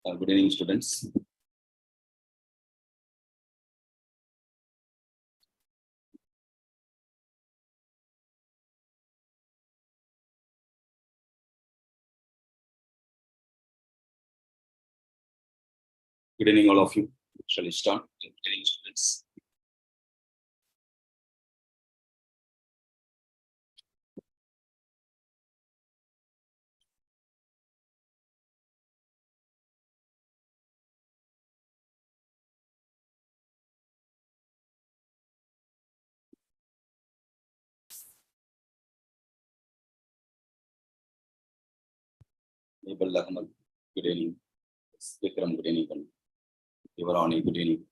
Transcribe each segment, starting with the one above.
Good evening, students. Good evening, all of you. Shall we start? Good evening, students. Good evening. Vikram, good evening. Ivarani, good evening.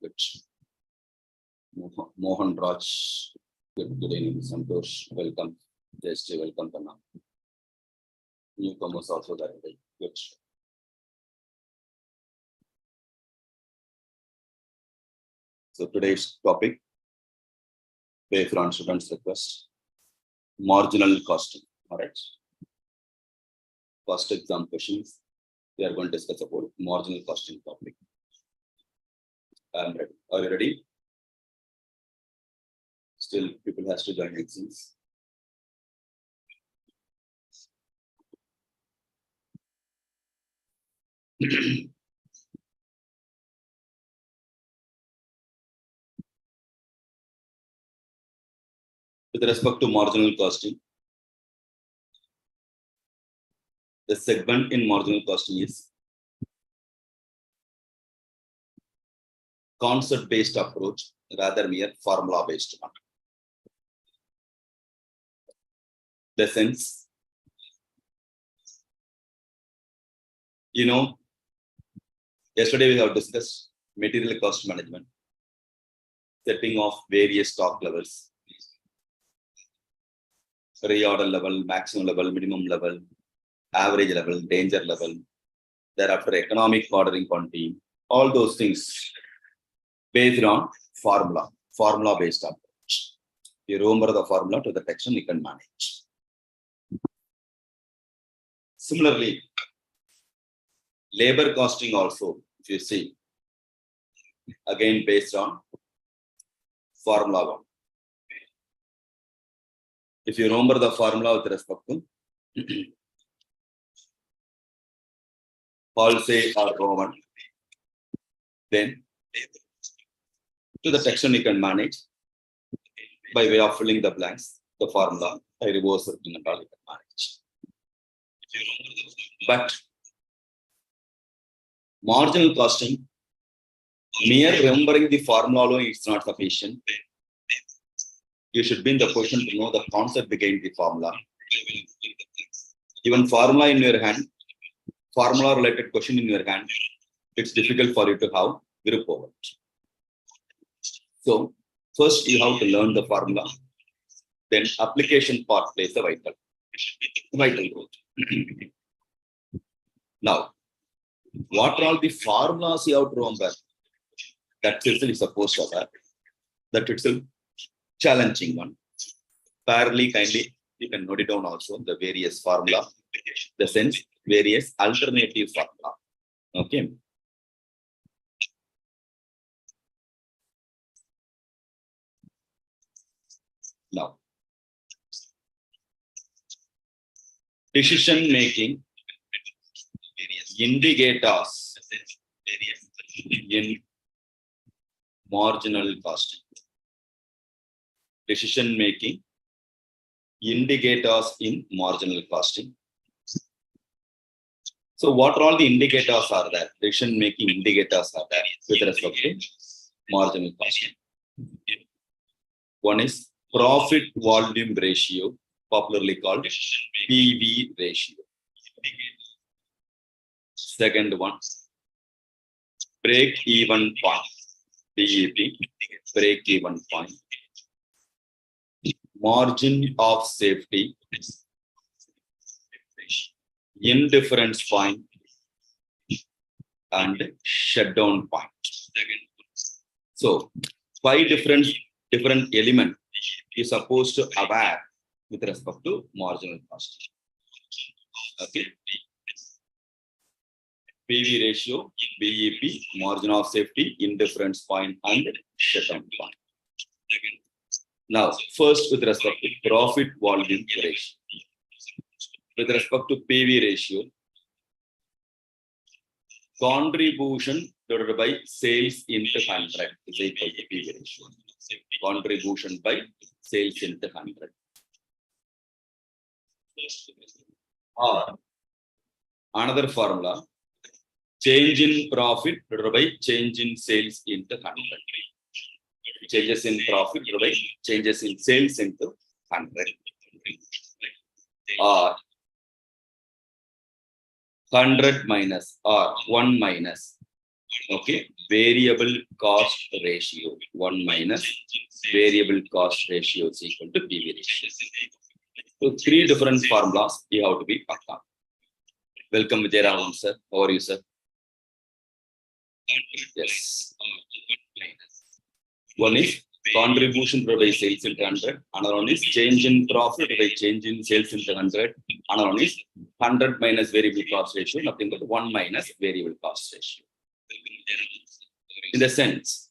Mohan Raj, good evening. Santosh, welcome. Jayashree, welcome. Panna. Newcomers also there. Good. So today's topic, based on students' request, marginal costing. All right. First exam questions. We are going to discuss about marginal costing topic. I'm ready. Are you ready? Still, people has to join exams. With respect to marginal costing, the segment in marginal costing is concept-based approach rather mere formula-based one. The sense, yesterday we have discussed material cost management, setting of various stock levels, reorder level, maximum level, minimum level, average level, danger level, thereafter economic ordering quantity, all those things based on formula-based approach. You remember the formula, to the extent you can manage. Similarly, labor costing also, if you see, again based on formula one. If you remember the formula with respect to Halsey or Roman, then to the section you can manage by way of filling the blanks, the formula, by reverse it and all you can manage. But marginal costing, mere remembering the formula alone is not sufficient. You should be in the position to know the concept behind the formula. Even formula in your hand, formula related question in your hand, it's difficult for you to have grip over it. So first you have to learn the formula, then application part plays a vital role. Now, what are all the formulas you have to remember? That itself is supposed to have that itself challenging one. Fairly kindly, you can note it down also, the various formula, the sense, various alternative formula. Okay. Now, decision making indicators in marginal costing. Decision making indicators in marginal costing. So what are all the indicators are there? Decision making indicators are there with respect to marginal costing. One is profit volume ratio, popularly called PV ratio. Second one, break even point, BEP, break even point. Margin of safety, indifference point, and shutdown point. So 5 different elements is supposed to aware with respect to marginal cost. Okay. PV ratio, BEP, margin of safety, indifference point, and shutdown point. Now, first with respect to profit volume ratio. With respect to PV ratio, contribution divided by sales into 100 is equal to PV ratio. Contribution by sales into 100. Or another formula, change in profit divided by change in sales into 100. Changes in profit divided by changes in sales into 100. Or 100 minus or 1 minus, okay, variable cost ratio. 1 minus variable cost ratio is equal to PV ratio. So 3 different formulas you have to be pakka. Welcome Rahul sir. How are you, sir? Yes. One is contribution by sales into 100. Another one is change in profit by change in sales into 100. Another one is 100 minus variable cost ratio, nothing but 1 minus variable cost ratio. In the sense,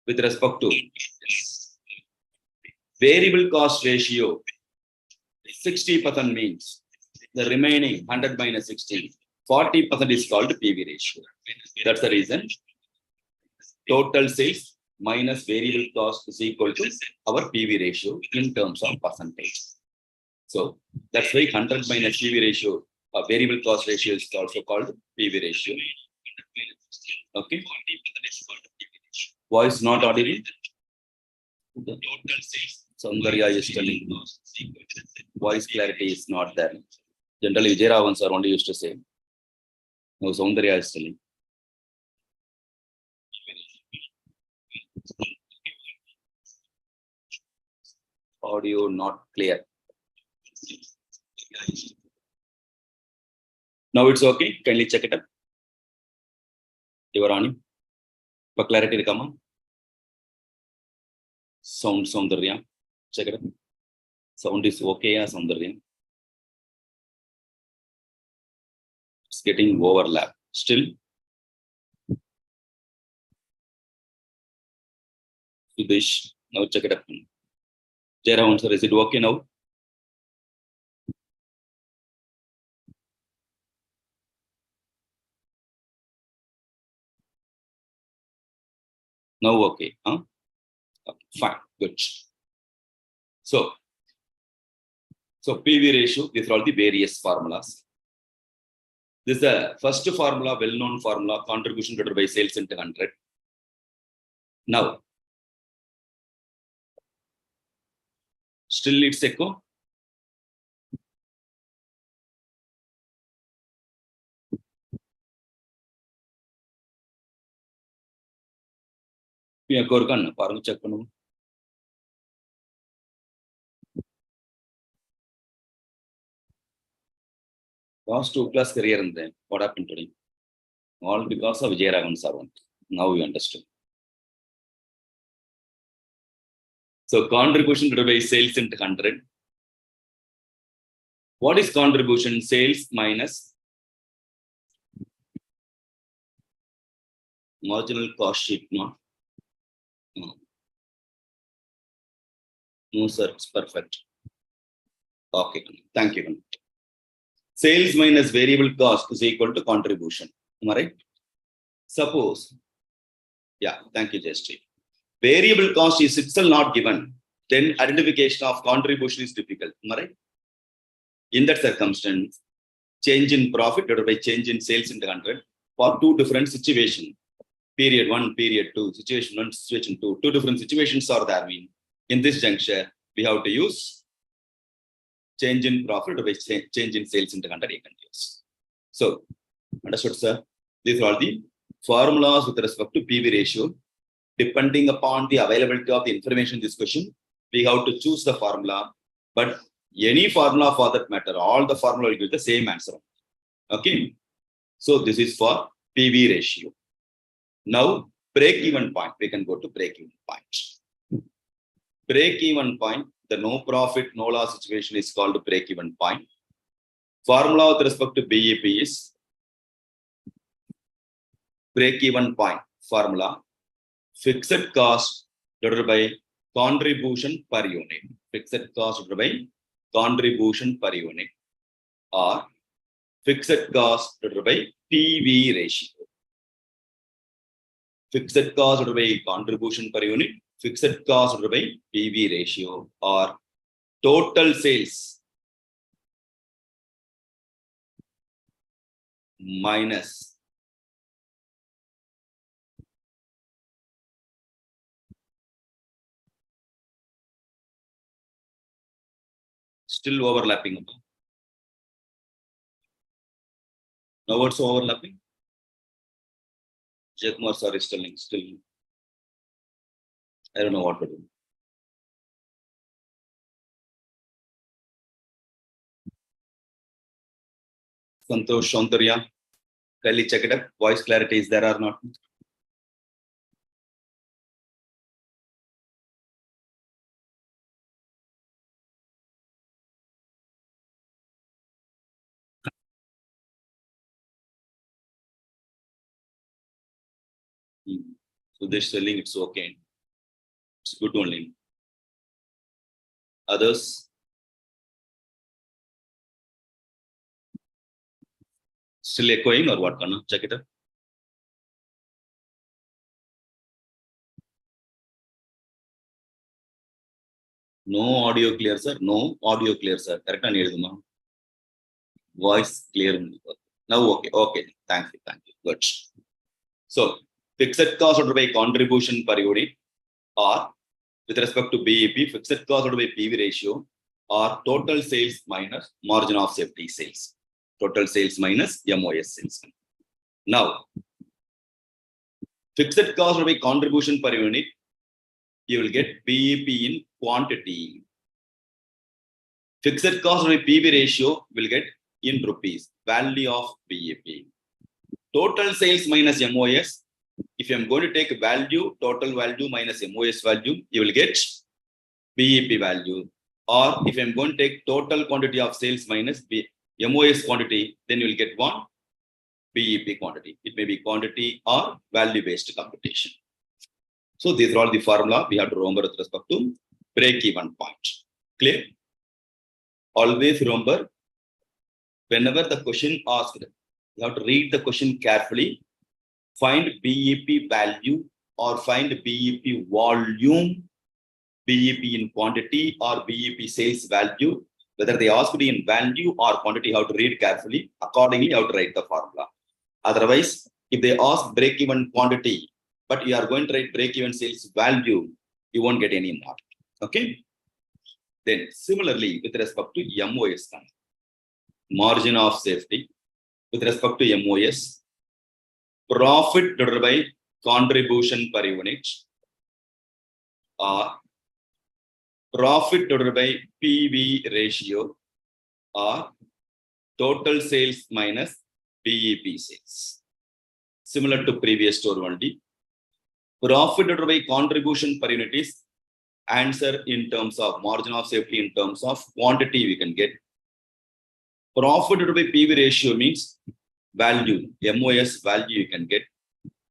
with respect to variable cost ratio, 60% means the remaining 100 minus 60, 40% is called PV ratio. That's the reason total sales minus variable cost is equal to our PV ratio in terms of percentage. So that's why 100 minus PV ratio, variable cost ratio is also called PV ratio. Okay. Voice not audible. Soundarya is telling. Voice clarity is not there. Generally, Vijayaravan sir only used to say. No, Soundarya is telling. Audio not clear. Now it's okay. Kindly check it up. You are on. For clarity, come on. Sound Soundarya. Check it up. Sound is okay, Soundarya. It's getting overlap. Still. Sudesh. Now check it up. Jayaraman sir, is it okay now? Now okay, huh? Okay, fine, good. So PV ratio, these are all the various formulas. This is the first formula, well-known formula, contribution divided by sales into 100. Now, still it's echo. Check. Last 2 class career and then what happened today? All because of Vijayaravan sir. Now you understood. So contribution divided by sales into 100. What is contribution? Sales minus marginal cost sheet, no? No, sir, it's perfect. Okay, thank you. Sales minus variable cost is equal to contribution. Am I right? Suppose, yeah, thank you, Jayashree. Variable cost is itself not given, then identification of contribution is difficult. Am I right? In that circumstance, change in profit divided by change in sales into 100 for 2 different situations. Period 1, period 2, situation 1, situation 2. 2 different situations are there. In this juncture, we have to use change in profit divided by change in sales into 100 you can use. So, understood, sir? These are all the formulas with respect to PV ratio. Depending upon the availability of the information in this question, we have to choose the formula. But any formula for that matter, all the formula will give the same answer. Okay. So this is for PV ratio. Now, break-even point. We can go to break-even point. Break-even point, the no profit, no loss situation is called break-even point. Formula with respect to BEP is break-even point formula, fixed cost divided by contribution per unit. Fixed cost divided by contribution per unit, or fixed cost divided by PV ratio. Fixed cost divided by contribution per unit, fixed cost divided by PV ratio, or total sales minus still overlapping. Now what's overlapping? Yazhmozhi is still. I don't know what to do. Santosh Shauntarya, kindly check it up. Voice clarity is there or not? So they're selling, it's okay. It's good only. Others? Still echoing or what? Check it up. No audio clear, sir. No audio clear, sir. Correct? Voice clear. Now, okay. Thank you. Good. So, fixed cost divided by contribution per unit, or with respect to BEP, fixed cost divided by PV ratio, or total sales minus margin of safety sales. Total sales minus MOS sales. Now, fixed cost divided by contribution per unit, you will get BEP in quantity. Fixed cost by PV ratio will get in rupees, value of BEP. Total sales minus MOS, if I'm going to take value, total value minus MOS value, you will get BEP value. Or if I'm going to take total quantity of sales minus MOS quantity, then you will get one BEP quantity. It may be quantity or value-based computation. So these are all the formula we have to remember with respect to break-even point. Clear? Always remember, whenever the question asked, you have to read the question carefully, find BEP value or find BEP volume, BEP in quantity or BEP sales value. Whether they asked in value or quantity, you have to read carefully. Accordingly, you have to write the formula. Otherwise, if they ask break-even quantity, but you are going to write break-even sales value, you won't get any mark. Okay? Then similarly, with respect to MOS, margin of safety, with respect to MOS, profit divided by contribution per unit, or profit divided by PV ratio, or total sales minus BEP sales. Similar to previous store only. Profit divided by contribution per unit is answer in terms of margin of safety, in terms of quantity we can get. Profit divided by PV ratio means value, MOS value you can get.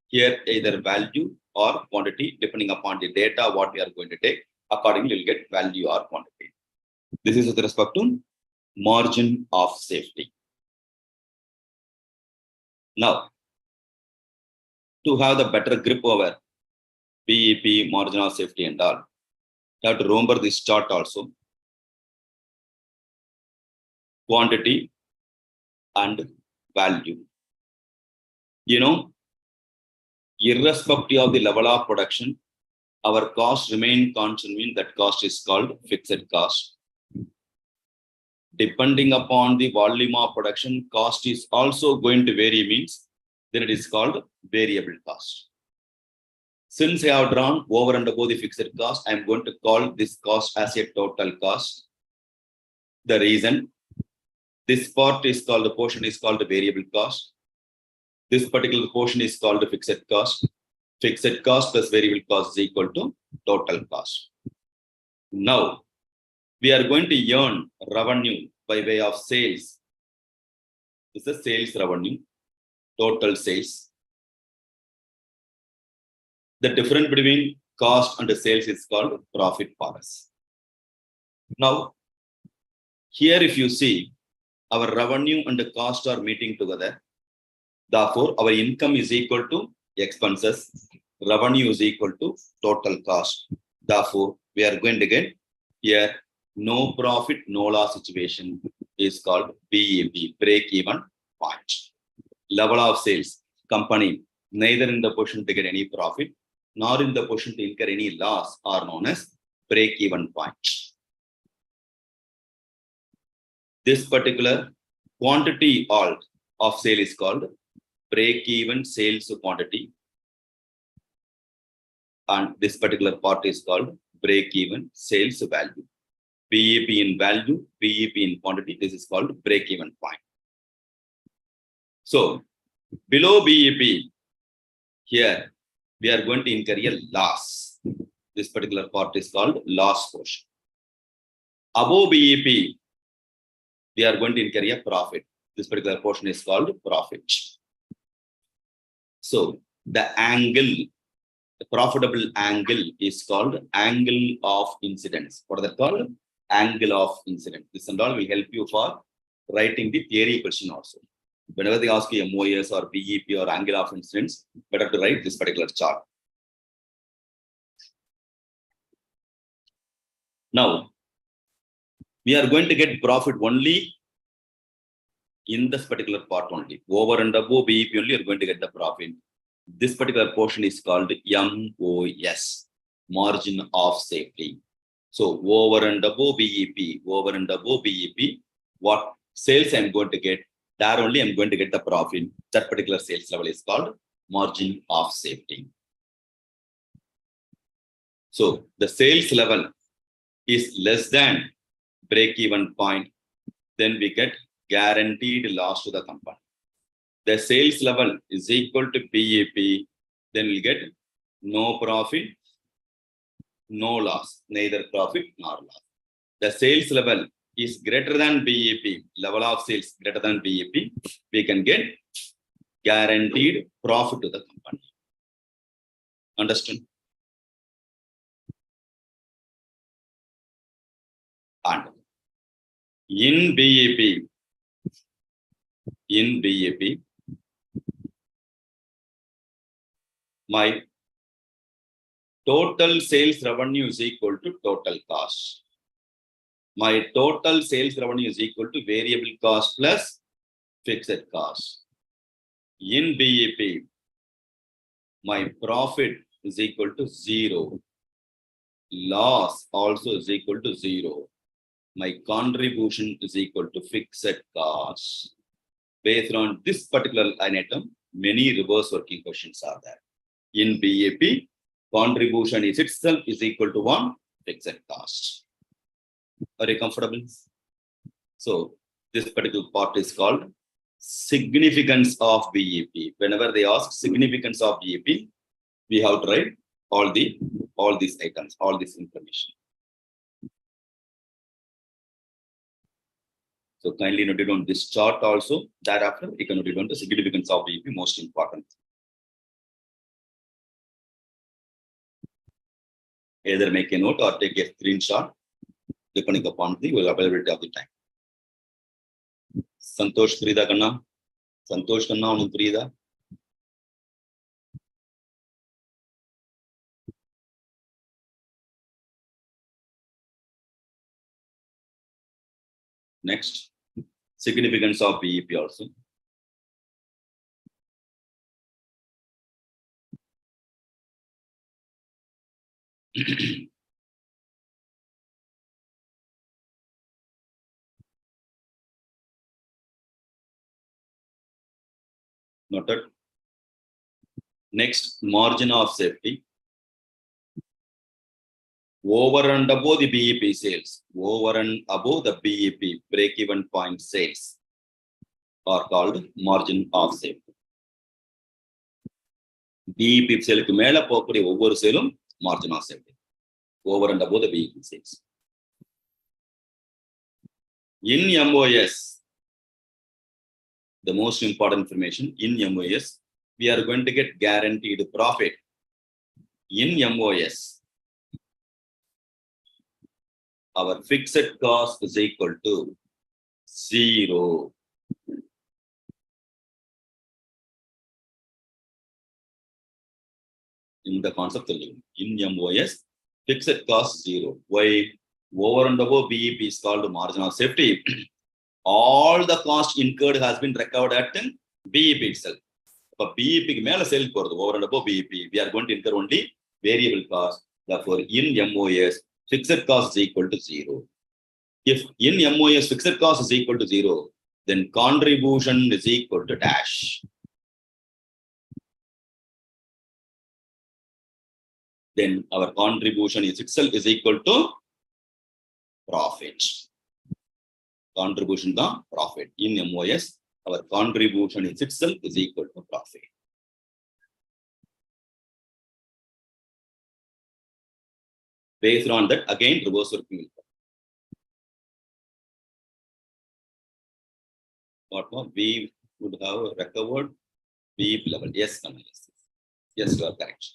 Here either value or quantity depending upon the data what we are going to take. Accordingly, you'll get value or quantity. This is with respect to margin of safety. Now, to have the better grip over BEP, margin of safety and all, you have to remember this chart also. Quantity and value. You know, irrespective of the level of production, our cost remain constant, means that cost is called fixed cost. Depending upon the volume of production, cost is also going to vary, means then it is called variable cost. Since I have drawn over and above the fixed cost, I am going to call this cost as a total cost. The reason, this part is called, the portion is called the variable cost. This particular portion is called the fixed cost. Fixed cost plus variable cost is equal to total cost. Now, we are going to earn revenue by way of sales. This is sales revenue, total sales. The difference between cost and sales is called profit for us. Now, here if you see, our revenue and the cost are meeting together. Therefore, our income is equal to expenses. Revenue is equal to total cost. Therefore, we are going to get here no profit, no loss situation is called BEP, break-even point. Level of sales, company neither in the position to get any profit, nor in the position to incur any loss are known as break-even point. This particular quantity of sale is called break-even sales quantity. And this particular part is called break-even sales value. BEP in value, BEP in quantity, this is called break-even point. So, below BEP, here we are going to incur a loss. This particular part is called loss portion. Above BEP, we are going to incur a profit. This particular portion is called profit. So, the angle, the profitable angle is called angle of incidence. What is that called? Angle of incidence. This and all will help you for writing the theory question also. Whenever they ask you MOS or BEP or angle of incidence, better to write this particular chart. Now, we are going to get profit only in this particular part only. Over and above BEP only, you are going to get the profit. This particular portion is called MOS, margin of safety. So, over and above BEP, what sales I am going to get, there only I am going to get the profit. That particular sales level is called margin of safety. So, the sales level is less than break-even point, then we get guaranteed loss to the company. The sales level is equal to BEP, then we'll get no profit, no loss, neither profit nor loss. The sales level is greater than BEP, level of sales greater than BEP, we can get guaranteed profit to the company. Understand? And in BEP, my total sales revenue is equal to total cost. My total sales revenue is equal to variable cost plus fixed cost. In BEP, my profit is equal to 0. Loss also is equal to 0. My contribution is equal to fixed cost. Based on this particular line item, many reverse working questions are there. In BEP, contribution is itself is equal to 1 fixed cost. Are you comfortable? So, this particular part is called significance of BEP. Whenever they ask significance of BEP, we have to write all these items, all this information. So kindly note it down this chart also. Thereafter, you can note it down the significance of BEP, most important. Either make a note or take a screenshot, depending upon the availability of the time. Santosh Prida Kanna. Santosh Kanna on Prida. Next, significance of BEP also. Noted. Next, margin of safety. Over and above the BEP sales, over and above the BEP break-even point sales are called margin of safety. BEP sale ku mela pokuri over sale margin of safety. Over and above the BEP sales. In MOS, the most important information in MOS, we are going to get guaranteed profit in MOS, our fixed cost is equal to 0. In the concept of in MOS, fixed cost 0. Why? Over and above BEP is called margin of safety. All the cost incurred has been recovered at BEP itself. But BEP sale over and above BEP, we are going to incur only variable cost. Therefore, in MOS, fixed cost is equal to 0. If in MOS fixed cost is equal to 0, then contribution is equal to dash. Then our contribution is itself is equal to profit. Contribution to profit. In MOS, our contribution is itself is equal to profit. Based on that, again, reverse working. What more? We would have recovered BEP level. Yes, yes, you are correct.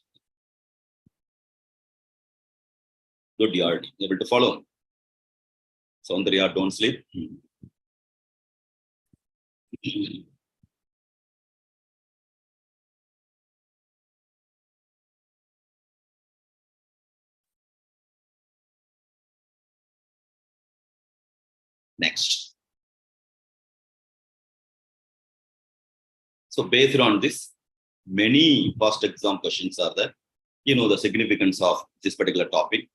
Good, you are able to follow. Soundriya, don't sleep. Next. So based on this, many past exam questions are there. You know the significance of this particular topic.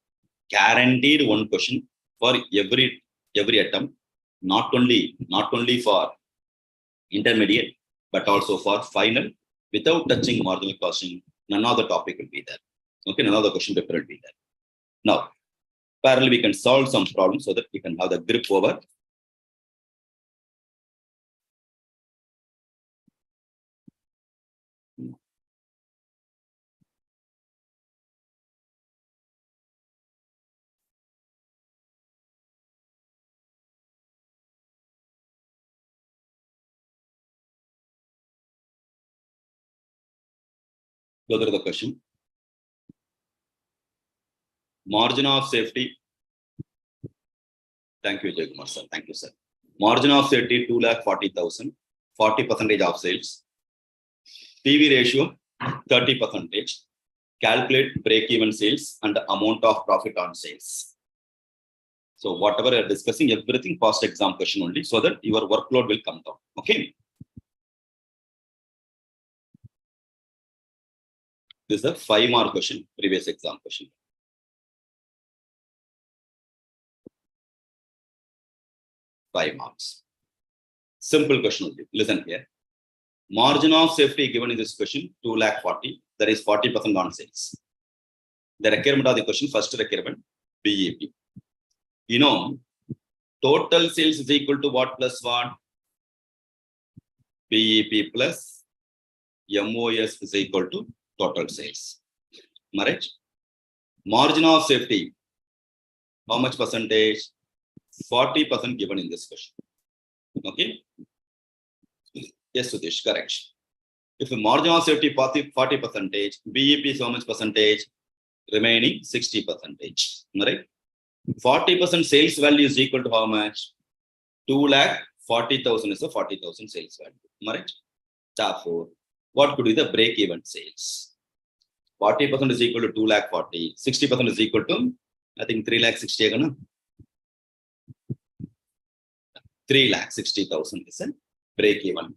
Guaranteed one question for every attempt, not only for intermediate, but also for final. Without touching marginal costing, none of the topic will be there. Okay, none of the question paper will be there. Now, parallel we can solve some problems so that we can have the grip over. Go through the question. Margin of safety. Thank you, Jagmar sir. Thank you, sir. Margin of safety 2,40,000, 40% of sales. PV ratio 30%. Calculate break-even sales and the amount of profit on sales. So whatever you are discussing, everything past exam question only, so that your workload will come down. Okay. This is a 5-mark question, previous exam question. Five marks. Simple question only. Listen here. Margin of safety given in this question, 2,40,000. That is 40% on sales. The requirement of the question, first requirement, BEP. You know, total sales is equal to what plus what? BEP plus MOS is equal to total sales. Right? Margin of safety, how much percentage? 40% given in this question. Okay? Yes, Sudhish, correct. If the margin of safety 40%, BEP is how much percentage? Remaining 60%. Right? 40% sales value is equal to how much? 2,40,000 is the 40,000 sales value. Right? Therefore, what could be the break-even sales? 40% is equal to 2,40,000. 60% is equal to, I think, 3,60,000. 3,60,000 is a break-even.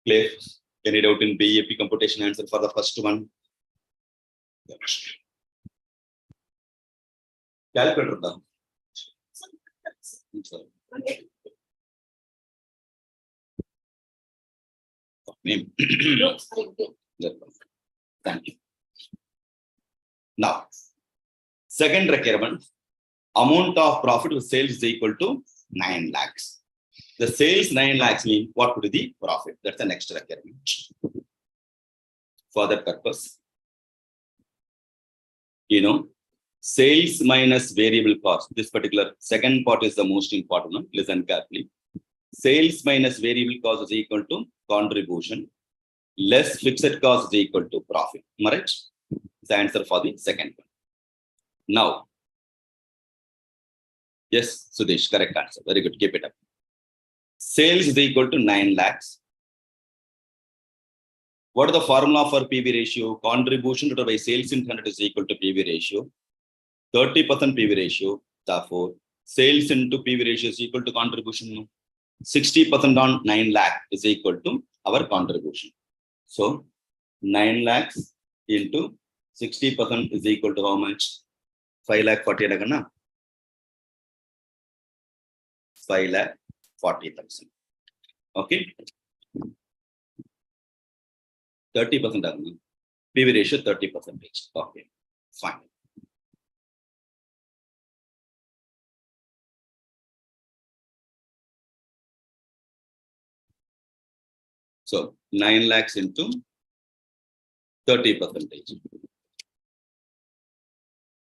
Clear? Any doubt in BEP computation answer for the first one? Calculator down. Name. Thank you. Now, second requirement, amount of profit with sales is equal to 9 lakhs. The sales 9 lakhs mean what would be the profit? That's the next requirement. For that purpose, you know, sales minus variable cost. This particular second part is the most important one. Listen carefully. Sales minus variable cost is equal to contribution less fixed cost is equal to profit. Am I right? The answer for the second one. Now, yes, Sudesh, correct answer. Very good. Keep it up. Sales is equal to 9 lakhs. What is the formula for PV ratio? Contribution divided by sales in 100 is equal to PV ratio. 30% PV ratio. Therefore, sales into PV ratio is equal to contribution. 60% on 9 lakh is equal to our contribution. So, 9 lakhs into 60% is equal to how much? 5 lakh 40 lakh. 5 lakh 40,000. Okay. 30% PV ratio 30%. Okay, fine. So 9 lakhs into 30%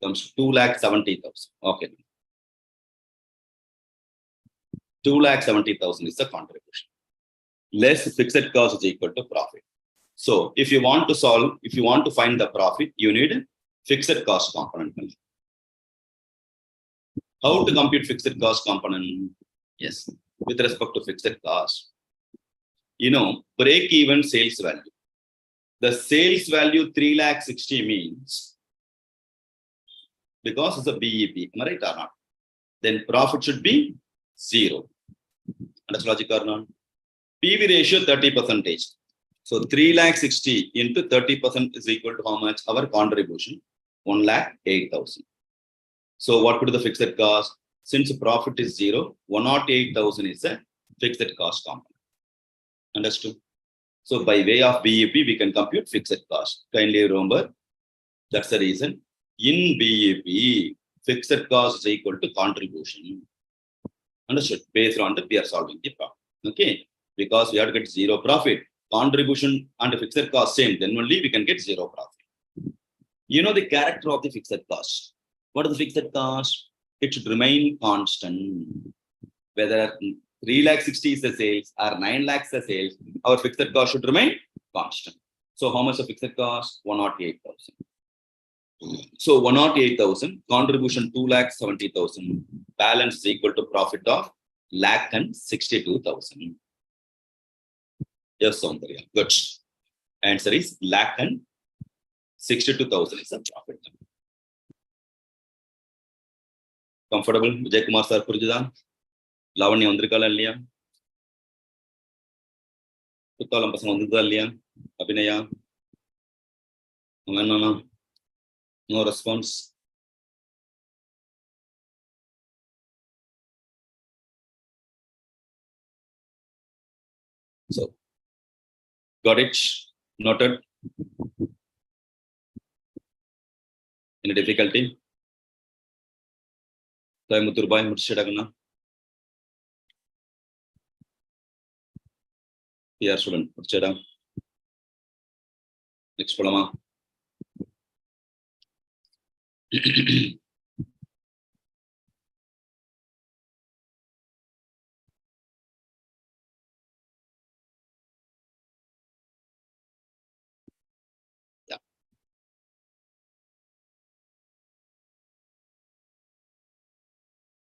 comes 2,70,000. Okay. 2,70,000 is the contribution. Less fixed cost is equal to profit. So if you want to solve, if you want to find the profit, you need fixed cost component. How to compute fixed cost component? Yes, with respect to fixed cost, you know, break even sales value. The sales value 3,60,000 means, because it's a BEP, am I right or not? Then profit should be 0. Understand logic or not? PV ratio 30%. So 3,60,000 into 30% is equal to how much? Our contribution 1,08,000. So what would be the fixed cost? Since profit is 0, 108,000 is a fixed cost component. Understood? So by way of BEP, we can compute fixed cost. Kindly remember, that's the reason. In BEP, fixed cost is equal to contribution. Understood? Based on the we are solving the problem. Okay? Because we have to get 0 profit. Contribution and fixed cost same, then only we can get 0 profit. You know the character of the fixed cost. What is the fixed cost? It should remain constant. Whether 3,60,000 is the sales or 9 lakhs the sales, our fixed cost should remain constant. So how much the fixed cost? 108,000. So 108,000, contribution 2,70,000, balance is equal to profit of 1,62,000. Yes, Soundarya. Good. Answer is 1,62,000 is the profit. Comfortable? Vijay Kumar sir, Purjida? Lavanya Andrikala Liya? Puttalam Pasang Andrikala Liya? Abhinaya? No response. So, got it? Noted? Any difficulty? Muturbai Mutshidagana? PR student, Mutshida. Next Polama. Yeah.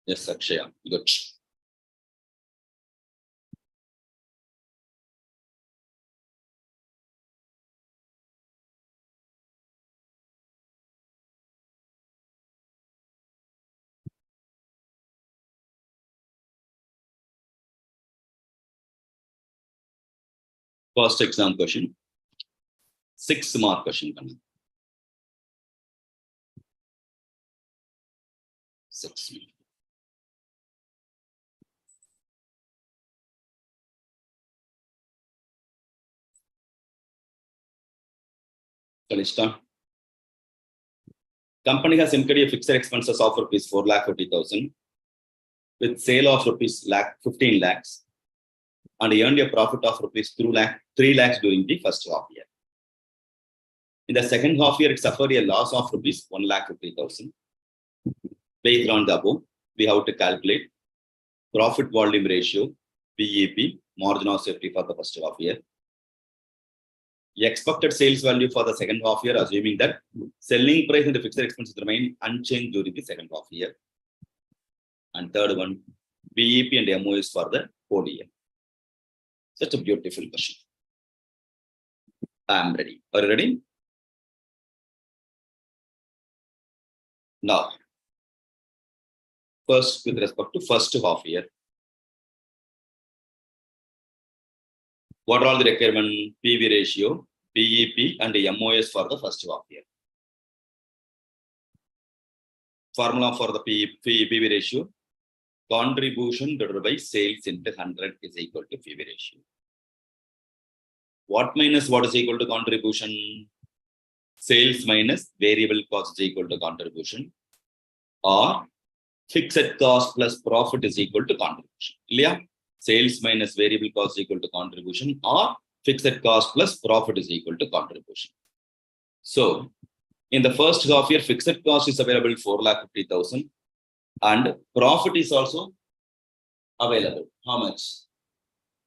Yes, Akshaya. Good. First exam question. 6 mark question. 6. Kalista. Company has incurred a fixed expenses of rupees 4,50,000 with sale of rupees 15 lakhs and earned a profit of rupees 3 lakhs during the first half year. In the second half year, it suffered a loss of rupees 1,50,000. Based on the above, we have to calculate profit volume ratio, BEP, margin of safety for the first half year. Expected sales value for the second half year, assuming that selling price and the fixed expenses remain unchanged during the second half year. And third one, BEP and MOS for the whole year. Such a beautiful question. I am ready. Are you ready? Now, first with respect to first half year. What are all the requirement? PV ratio, BEP and MOS for the first half year. Formula for the PV ratio, contribution divided by sales into 100 is equal to PV ratio. What minus what is equal to contribution? Sales minus variable cost is equal to contribution, or fixed cost plus profit is equal to contribution. Clear? Sales minus variable cost is equal to contribution, or fixed cost plus profit is equal to contribution. So, in the first half year, fixed cost is available 4,50,000 and profit is also available. How much?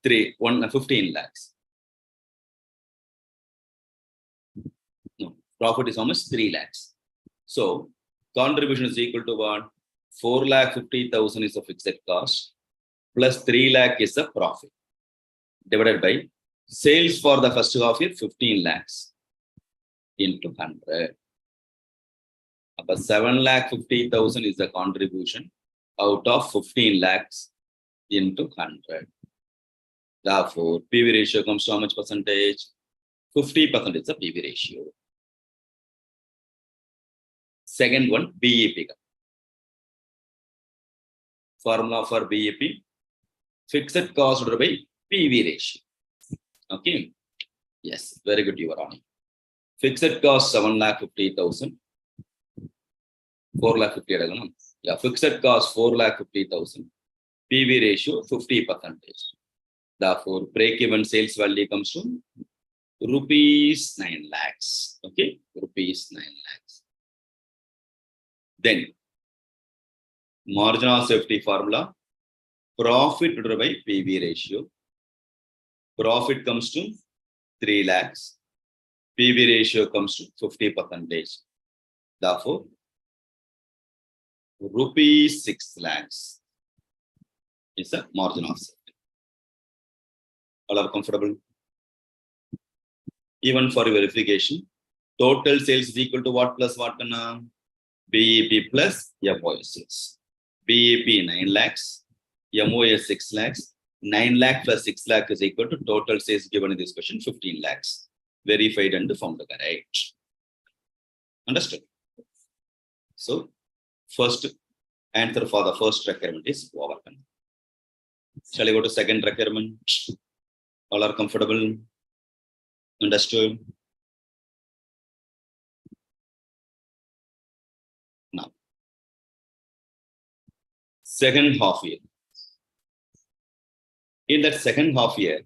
15 lakhs. No, profit is how much? 3 lakhs. So, contribution is equal to what? 4,50,000 is the fixed cost plus 3 lakh is the profit divided by sales for the first half year 15 lakhs into 100. About 7,50,000 is the contribution out of 15 lakhs into 100. Therefore, PV ratio comes to how much percentage? 50% is the PV ratio. Second one, BEP. Formula for BEP, fixed cost divided by PV ratio. Okay. Yes, very good, you are on. Fixed cost 7,50,000. 4,50,000. Yeah, fixed cost 4,50,000. PV ratio 50%. Therefore, break-even sales value comes to rupees 9 lakhs. Okay, rupees 9 lakhs. Then, margin of safety formula, profit divided by PV ratio. Profit comes to 3 lakhs. PV ratio comes to 50%. Therefore, rupees 6 lakhs is the margin of safety. All are comfortable? Even for verification, total sales is equal to what plus what? BEP plus MOS. BEP 9 lakhs, MOS 6 lakhs. 9 lakh plus 6 lakh is equal to total sales given in this question 15 lakhs. Verified and found correct. Understood? So, first answer for the first requirement is overcome. Shall I go to second requirement? All are comfortable? Understood? Now, second half year. In that second half year,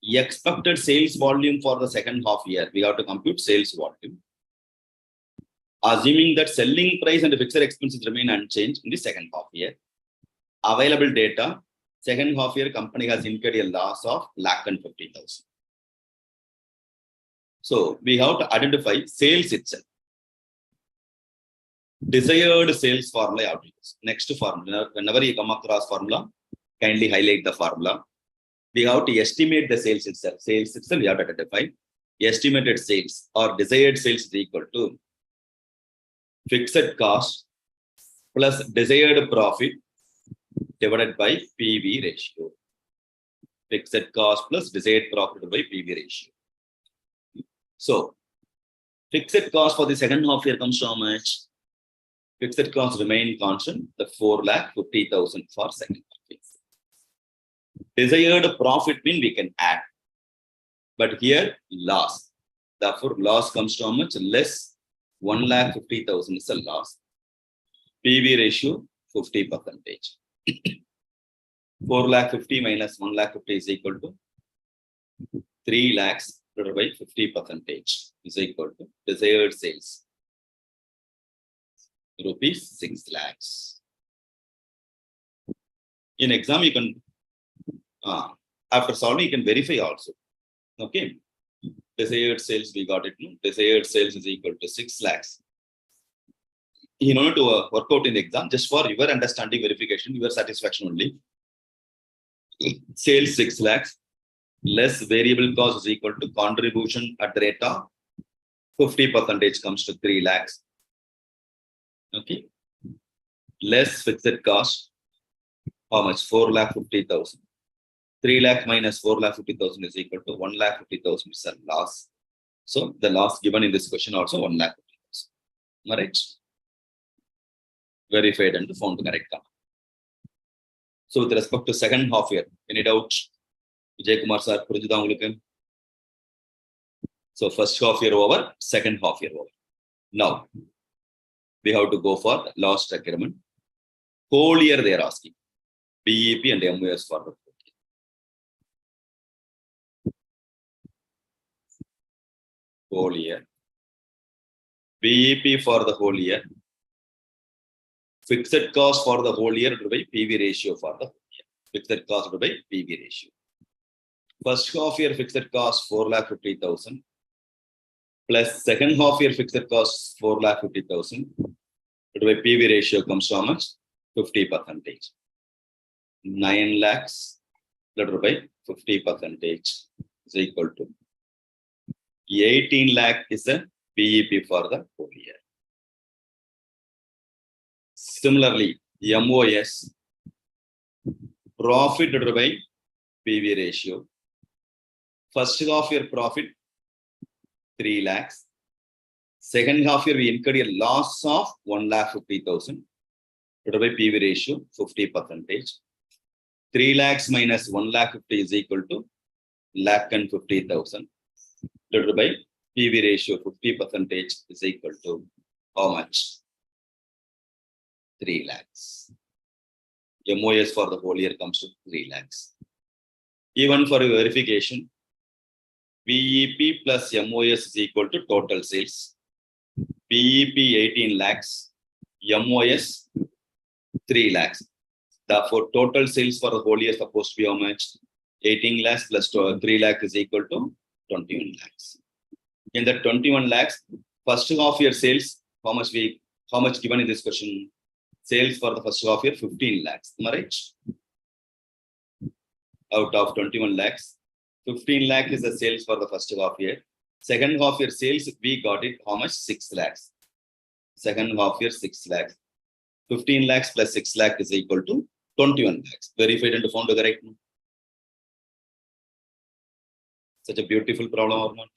expected sales volume for the second half year, we have to compute sales volume. Assuming that selling price and fixed expenses remain unchanged in the second half year. Available data, second half year company has incurred a loss of 1,50,000. So we have to identify sales itself. Desired sales formula you have to use. Next formula, whenever you come across formula, kindly highlight the formula. We have to estimate the sales itself. Sales itself we have to identify. Estimated sales or desired sales is equal to fixed cost plus desired profit divided by PV ratio. Fixed cost plus desired profit by PV ratio. So, fixed cost for the second half year comes to how much? Fixed cost remain constant, the 4,50,000 for second half year. Desired profit mean we can add. But here, loss. Therefore, loss comes to how much? Less 1,50,000 is a loss. PV ratio 50%. 4,50,000 minus 1,50,000 is equal to 3 lakhs divided by 50% is equal to desired sales. Rupees 6 lakhs. In exam, you can After solving, you can verify also. Okay. Desired sales, we got it. Desired sales is equal to 6 lakhs. You know to work out in the exam, just for your understanding, verification, your satisfaction only. Sales 6 lakhs less variable cost is equal to contribution at the rate of 50% comes to 3 lakhs. Okay. Less fixed cost, how much? 4,50,000. 3 lakh minus 4,50,000 is equal to 1,50,000 is a loss. So the loss given in this question also 1,50,000. All right. Verified and found the correct count. So with respect to second half year, any doubt? Vijay Kumar sir, so first half year over, second half year over. Now we have to go for last requirement. Whole year they are asking. BEP and MOS for the whole year. BEP for the whole year. Fixed cost for the whole year to be PV ratio for the whole year. Fixed cost to be PV ratio. First half year fixed cost 4,50,000 plus second half year fixed cost 4,50,000. To be PV ratio comes to how much? 50%. 9 lakhs divided by 50% is equal to 18 lakh is the BEP for the whole year. Similarly, MOS profit divided by PV ratio. First half year profit 3 lakhs. Second half year we incurred a loss of 1,50,000 divided by PV ratio 50%. 3 lakhs minus 1,50,000 is equal to 1,50,000 divided by PV ratio 50% is equal to how much? 3 lakhs. MOS for the whole year comes to 3 lakhs. Even for verification, BEP plus MOS is equal to total sales. BEP 18 lakhs, MOS 3 lakhs. Therefore, total sales for the whole year is supposed to be how much? 18 lakhs plus 3 lakhs is equal to 21 lakhs. In the 21 lakhs, first half year sales, how much given in this question? Sales for the first half year 15 lakhs. Am I right? Out of 21 lakhs, 15 lakh is the sales for the first half year. Second half year sales, we got it how much? 6 lakhs. Second half year 6 lakhs. 15 lakhs plus 6 lakh is equal to 21 lakhs. Verified and found the correct. Such a beautiful problem or not?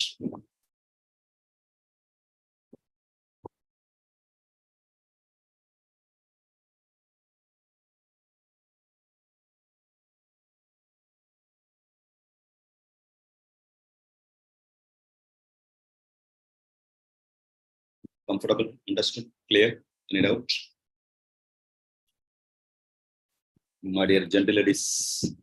Comfortable, understood, clear, any doubt? My dear gentle ladies.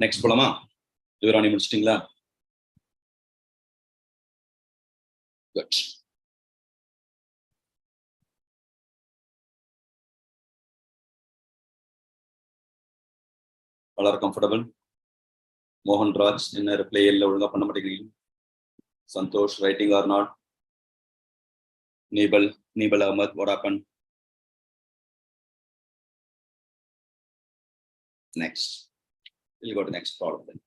Next polama. Vivarani முடிச்சிட்டீங்களா? Good. All are comfortable? Mohan Raj, in a play yellow பண்ண மாட்டேங்கிறீங்க. Santosh writing or not? Nibal Ahmad, what happened? Next. We'll go to the next problem then.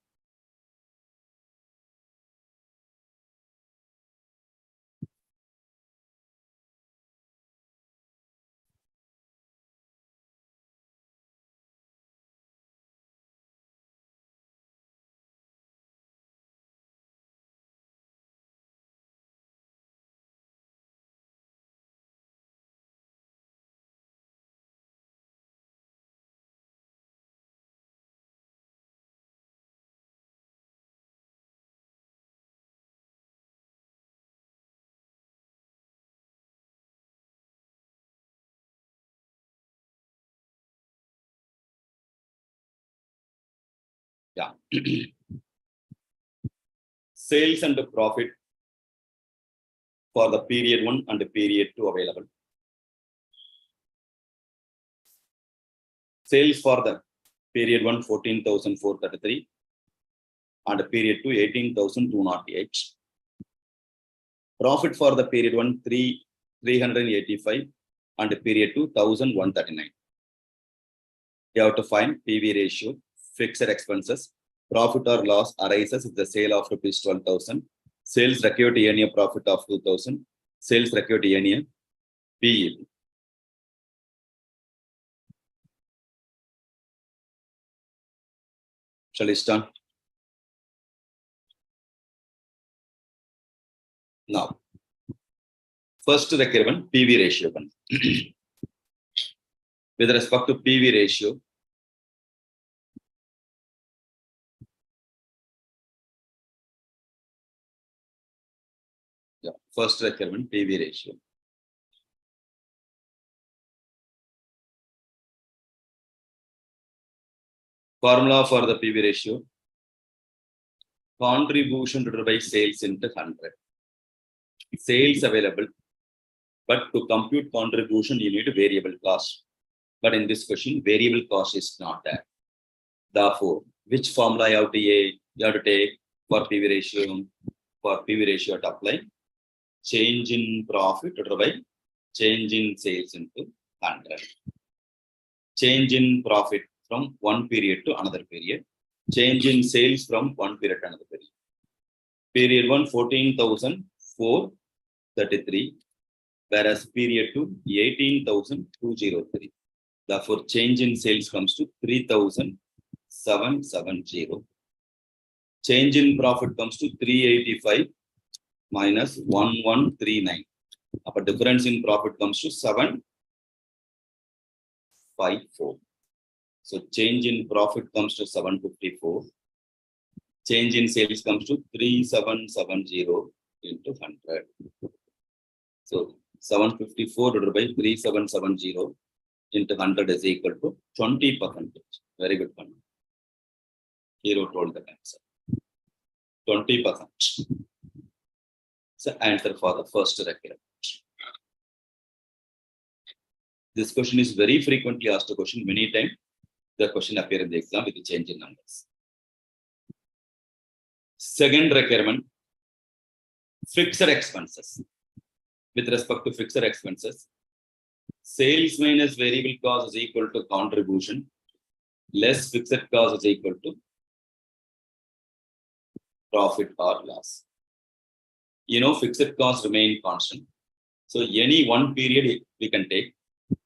Yeah. Sales and profit for the period 1 and period 2 available. Sales for the period 1 14,433 and period 2 18,208. Profit for the period 1 385 and period 2 1,139. You have to find PV ratio, fixed expenses. Profit or loss arises if the sale of rupees 12,000. Sales required to earn a profit of 2,000. Sales required to earn a BEP. Shall we start? Now, first requirement PV ratio. With respect to PV ratio, first requirement PV ratio. Formula for the PV ratio: contribution divided by sales into 100. Sales available, but to compute contribution, you need a variable cost. But in this question, variable cost is not there. Therefore, which formula you have to take for PV ratio? For PV ratio to apply, change in profit divided by change in sales into 100. Change in profit from one period to another period. Change in sales from one period to another period. Period 1 14,433, whereas period 2 18,203. Therefore, change in sales comes to 3,770. Change in profit comes to 385 minus 1139. Upper difference in profit comes to 754. So change in profit comes to 754. Change in sales comes to 3770 into 100. So 754 divided by 3770 into 100 is equal to 20%. Very good one. Hero told the answer. 20%. So answer for the first requirement. This question is very frequently asked question. Many times the question appears in the exam with the change in numbers. Second requirement, fixed expenses. With respect to fixed expenses, sales minus variable cost is equal to contribution, less fixed cost is equal to profit or loss. Fixed costs remain constant. So any one period we can take.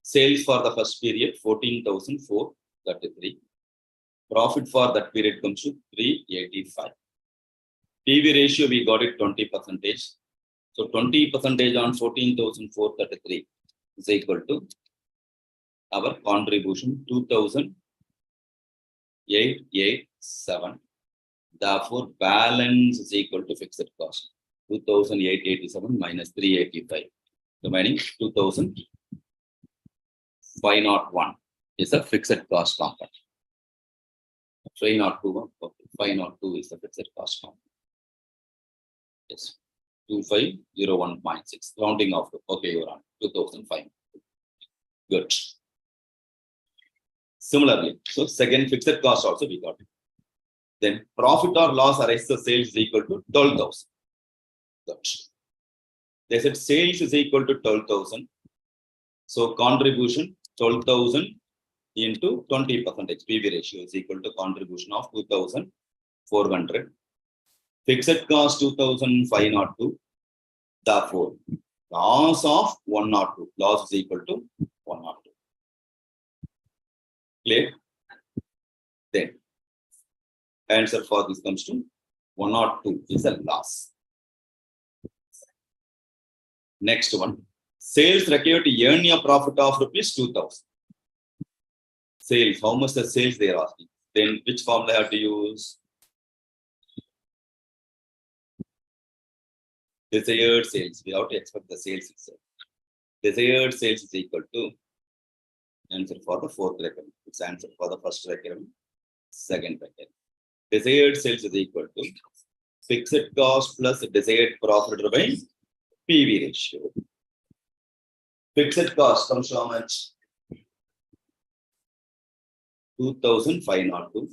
Sales for the first period 14,433. Profit for that period comes to 385. PV ratio we got it 20%. So 20% on 14,433 is equal to our contribution 2,887. Therefore, balance is equal to fixed cost 2,887 minus 385. Remaining 2,501 is a fixed cost component. 502 is the fixed cost component. Yes, 2501.6. Rounding off. Okay, you're on 2005. Good. Similarly, so second fixed cost also we got it. Then profit or loss arises the sales is equal to 12,000. They said sales is equal to 12,000. So contribution 12,000 into 20%. PV ratio is equal to contribution of 2,400. Fixed cost 2,502. Therefore, loss of 102. Loss is equal to 102. Clear? Then answer for this comes to 102 is a loss. Next one. Sales required to earn a profit of rupees 2,000. Sales, how much the sales they are asking? Then which formula I have to use? Desired sales. We have to expect the sales itself. Desired sales is equal to answer for the fourth requirement. It's answer for the first requirement, second requirement. desired sales is equal to fixed cost plus desired profit by PV ratio. Fixed cost comes to how much? 2,502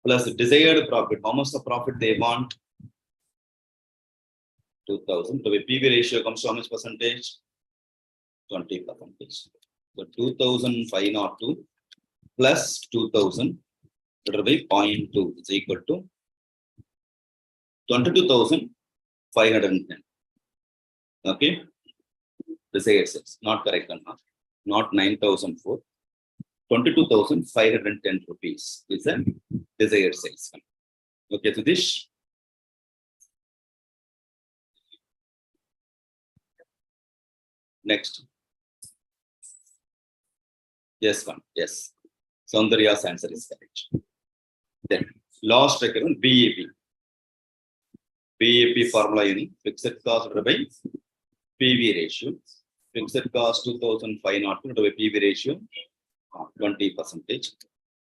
plus desired profit. How much the profit they want? 2,000. So the PV ratio comes to how much percentage? 20%. So 2,502 plus 2,000 divided by 0.2 is equal to 22,510. Okay. Desired sales. Not correct. Not 9,004. 22,510 rupees is the desired sales. Okay, so this. Next. Yes, one. Yes. Soundarya's answer is correct. Then last requirement BEP. BEP formula in fixed cost by PV ratio. Fixed cost 2,502 by PV ratio 20%.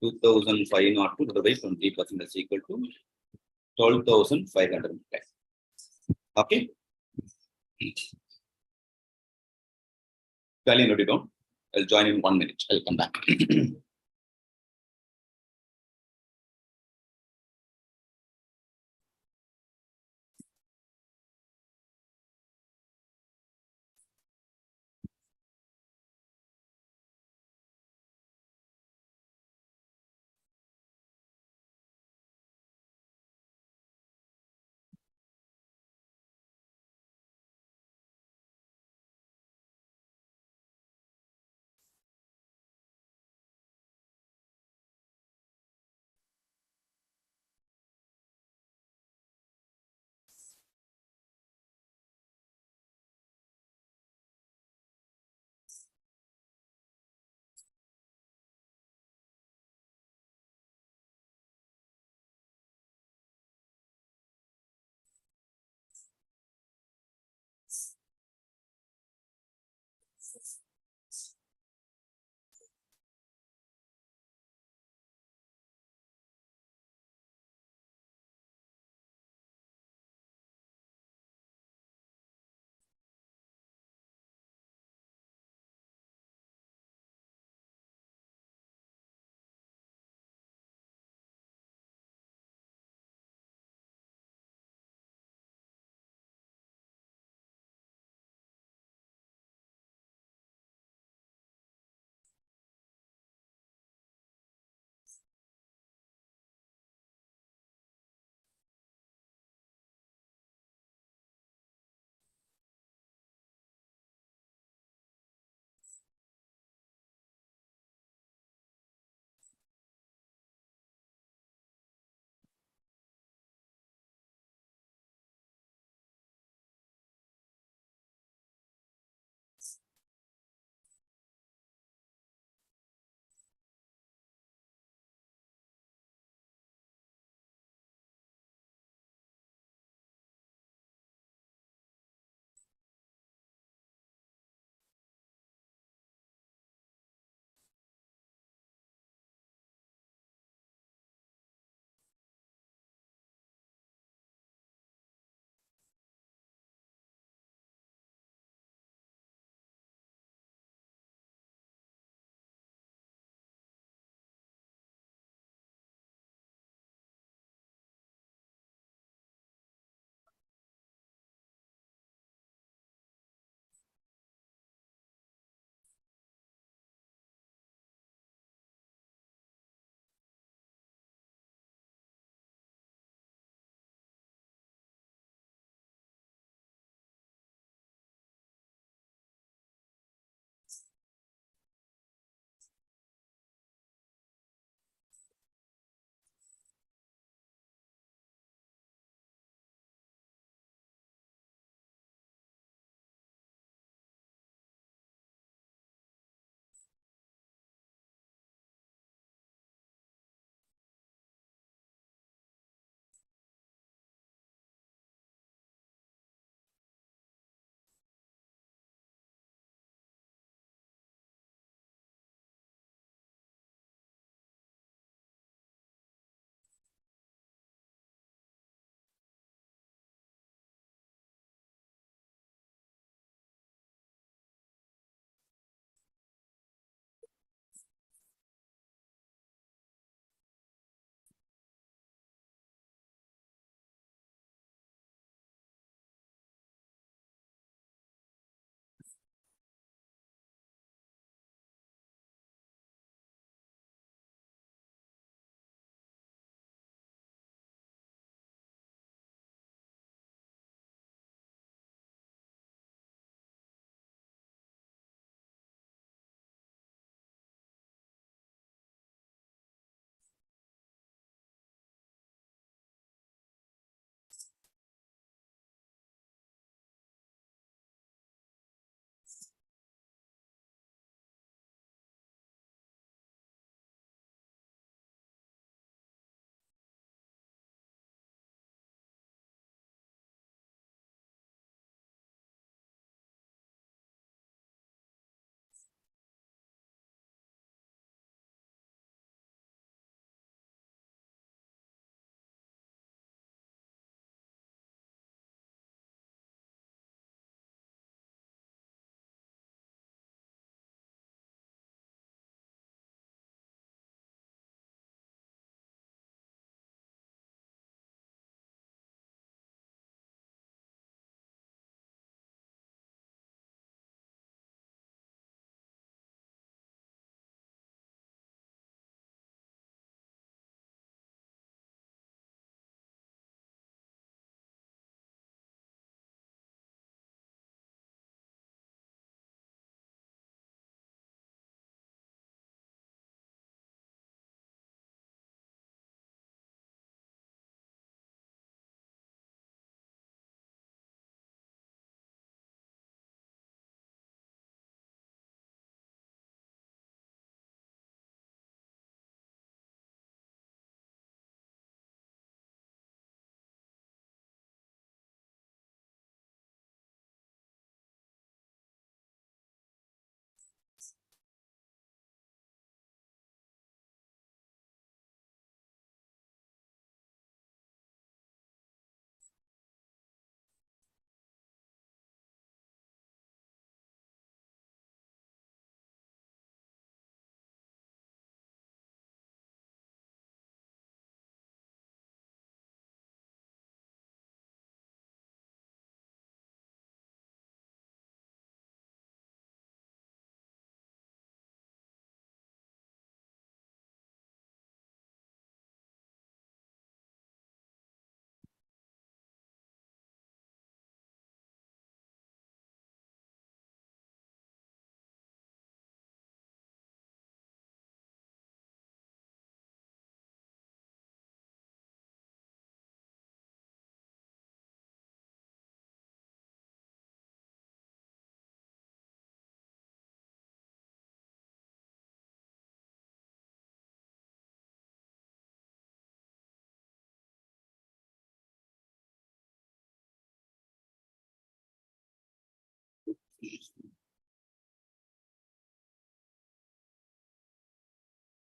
2,502 by 20% is equal to 12,510. Okay. Tally note it down. I'll join in 1 minute. I'll come back.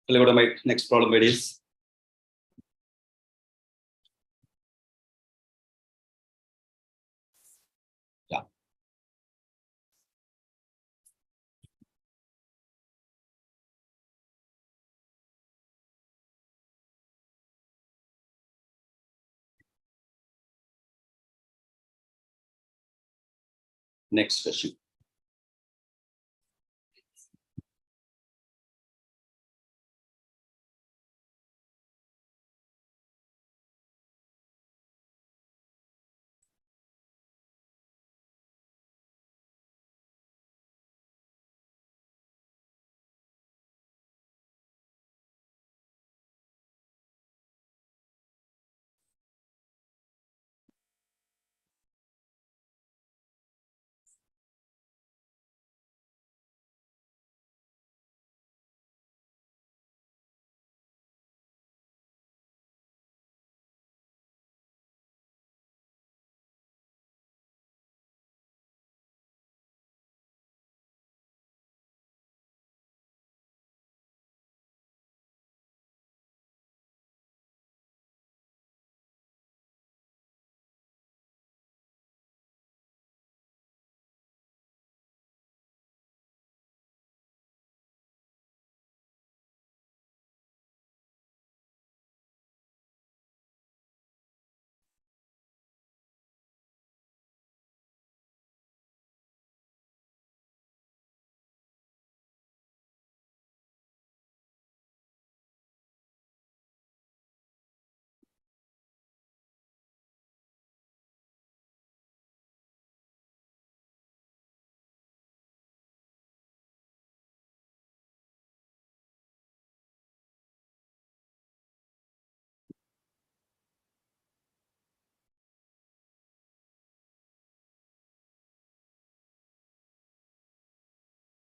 I'll go to my next problem, ladies. Yeah. Next question.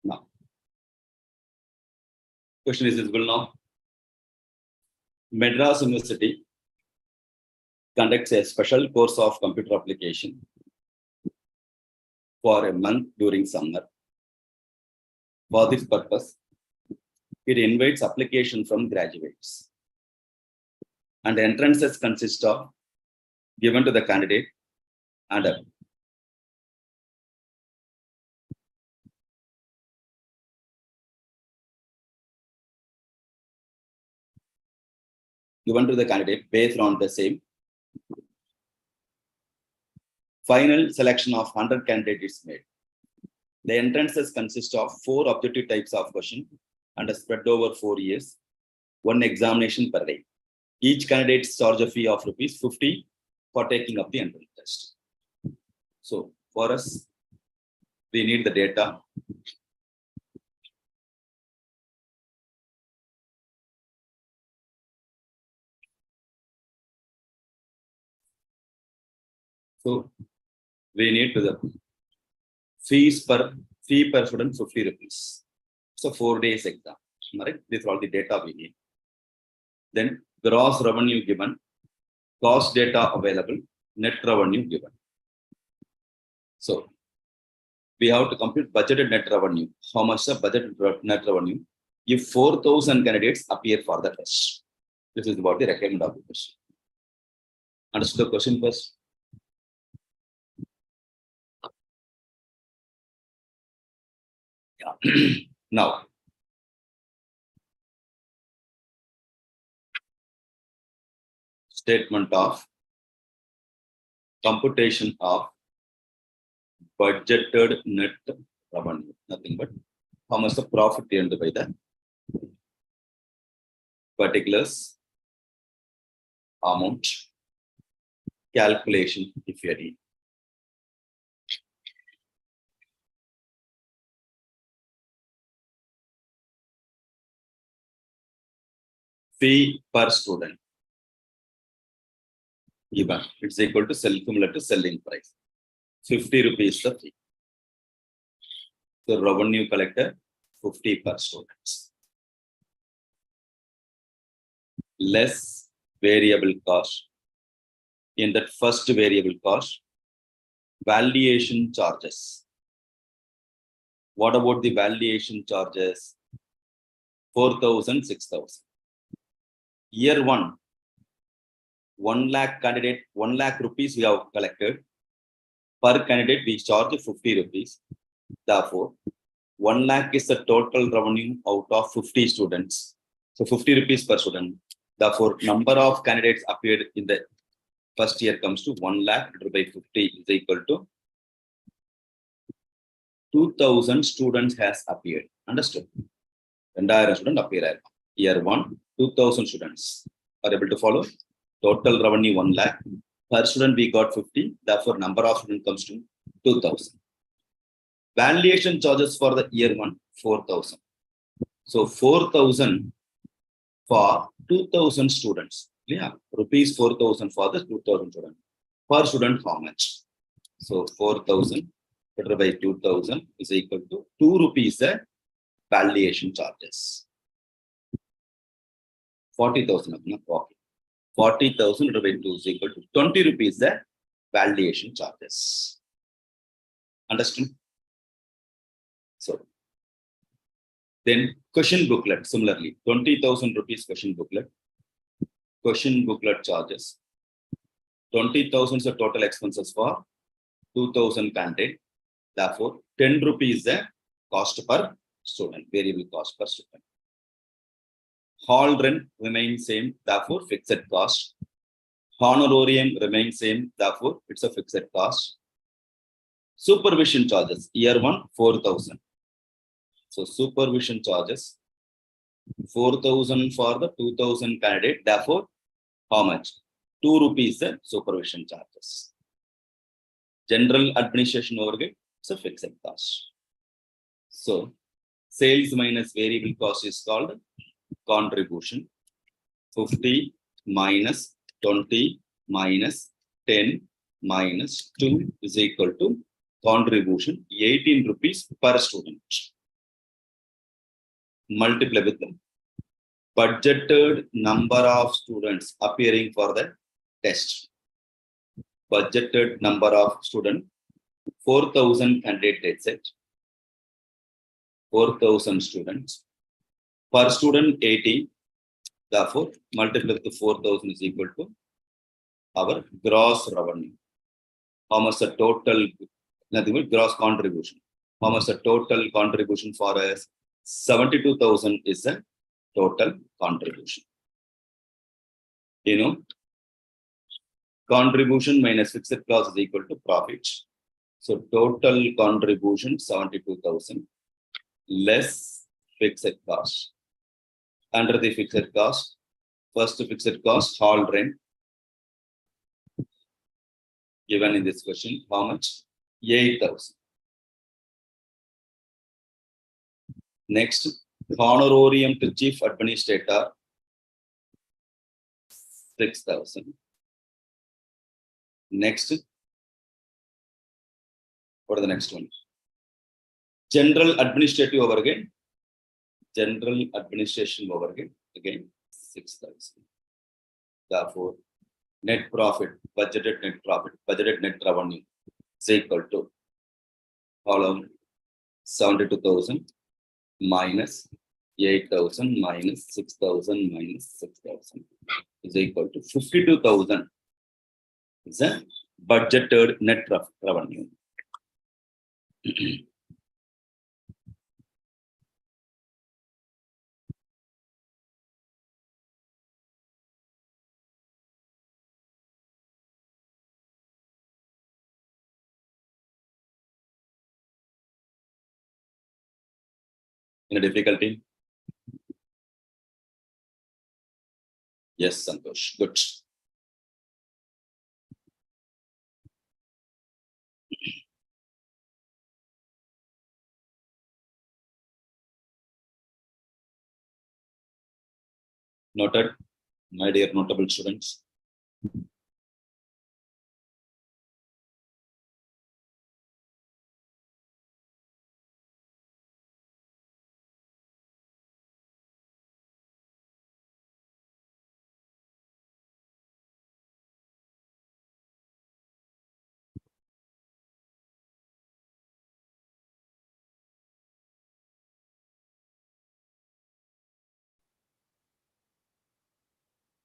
Now, question is visible now. Madras University conducts a special course of computer application for a month during summer. For this purpose, it invites application from graduates. And entrances consist of given to the candidate and given to the candidate based on the same. Final selection of 100 candidates is made. The entrances consist of 4 objective types of question and are spread over 4 years, 1 examination per day. Each candidate charge a fee of ₹50 for taking up the entrance test. So for us, we need the data. So we need to the fee per student ₹50. So 4 days exam. Right? These are all the data we need. Then gross revenue given, cost data available, net revenue given. So we have to compute budgeted net revenue. How much is budgeted net revenue if 4,000 candidates appear for the test? This is about the requirement of the question. Understood the question first? Yeah. Now, statement of computation of budgeted net revenue. Nothing but how much the profit earned by the particulars amount calculation if you are in. Fee per student given, it's equal to similar to selling price. ₹50 the fee. So revenue collector 50 per students. Less variable cost. In that first variable cost, valuation charges What about the valuation charges? 4,000, 6,000. Year 1, 1 lakh candidate, 1 lakh rupees we have collected. Per candidate, we charge 50 rupees. Therefore, 1 lakh is the total revenue out of 50 students. So 50 rupees per student. Therefore, number of candidates appeared in the first year comes to 1 lakh divided by 50 is equal to 2,000 students has appeared. Understood? Entire student appear. Year 1, 2,000 students are able to follow. Total revenue 1 lakh. Per student we got 50. Therefore, number of students comes to 2,000. Valuation charges for the year 1, 4,000. So 4,000 for 2,000 students. Yeah, rupees 4,000 for the 2,000 students. Per student, how much? So 4,000 divided by 2,000 is equal to 2 rupees the valuation charges. 40,000. Okay. 40,000 divided by 2 is equal to 20 rupees the valuation charges. Understand? So then question booklet, similarly, 20,000 rupees question booklet. Question booklet charges. 20,000 is the total expenses for 2,000 candidate. Therefore, 10 rupees the cost per student, variable cost per student. Hall rent remains same, therefore fixed cost. Honorarium remains same, therefore it's a fixed cost. Supervision charges, year 1, 4,000. So supervision charges, 4,000 for the 2,000 candidate, therefore how much? 2 rupees the supervision charges. General administration overhead, it's a fixed cost. So sales minus variable cost is called contribution. 50 minus 20 minus 10 minus 2 is equal to contribution 18 rupees per student. Multiply with the budgeted number of students appearing for the test. Budgeted number of students, 4,000 candidate data set, 4,000 students. Per student 80, therefore multiply with the 4,000 is equal to our gross revenue. How much the total, nothing but gross contribution. How much the total contribution for us? 72,000 is the total contribution. You know, contribution minus fixed cost is equal to profit. So total contribution 72,000 less fixed cost. Under the fixed cost, first fixed cost, hall rent. Given in this question, how much? 8,000. Next, honorarium to chief administrator, 6,000. Next, what are the next one? General administrative overhead. General administration overhead, again 6,000. Therefore, net profit, budgeted net revenue is equal to column 72,000 minus 8,000 minus 6,000 minus 6,000 is equal to 52,000 is a budgeted net revenue. Any difficulty? Yes, Santosh. Good. Noted, my dear notable students.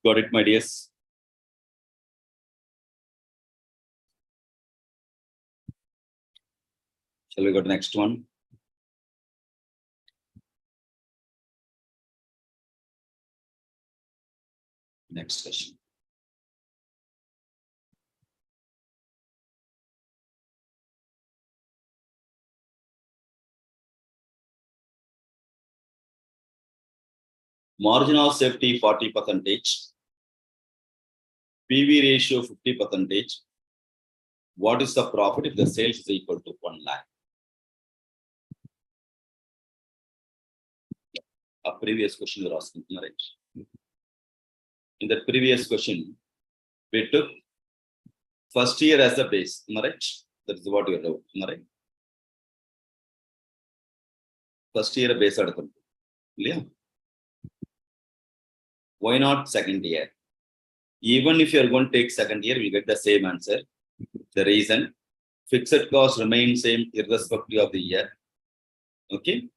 Got it, my dears? Shall we go to the next one? Next question. Margin of safety 40%, PV ratio 50%. What is the profit if the sales is equal to 1 lakh? A previous question you're asking, right? In the previous question, we took first year as a base, right? That is what you wrote, right? First year base. Yeah. Why not second year? Even if you are going to take second year, we get the same answer. The reason, fixed cost remains same irrespective of the year. Okay.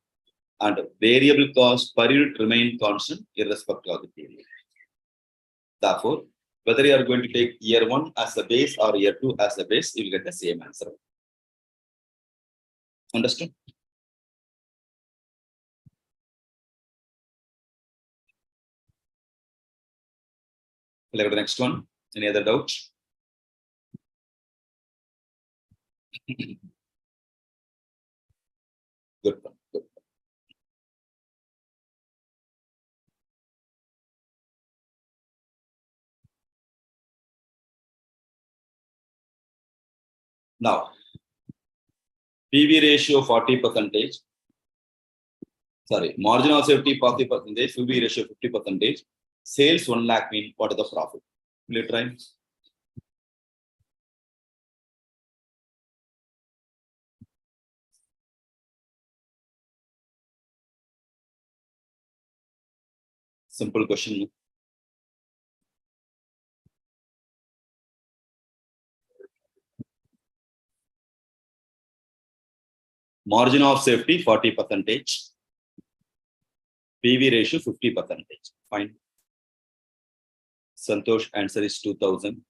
And variable cost per unit remain constant irrespective of the period. Therefore, whether you are going to take year 1 as a base or year 2 as a base, you will get the same answer. Understood? We'll go to the next one. Any other doubts? Good. Good. Now, PV ratio 40%. Sorry, margin of safety 40%, PV ratio 50%. Sales 1 lakh mean what is the profit? Will you try? Simple question. Margin of safety 40%. PV ratio 50%. Fine. Santosh, answer is 2000.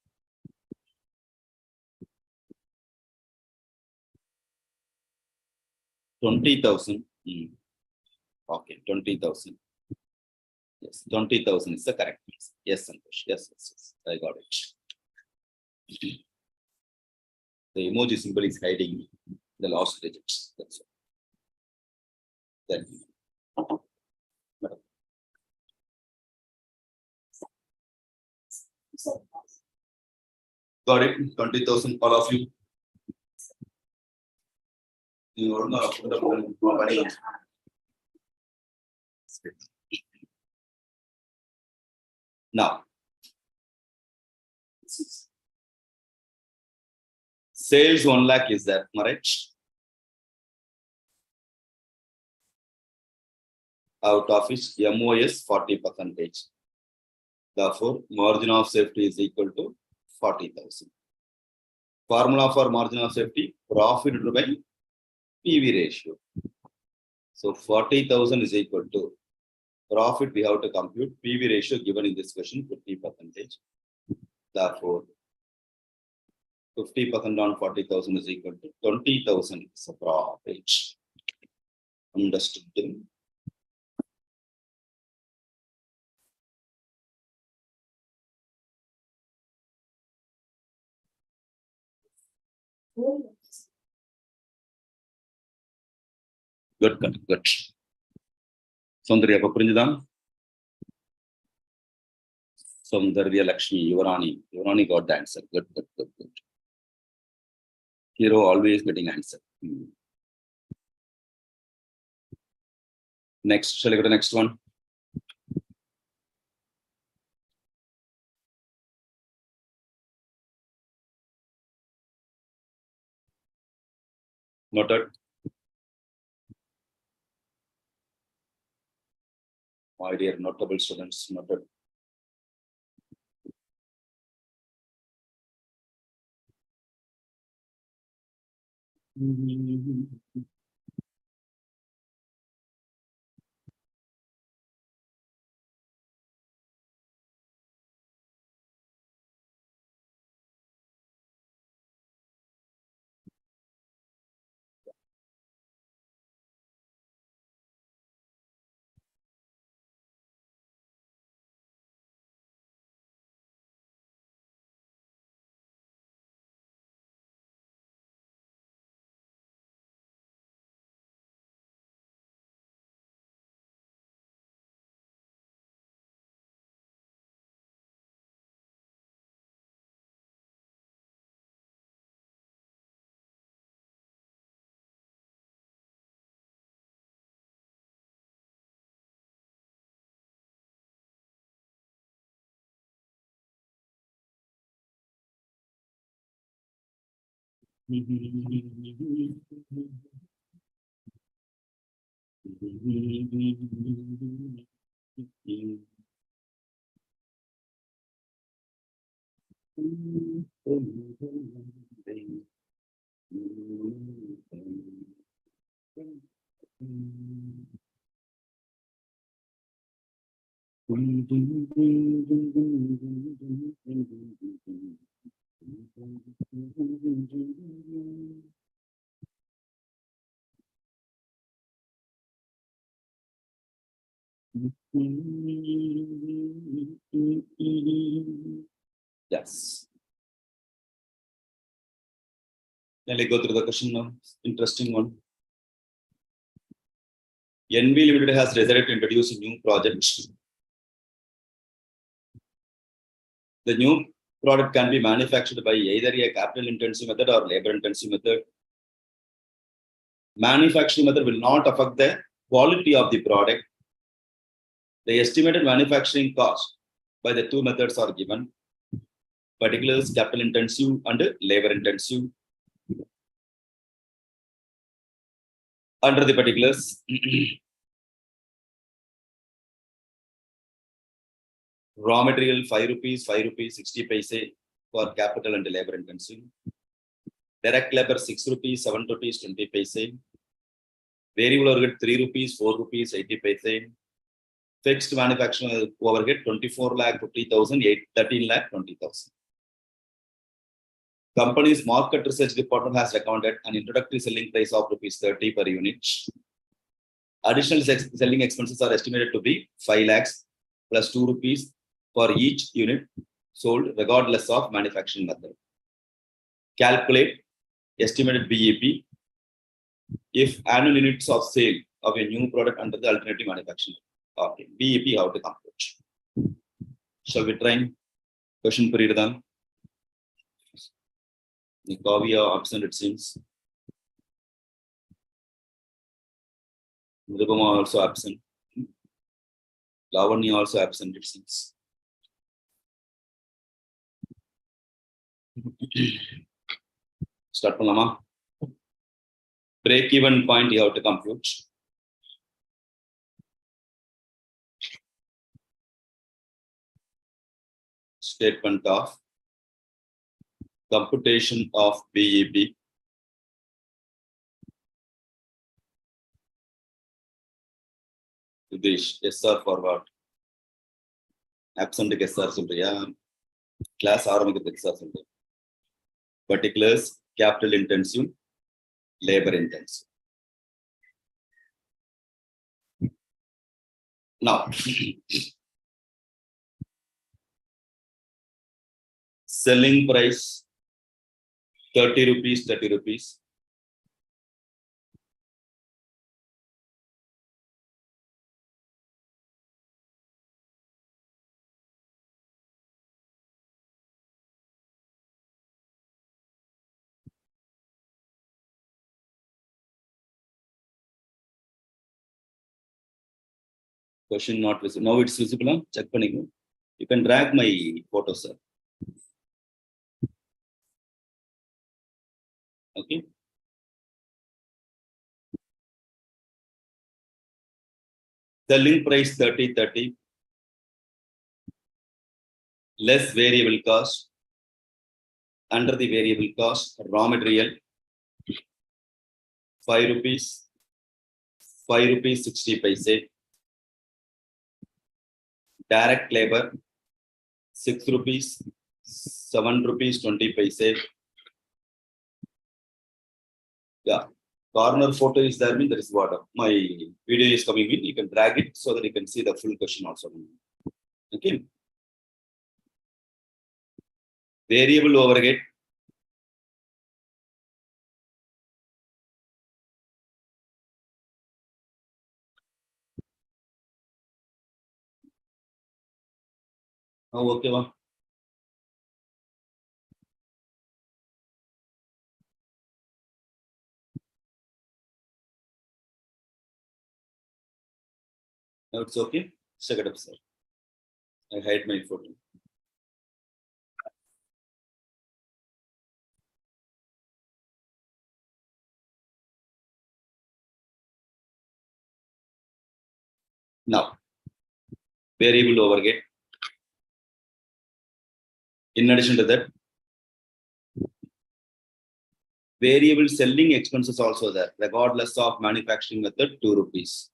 $20,000. Okay, 20,000. Yes, 20,000 is the correct answer. Yes, Santosh. Yes, I got it. The emoji symbol is hiding the last digits. That's all. Then. Got it. 20,000, all of you. You are not money. Now, sales 1 lakh is that, correct? Out of which MOS 40%. Therefore, margin of safety is equal to 40,000. Formula for margin of safety, profit by PV ratio. So 40,000 is equal to profit. We have to compute PV ratio given in this question 50%. Therefore, 50% on 40,000 is equal to 20,000 is a profit. Understood? Good, good. Soundarya Paprinjadam. Soundarya Lakshmi, Yuvrani got the answer. Good. Hero always getting answer. Next, shall I go to the next one? Noted. My dear notable students, noted. Yes. Let me go through the question now. Interesting one. NV Limited has decided to introduce a new project. The new product can be manufactured by either a capital intensive method or labor intensive method. Manufacturing method will not affect the quality of the product. The estimated manufacturing cost by the two methods are given. Particulars capital intensive and labor intensive. Under the particulars, raw material 5 rupees, 60 paise for capital and labor intensive. Direct labor 6 rupees, 7 rupees, 20 paise. Variable overhead 3 rupees, 4 rupees, 80 paise. Fixed manufacturing overhead 24 lakh 50,000, 13 lakh 20,000. Company's market research department has recommended an introductory selling price of rupees 30 per unit. Additional selling expenses are estimated to be 5 lakhs plus 2 rupees for each unit sold regardless of manufacturing method. Calculate estimated BEP if annual units of sale of a new product under the alternative manufacturing. Okay, BEP how to compute. Shall we try? Question period then. Kavya absent it seems. Nirupama also absent. Lavanya also absent it seems. Start Palama. Break even point you have to compute. Statement of computation of BEP. This SR forward. Absent SR solriya. Class ஆரம்பிக்கிறது SR solriya. Particulars capital intensive, labor intensive. Now, selling price 30 rupees, 30 rupees. Question not visible. Now it's visible. Huh? Check panningo. You can drag my photo, sir. Okay. Selling price 30, 30. Less variable cost. Under the variable cost, raw material 5 rupees, 5 rupees 60 paise. Direct labor 6 rupees, 7 rupees 20 paise. Yeah, corner photo is there, mean there is what my video is coming in. You can drag it so that you can see the full question also. Okay. Variable overhead. Oh, okay, well. Now it's okay. Check it up, sir. I hide my photo. Now, variable overhead. In addition to that, variable selling expenses also there, regardless of manufacturing method, 2 rupees.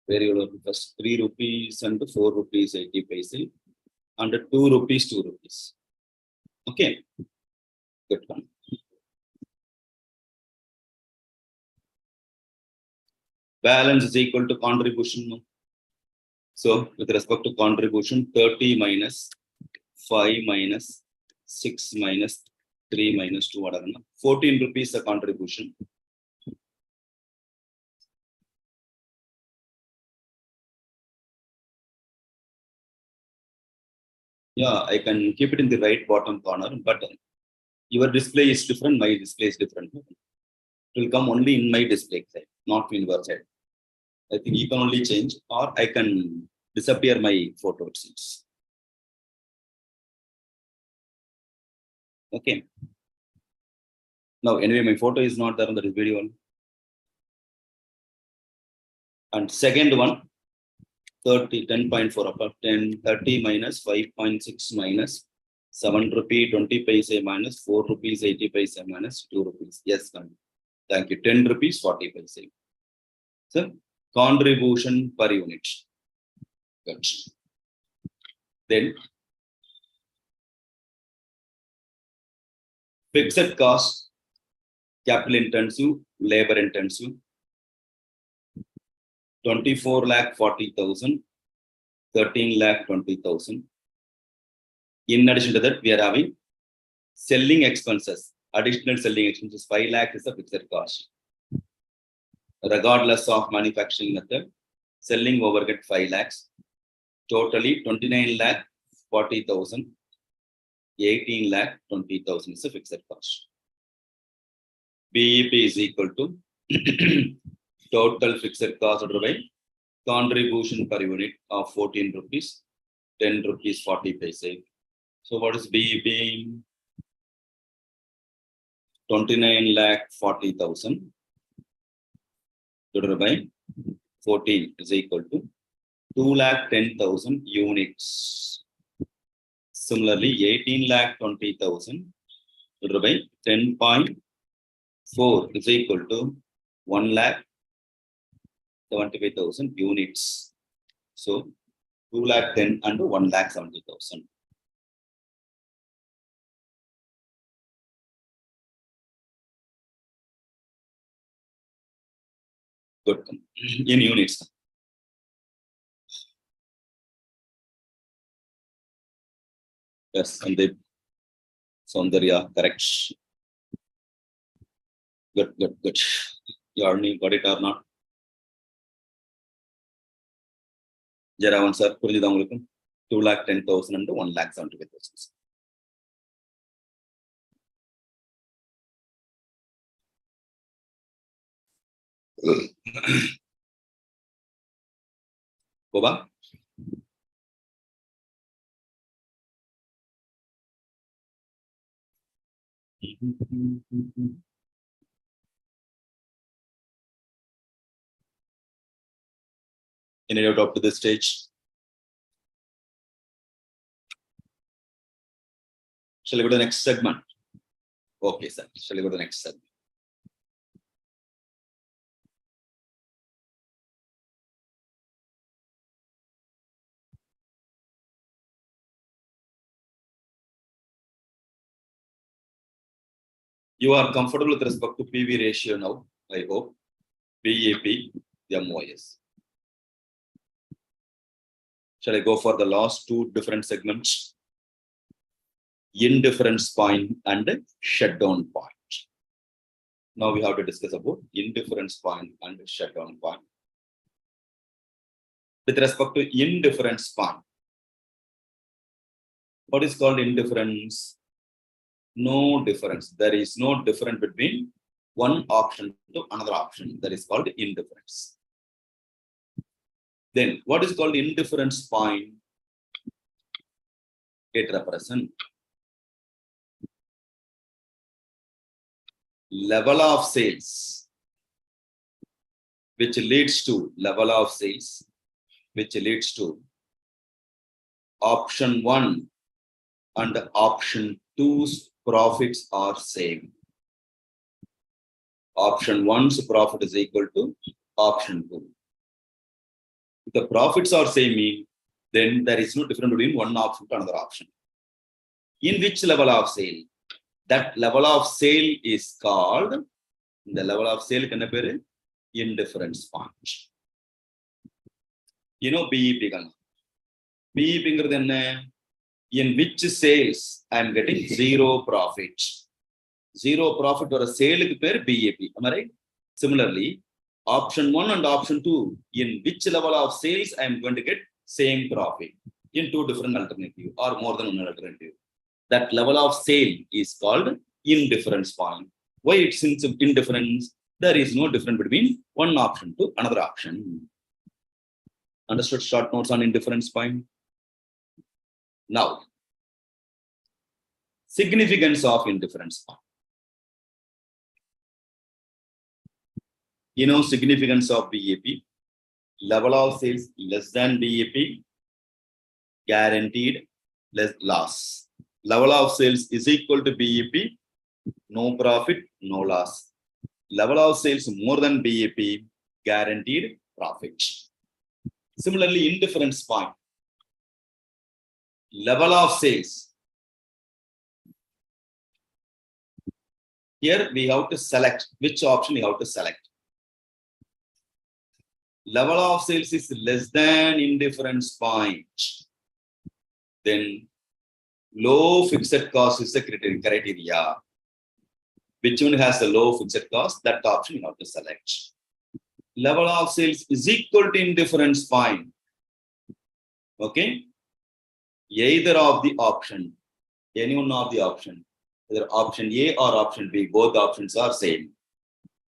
Variable first 3 rupees and 4 rupees 80 paise, and 2 rupees 2 rupees. Okay, good one. Balance is equal to contribution. So with respect to contribution, 30 minus 5 minus 6 minus 3 minus 2, whatever. 14 rupees the contribution. Yeah, I can keep it in the right bottom corner, but your display is different, my display is different. It will come only in my display side, not in your side. I think you can only change, or I can disappear my photo, it seems. Okay. Now, anyway, my photo is not there on the video. And second one, 10.4 up 30 minus 5.6 minus 7 rupee 20 paise minus 4 rupees 80 paise minus 2 rupees. Yes, thank you. 10 rupees 40 paise. So, contribution per unit. Good. Then, fixed cost, capital intensive, labor intensive, 24 lakh 40,000, 13 lakh 20,000. In addition to that, we are having selling expenses, additional selling expenses, 5 lakh is the fixed cost. Regardless of manufacturing method, selling overhead 5 lakhs, totally 29 lakh 40,000, 18 lakh 20,000 is the fixed cost. BEP is equal to total fixed cost by contribution per unit of 14 rupees, 10 rupees 40 paise. So what is BEP? 29 lakh 40,000 divided by 14 is equal to 2 lakh 10,000 units. Similarly, 18 lakh 20,000 divided by 10.4 is equal to 1 lakh 75,000 units. So 2 lakh 10 and 1 lakh 70,000. Good. In units. Yes, and the Soundarya, correct. Good. Yarni, got it or not? Jaravan sir, 2 lakh 10,000 and 1 lakh 75,000. Boba? Any doubt up to this stage? Shall we go to the next segment? Okay, sir. Shall we go to the next segment? You are comfortable with respect to PV ratio now, I hope. BEP, MOS. Shall I go for the last two different segments? Indifference point and shutdown point. Now we have to discuss about indifference point and shutdown point. With respect to indifference point, what is called indifference? No difference. There is no difference between one option to another option. That is called indifference. Then what is called indifference point? It represents level of sales, which leads to level of sales, which leads to option 1 and option 2's profits are same. Option 1's profit is equal to option 2. If the profits are same, then there is no difference between one option to another option. In which level of sale? That level of sale is called, the level of sale can be indifference point. You know BEP. BEP in which sales I am getting zero profit. Zero profit or a sale BEP. Am I right? Similarly, option 1 and option 2, in which level of sales I am going to get same profit in two different alternatives or more than one alternative. That level of sale is called indifference point. Why it's indifference? There is no difference between one option to another option. Understood? Short notes on indifference point. Now, significance of indifference point. You know significance of BEP. Level of sales less than BEP, guaranteed less loss. Level of sales is equal to BEP, no profit, no loss. Level of sales more than BEP, guaranteed profit. Similarly, indifference point. Level of sales. Here we have to select which option we have to select. Level of sales is less than indifference point. Then low fixed cost is the criteria. Which one has a low fixed cost? That option you have to select. Level of sales is equal to indifference point. Okay? Either of the option, any one of the option, either option A or option B, both options are same.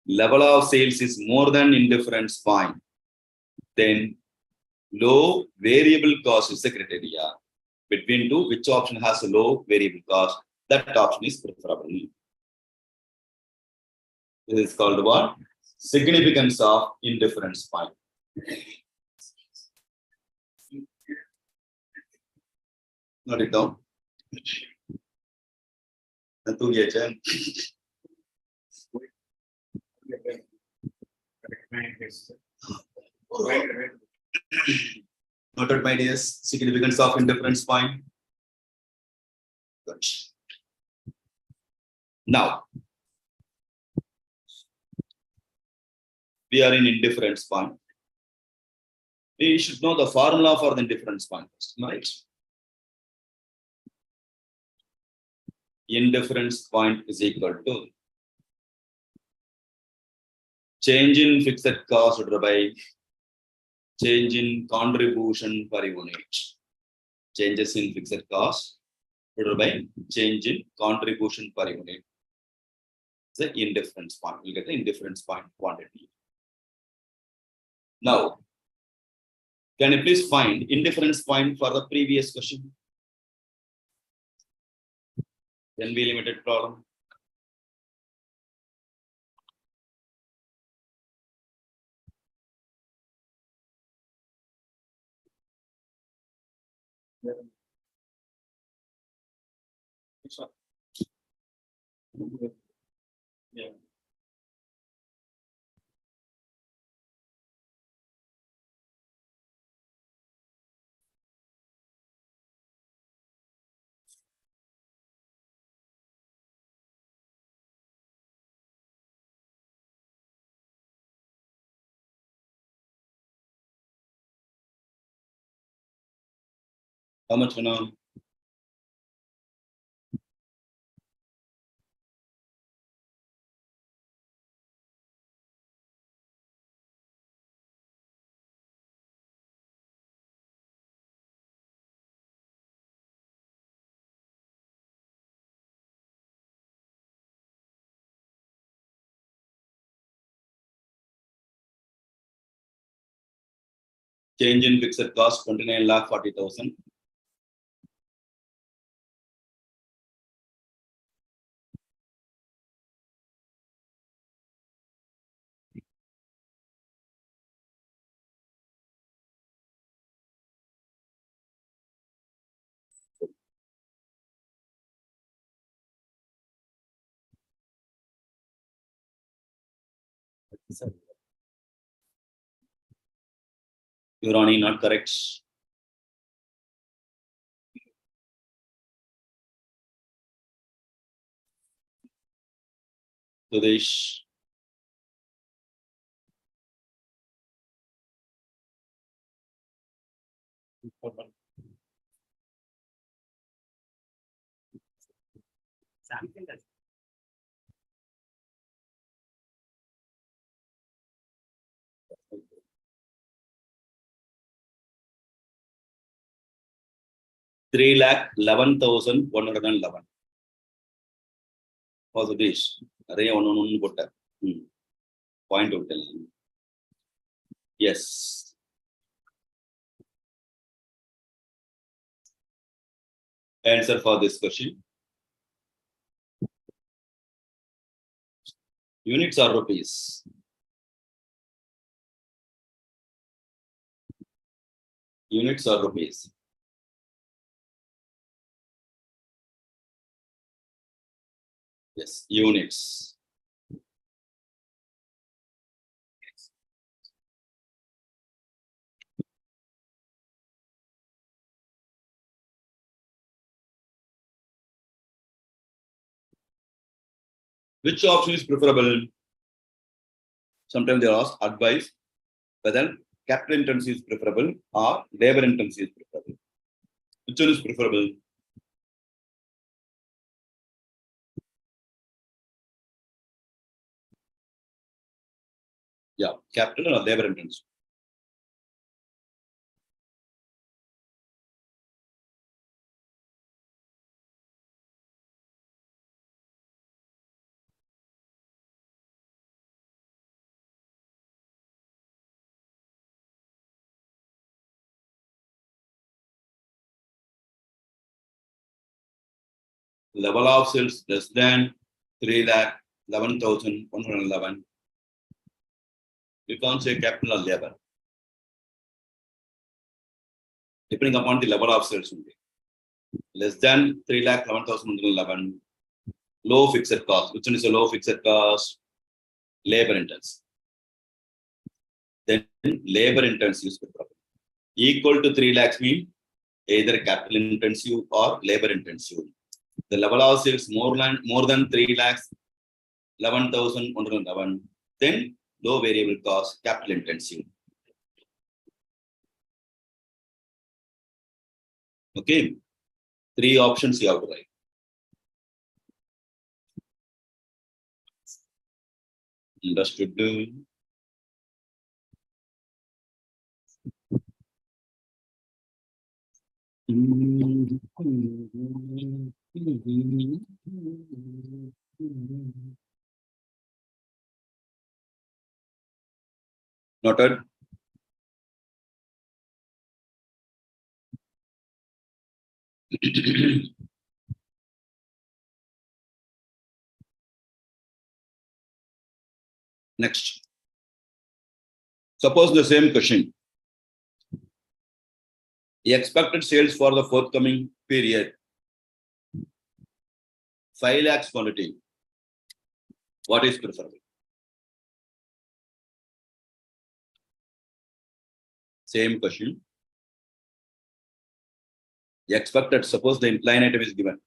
Level of sales is more than indifference point. Then low variable cost is the criteria. Between two, which option has a low variable cost? That option is preferable. This is called what? Significance of indifference point. Note it down. Noted, my dears, significance of indifference point. Good. Now, we are in indifference point. We should know the formula for the indifference point, right? Indifference point is equal to change in fixed cost by change in contribution per unit. Changes in fixed cost by change in contribution per unit. The indifference point. We'll get the indifference point quantity. Now, can you please find indifference point for the previous question? NB limited problem. Yeah. How much for now? Change in fixed cost 29,40,000. Your Honor, not correct. Sudesh. Three lakh 11,111. For Sudesh. Point of telling. Yes. Answer for this question. Units or rupees? Units or rupees? Yes, units. Which option is preferable? Sometimes they ask advice whether capital intensive is preferable or labor intensive is preferable. Which one is preferable? Yeah, capital or labor intensive. Level of sales less than 3,11,111. You can't say capital or labor. Depending upon the level of sales only. Less than 3,11,111. Low fixed cost. Which one is a low fixed cost? Labor intensive. Then labor intensive is preferable. Equal to 3 lakhs mean either capital intensive or labor intensive. The level of sales more than 3 lakhs 11,111. Then low variable cost, capital intensive. Okay, 3 options you have to write. Understood? Noted? Next. Suppose the same question. The expected sales for the forthcoming period 5 lakhs quantity. What is preferable? Same question. The expected, suppose the implied item is given.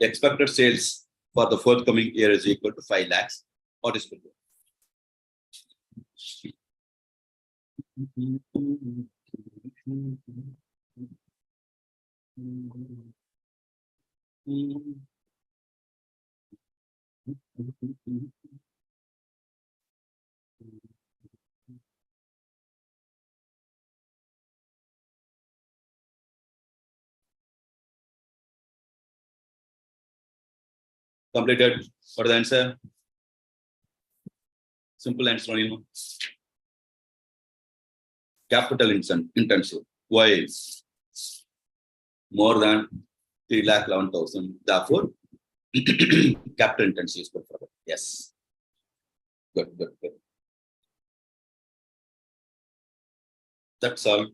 The expected sales for the forthcoming year is equal to 5 lakhs. What is preferable? Completed. What is the answer? Simple answer only. Capital intensive. Why? More than 3,11,000. Therefore, capital intensive is preferable. Yes. Good. That's all.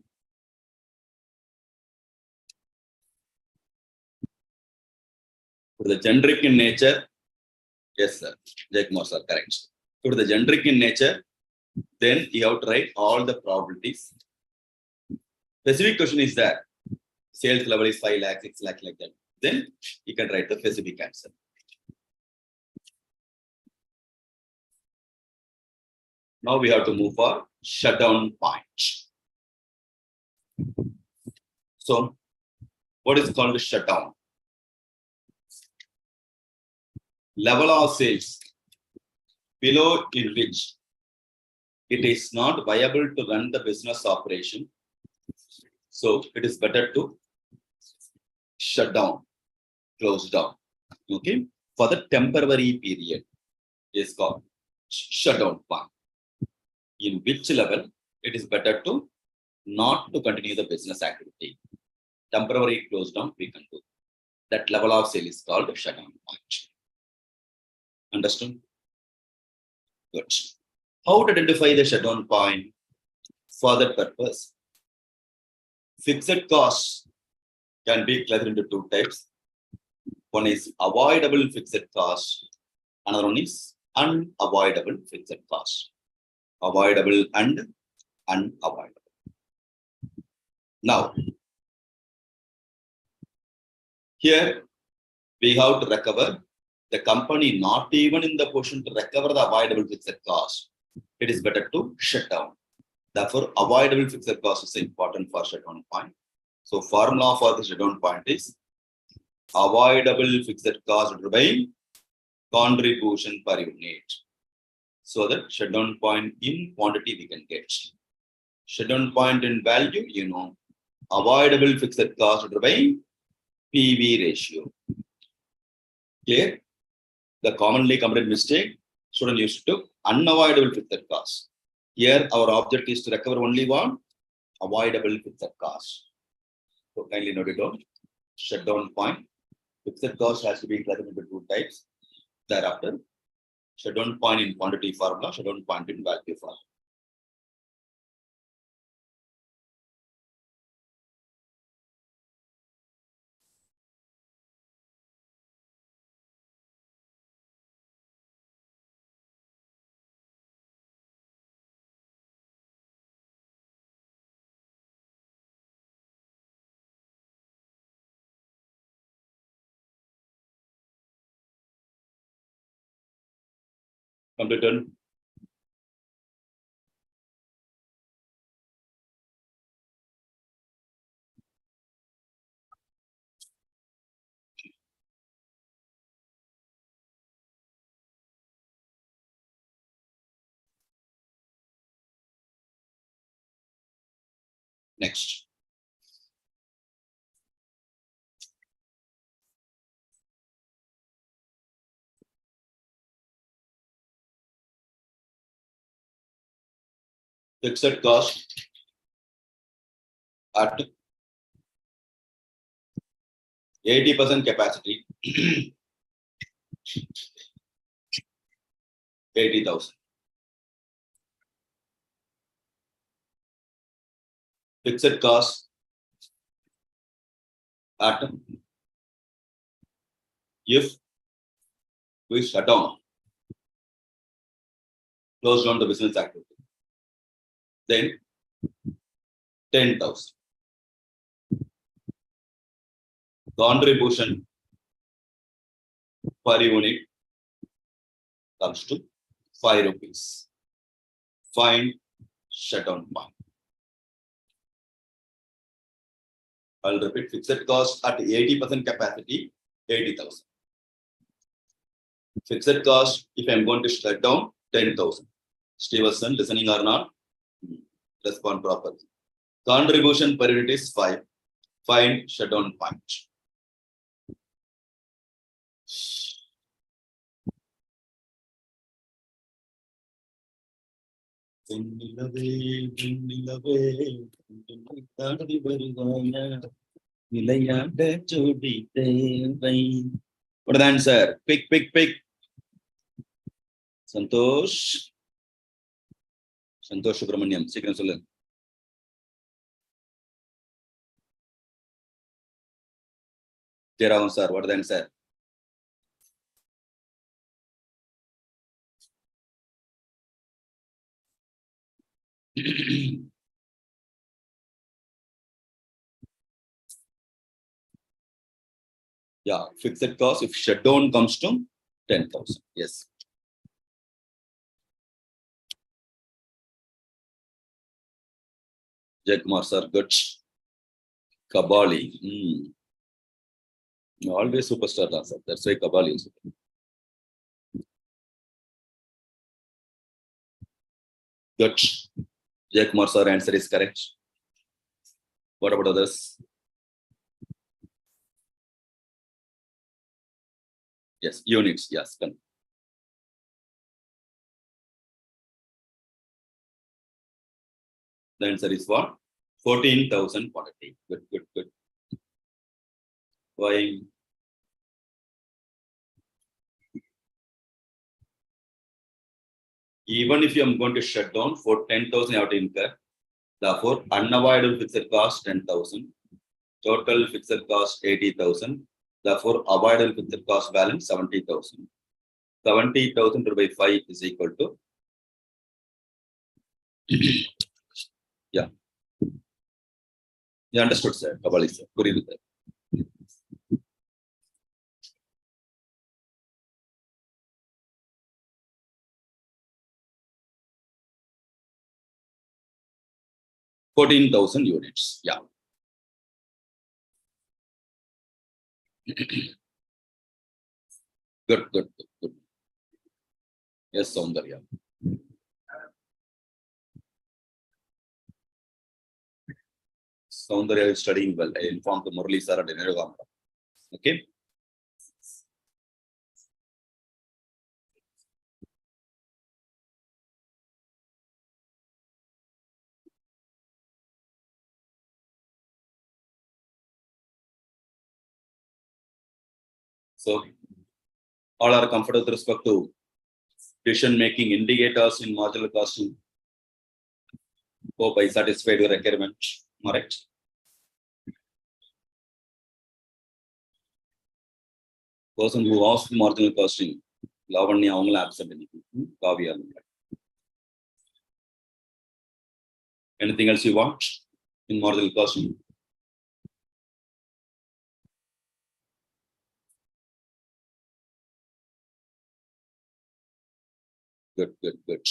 For the generic in nature, yes, sir. Yazhmozhi, sir, correct. For the generic in nature, Then you have to write all the probabilities. Specific question is that sales level is 5 lakh, 6 lakh, like that. Then you can write the specific answer. Now we have to move for shutdown point. So, what is called a shutdown? Level of sales below in which it is not viable to run the business operation. So it is better to shut down, close down. Okay, for the temporary period is called shutdown point. In which level it is better to not to continue the business activity. Temporary close down we can do. That level of sale is called shutdown point. Understood? Good. How to identify the shutdown point? For that purpose, fixed costs can be classified into two types. One is avoidable fixed cost, another one is unavoidable fixed cost. Avoidable and unavoidable. Now, here we have to recover the company not even in the position to recover the avoidable fixed cost. It is better to shut down. Therefore, avoidable fixed cost is important for shutdown point. So, formula for the shutdown point is avoidable fixed cost by contribution per unit. So that shutdown point in quantity we can get. Shutdown point in value, avoidable fixed cost by PV ratio. Clear? The commonly committed mistake, student used to unavoidable fixed cost. Here our object is to recover only one avoidable fixed cost. So kindly note it down. Shutdown point. Fixed cost has to be classified into two types. Thereafter, shutdown point in quantity formula, shutdown point in value formula. Completed. Next. Fixed cost at 80% capacity, 80,000. Fixed cost at if we shut down, close down the business activity, then 10,000. Contribution per unit comes to 5 rupees. Find shutdown point. I'll repeat, fixed cost at 80% capacity, 80,000. Fixed cost, if I'm going to shut down, 10,000. Stevenson, listening or not? Respond properly. Contribution per unit is 5. Find shutdown point. What is the answer? Pick. Santosh Subramaniam. Sikran Solan. Jeravan sir, what is the answer? Yeah, fixed cost if shutdown comes to 10,000. Yes. Jaykumar sir, good. Kabali. Always superstar, sir. That's why Kabali is. Good. Jaykumar sir, answer is correct. What about others? Yes, units. Yes. The answer is what? 14,000 quantity. Good, good, good. Why? Even if you are going to shut down for 10,000, you have to incur. Therefore, unavoidable fixed cost 10,000. Total fixed cost 80,000. Therefore, avoidable fixed cost balance 70,000. 70,000 divided by 5 is equal to. Yeah. You understood, sir. Kabali, sir. Puridu, sir. $14,000 units. Yeah. Good, good, good, good. Yes, Soundarya. Soundarya is studying well. I informed the Murali sir and Nirugam. Okay. So, all are comfortable with respect to decision-making indicators in marginal costing. Hope I satisfied your requirement. Correct. Person who asked marginal costing, Lavanya only absent anything. Kavin. Anything else you want in marginal costing? Good, good, good.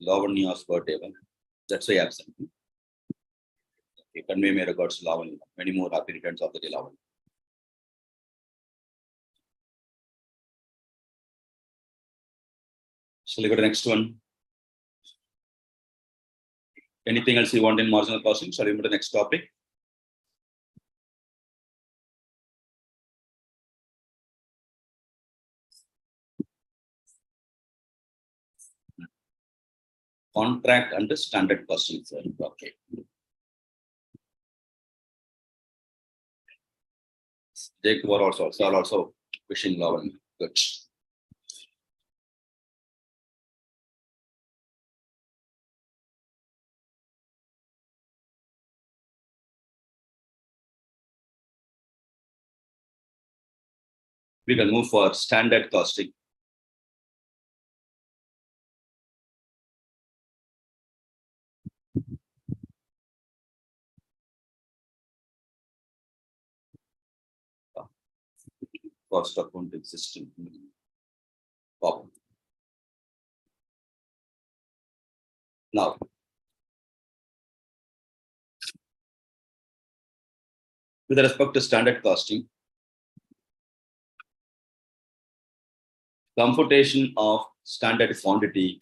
Lavanya's birthday. That's why absent. Okay, convey my regards to Lavanya. Many more happy returns of the day, Lavanya. Shall we go to the next one? Anything else you want in marginal costing? Shall we move to the next topic? Contract under standard costing, sir. Okay. Jake were also wishing Lavanya. Good. We can move for standard costing. Cost accounting system. Oh. Now, with respect to standard costing, computation of standard quantity,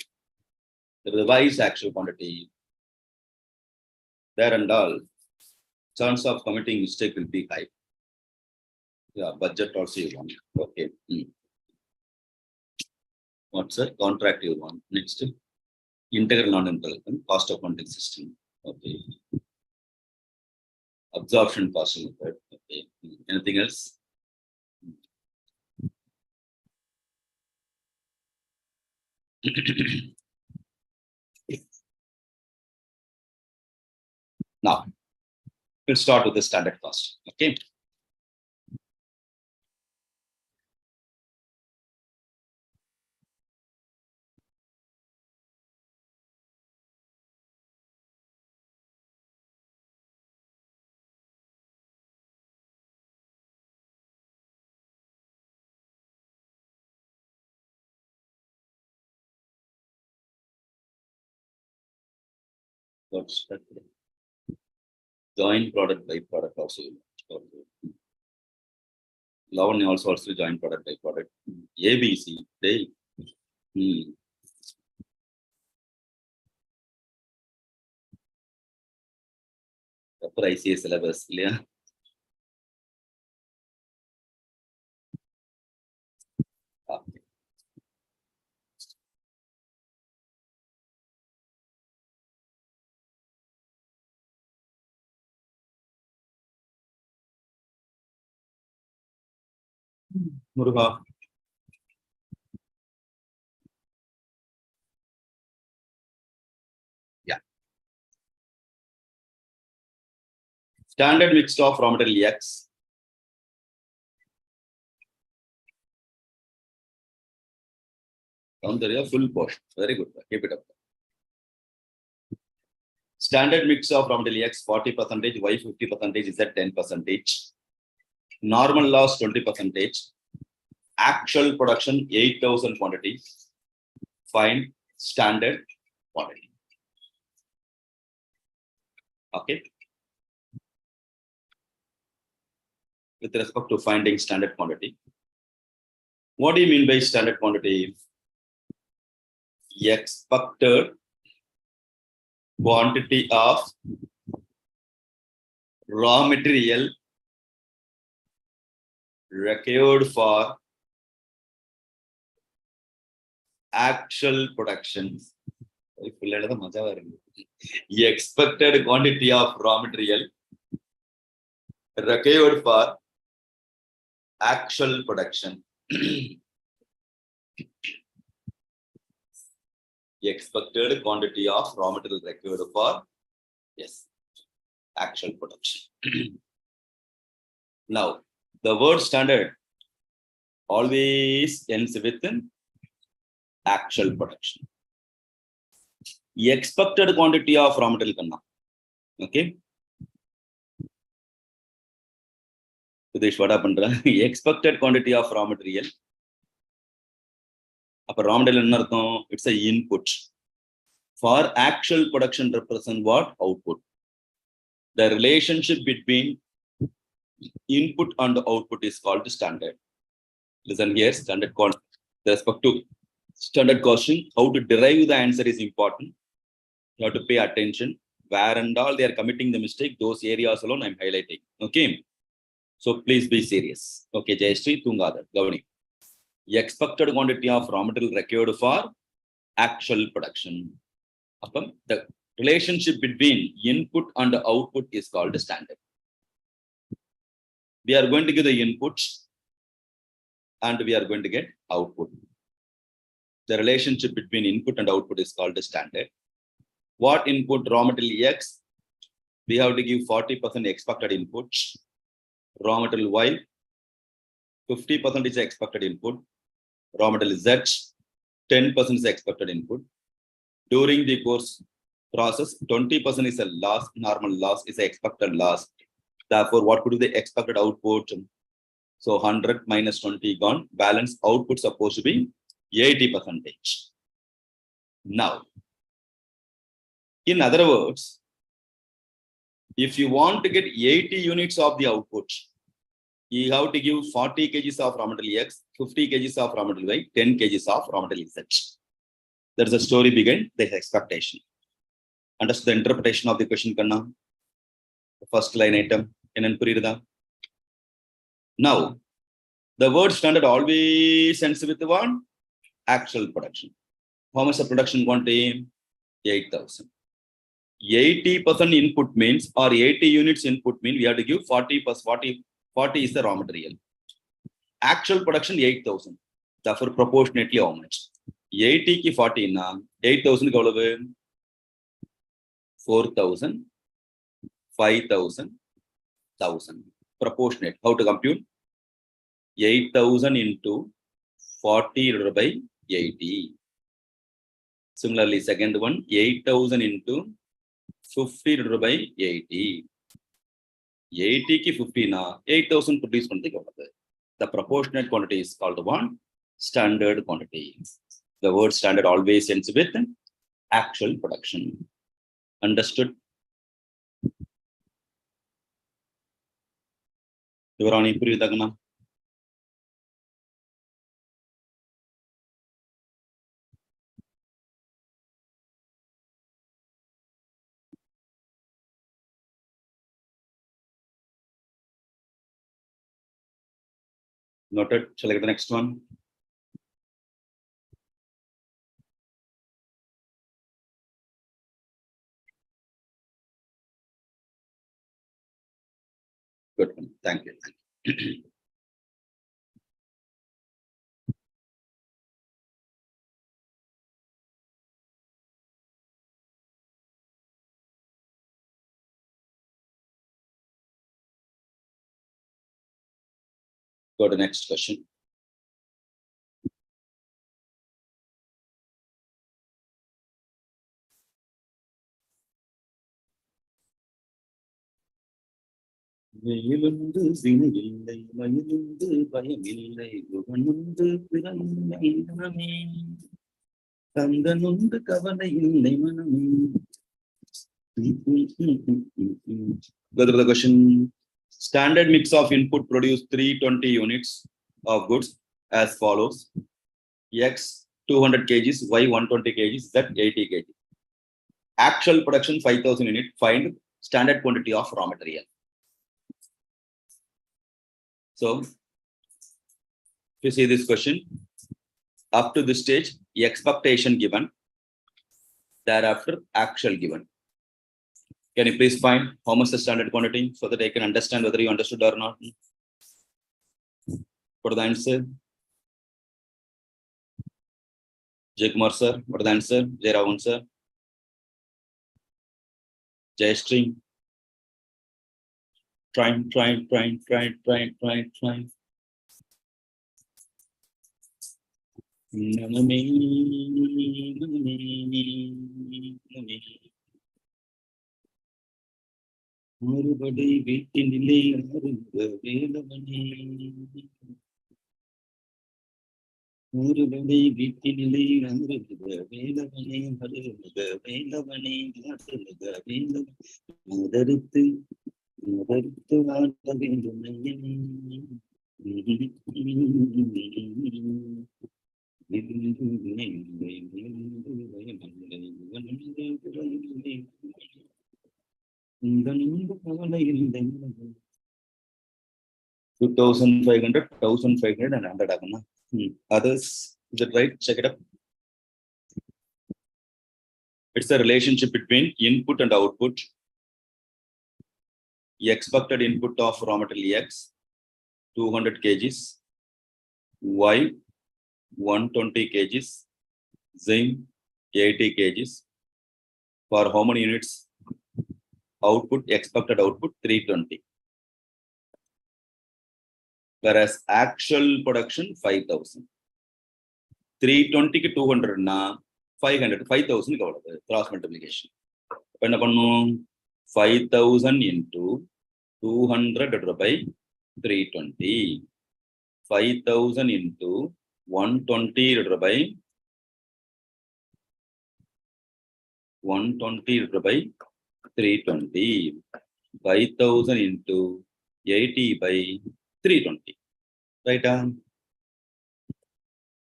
the revised actual quantity, there and all, chance of committing mistake will be high. Yeah, budget also you want. Okay. What's the contract you want? Next, integral non-integral cost accounting system. Okay. Absorption costing method. Okay. Anything else? Now, we'll start with the standard cost. Okay. What's that? Joint product by product also. Lavanya also joint product by product. ABC. They. Upper ICAI syllabus. Yeah. Muruga. Yeah. Standard mixed of raw material X. Down there, full portion. Very good. Keep it up. Standard mix of raw material X 40%, Y 50%, Z 10%. Normal loss 20%. Actual production 8,000 quantity. Find standard quantity. Okay. With respect to finding standard quantity, what do you mean by standard quantity? Expected quantity of raw material required for actual production. Expected quantity of raw material required for actual production. Expected quantity of raw material required for actual production. Now, the word standard always ends with actual production. Expected quantity of raw material kanna. Okay. Sudesh, what happened? Expected quantity of raw material. Raw material it's a input. For actual production represent what? Output. The relationship between input and output is called standard. Listen here, standard with respect to standard costing, how to derive the answer is important. You have to pay attention. Where and all they are committing the mistake, those areas alone I'm highlighting. Okay. So please be serious. Okay, Jayashree, Tungada, Gavani. Expected quantity of raw material required for actual production. The relationship between input and output is called standard. We are going to give the inputs and we are going to get output. The relationship between input and output is called the standard. What input? Raw material X. We have to give 40% expected inputs. Raw material Y. 50% is expected input. Raw material Z. 10% is expected input. During the course process, 20% is a loss. Normal loss is an expected loss. Therefore, what could be the expected output? So 100 minus 20 gone. Balance output supposed to be 80%. Now, in other words, if you want to get 80 units of the output, you have to give 40 kgs of raw material X, 50 kgs of raw material Y, 10 kgs of raw material Z. There's a story behind the expectation. Understand the interpretation of the question, Kanna? The first line item. Now, the word standard always ends with one actual production. How much the production quantity? 8,000. 80% input means, or 80 units input means, we have to give 40 plus 40. 40 is the raw material. Actual production 8,000. Therefore, proportionately how much? 80 ki 40 na 8,000 ki 4,000, 5,000, 1,000. Proportionate. How to compute? 8,000 into 40 divided by 80. Similarly, second one, 8,000 into 50 divided by 80. 80 ki 50 na 8,000 produce pannadhu. The proportionate quantity is called one standard quantity. The word standard always ends with actual production. Understood? Vivarani puriyudagana? Noted. Shall I get the next one? Good one. Thank you. Go to the next question. வெயிலுண்டு வினையில்லை மயிலுண்டு பயமில்லை குகனுண்டு பிறனில்லை மனமே கந்தனுண்டு கவலை இல்லை மனமே. Go to the question. Standard mix of input produce 320 units of goods as follows: X 200 kgs, Y 120 kgs, Z 80 kg. Actual production 5,000 unit. Find standard quantity of raw material. So, if you see this question, up to this stage, expectation given, thereafter actual given. Can you please find how much the standard quantity so that I can understand whether you understood or not? What is the answer? Jay Kumar sir, what is the answer? Jay Rahul sir? Jay String? Try. மறுபடி வீட்டினிலே அருந்த வேலவனே மறுபடி வீட்டினிலே அருந்த வேலவனே அருந்த வேலவனே அருந்த வேலவனே முதறுத்து ஆட வேண்டும் $2,500, 1,500 and 100. Others, is it right? Check it up. It's the relationship between input and output. Expected input of raw material X 200 kgs, Y 120 kgs, zinc 80 kgs. For how many units? Output, expected output 320. Whereas actual production 5,000. 320 to 200 na 500, 5,000 cross multiplication. 5,000 into 200 divided by 320. 5,000 into 120 divided by 320. 5,000 into 80 by 320. Right?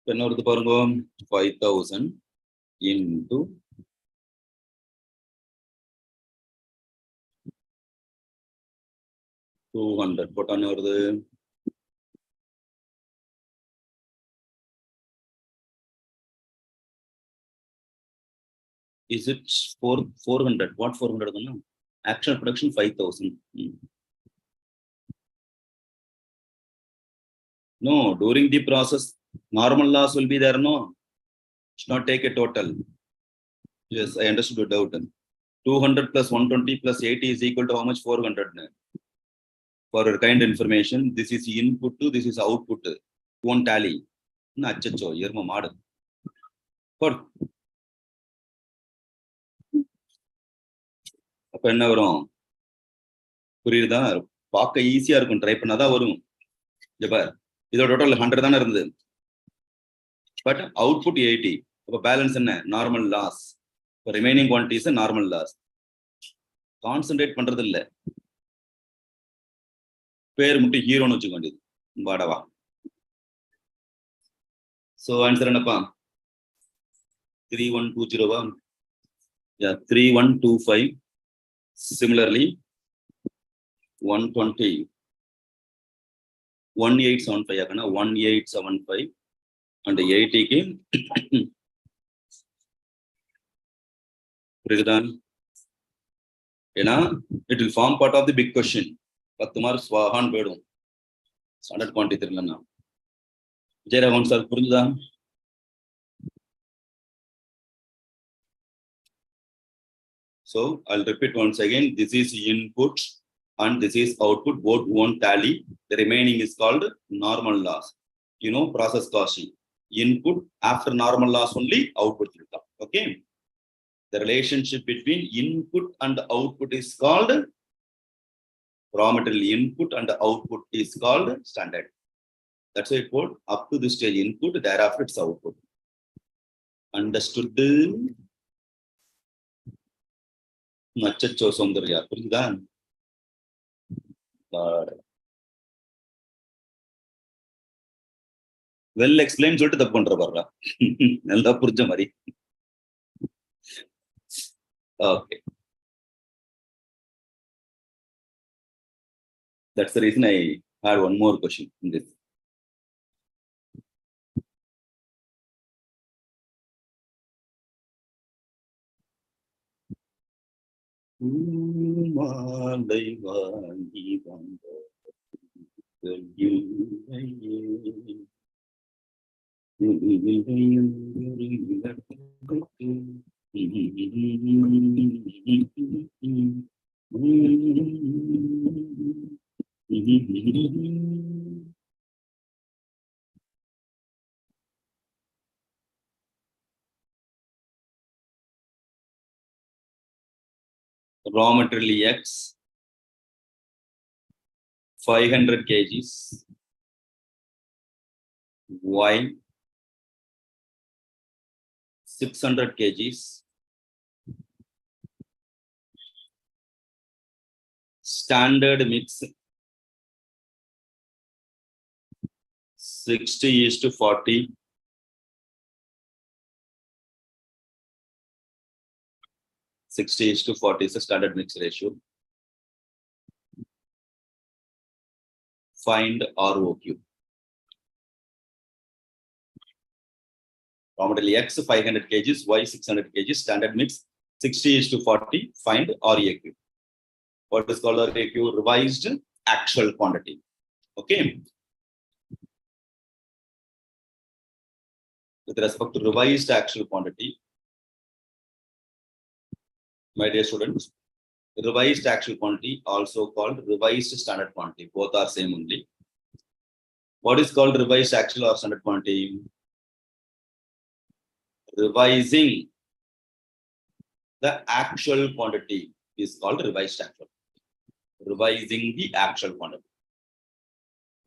When 5,000 into 200. What on your is it 400? What 400? Actual production 5,000. No, during the process, normal loss will be there. No, it's not take a total. Yes, I understood your doubt. 200 plus 120 plus 80 is equal to how much? 400. For your kind information, this is input to this is output. Won't tally. Nachacho, yerma mad. For அப்ப என்ன வரும்? புரியுதா? பார்க்க ஈஸியா இருக்கும், try பண்ணாதான் வரும். இதோட டோட்டல் 100 தானே இருந்தது, பட் அவுட்புட் 80. அப்ப பேலன்ஸ் என்ன? Normal loss. Remaining quantity is normal loss. Concentrate பண்றது இல்ல. பேர் மட்டும் ஹீரோன்னு வச்சுக்க வேண்டியது. வாடவா. So answer என்னப்பா? 3120. Yeah, 3125. Similarly, 120. 1875 ஆகனா 1875 and 80 க்கு புரியுதா? ஏன்னா it will form part of the big question. 10 marks வாகான் போயிடும் ஸ்டாண்டர்ட் குவான்டிட்டி தெரியலன்னா. விஜயராகவன் சார் புரிஞ்சுதா? So I'll repeat once again, this is input and this is output, both won't tally. The remaining is called normal loss. You know, process costing. Input after normal loss only, output will come. Okay. The relationship between input and output is called raw material. Input and output is called standard. That's why it called up to this stage input, thereafter it's output. Understood? நச்சச்சோ சௌந்தர்யா புரியுதா? Well explain சொல்லிட்டு தப்பு பண்ற பாருடா. நல்லா புரிஞ்ச மாதிரி. Okay, that's the reason I had one more question in this. மாலை வாங்கி வந்த raw material X 500 kgs, Y 600 kgs, standard mix 60:40, 60:40 is a standard mix ratio. Find ROQ. Raw material X 500 kgs, Y 600 kgs, standard mix 60:40. Find REQ. What is called REQ? Revised actual quantity. Okay. With respect to revised actual quantity, my dear students, revised actual quantity, also called revised standard quantity, both are same only. What is called revised actual or standard quantity? Revising the actual quantity is called revised actual. Revising the actual quantity.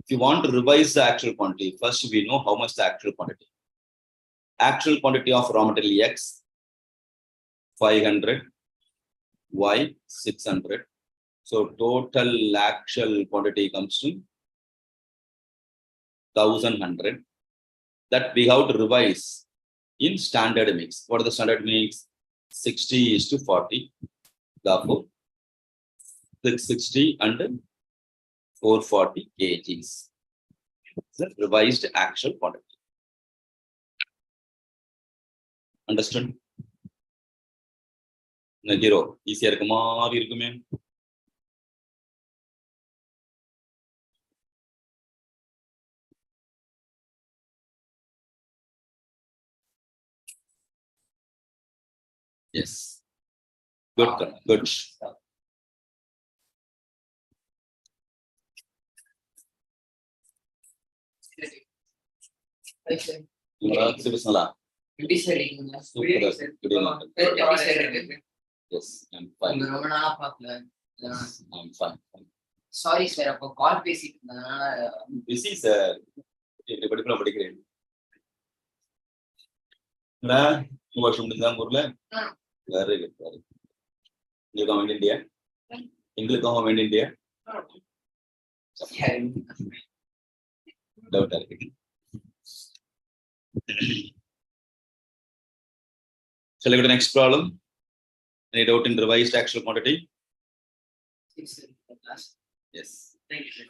If you want to revise the actual quantity, first we know how much the actual quantity. Actual quantity of raw material X 500, Y 600. So total actual quantity comes to 1100. That we have to revise in standard mix. What is the standard mix? 60:40. Therefore, 660 and 440 kgs. The revised actual quantity. Understood? Nagiro, easier இருக்குமா இருக்குமே? Yes. Good, good. Yes, I'm fine. I'm fine. Sorry, sir. அப்போ கால் பேசிட்டு busy sir. எப்படி படிக்கிறேன்? நான் வருஷம் முடிஞ்சா ஊர்ல. Very good, very good. You come in India? எங்களுக்காக வேண்டிய doubt இருக்கு. Shall I go to the next problem? Any doubt in revised actual quantity? Yes. Thank you.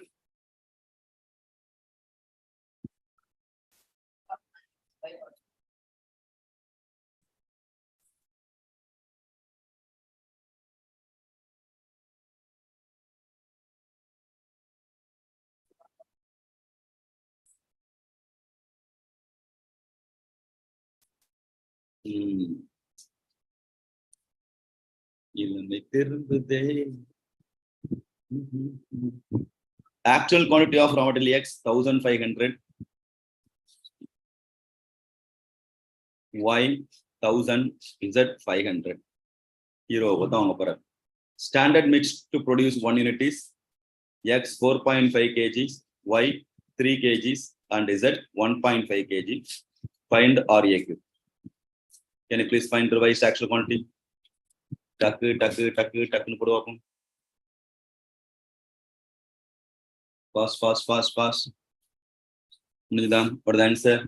Actual quantity of raw material X 1500, Y 1000, Z 500. Here, standard mix to produce 1 unit is X 4.5 kg, Y 3 kg, and Z 1.5 kg. Find RAQ. Can you please find revised actual quantity? Fast. Fast. What the answer?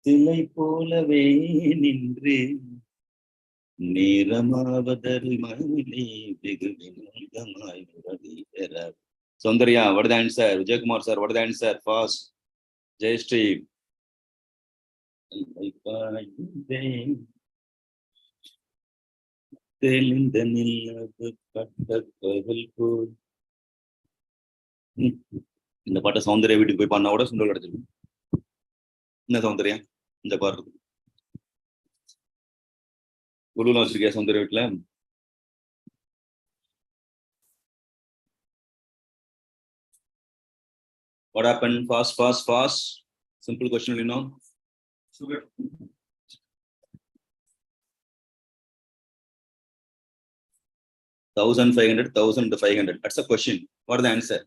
சிலை போலவே நின்று நேரமாவதரு மணிலே வெகு வினோதமாய் வருகிறார். Soundarya, what is the answer? Vijay Kumar sir, what is the answer? Fast. Jayashree. தெளிந்த நிலவு பட்ட பகல் போல். இந்த பாட்டை சௌந்தர்யா வீட்டுக்கு போய் பண்ணா கூட சுண்டல் கிடைச்சிருக்கும். என்ன சௌந்தர்யா இந்த பாட்டு குழுலாம் வச்சிருக்கியா சௌந்தர்யா வீட்டுல? What happened? Fast. Simple question, you know. Sugar. 1500, 1500. That's a question. What is the answer?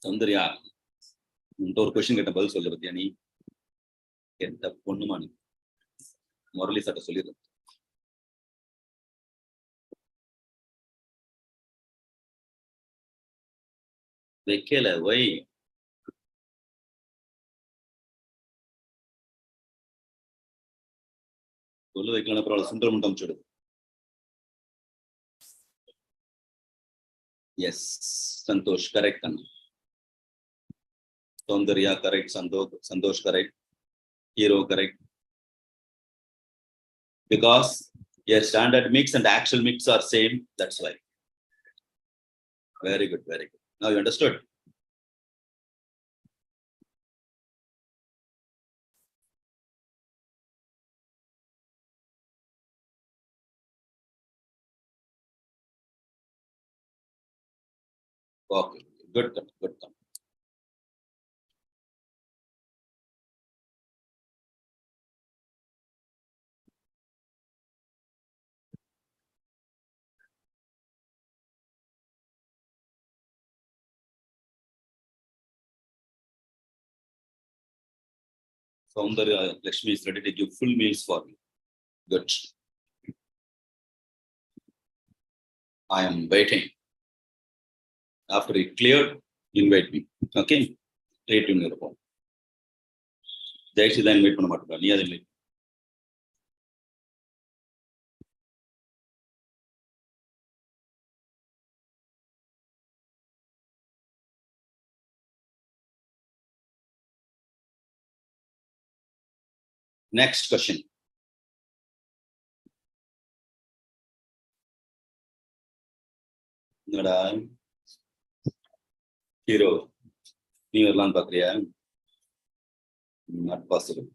Soundarya, ஒரு கொஸ்டின் கேட்ட பதில் சொல்ல பத்தியா நீ? கேட்ட பொண்ணுமா நீ? முரளி சட்ட சொல்லிடுற. வைக்கல வை. சொல்ல வைக்கலாம் அப்புறம் சுண்டல் மட்டும் அமுச்சுடு. S Santhosh correct Anna. Soundarya correct, Santosh correct, Hero correct. Because your standard mix and actual mix are same, that's why. Very good. Now you understood? Okay, good. Soundarya Lakshmi is ready to give full meals for me. Good. I am waiting. After it cleared, invite me. Okay? Straight in your phone. Jayashree தான் invite பண்ண மாட்டேன். நீ அதை invite. Next question. என்னடா hero நீ வரலான்னு பாக்குறியா? Not possible.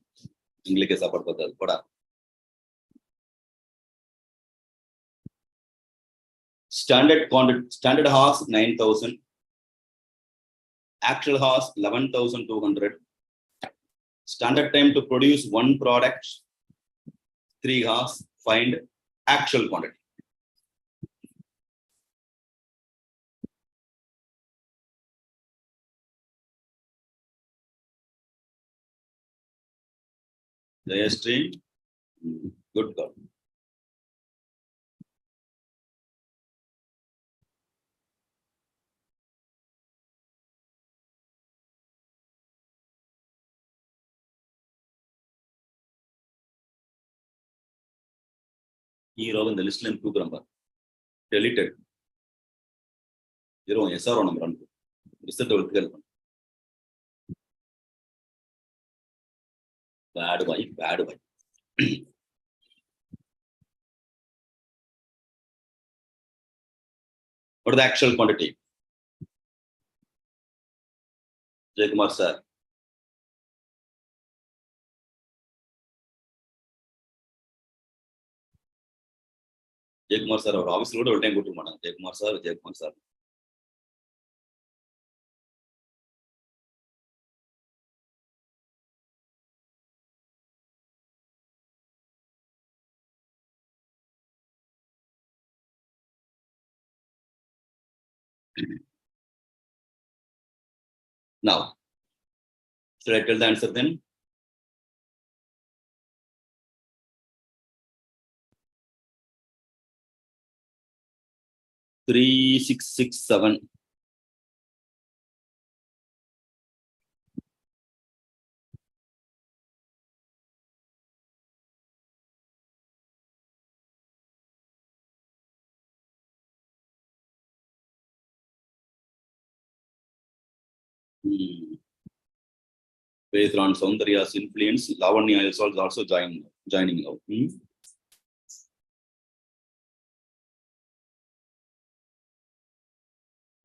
எங்களுக்கே சாப்பாடு பார்த்தாது போடா. Standard horse 9,000. Actual horse 11,200. Standard time to produce one product 3 hours. Find actual quantity. Jayashree, good call. Hero in the list line number deleted. Zero SRO number. Result will kill. Bad wife, bad wife. What is the actual quantity? Jaykumar sir. Jaykumar sir, our office load all time go to Mana. Jaykumar sir. Now, should I tell the answer then? Three, 6, 6, 7. Based on Soundarya's influence, Lavanya is also joining now.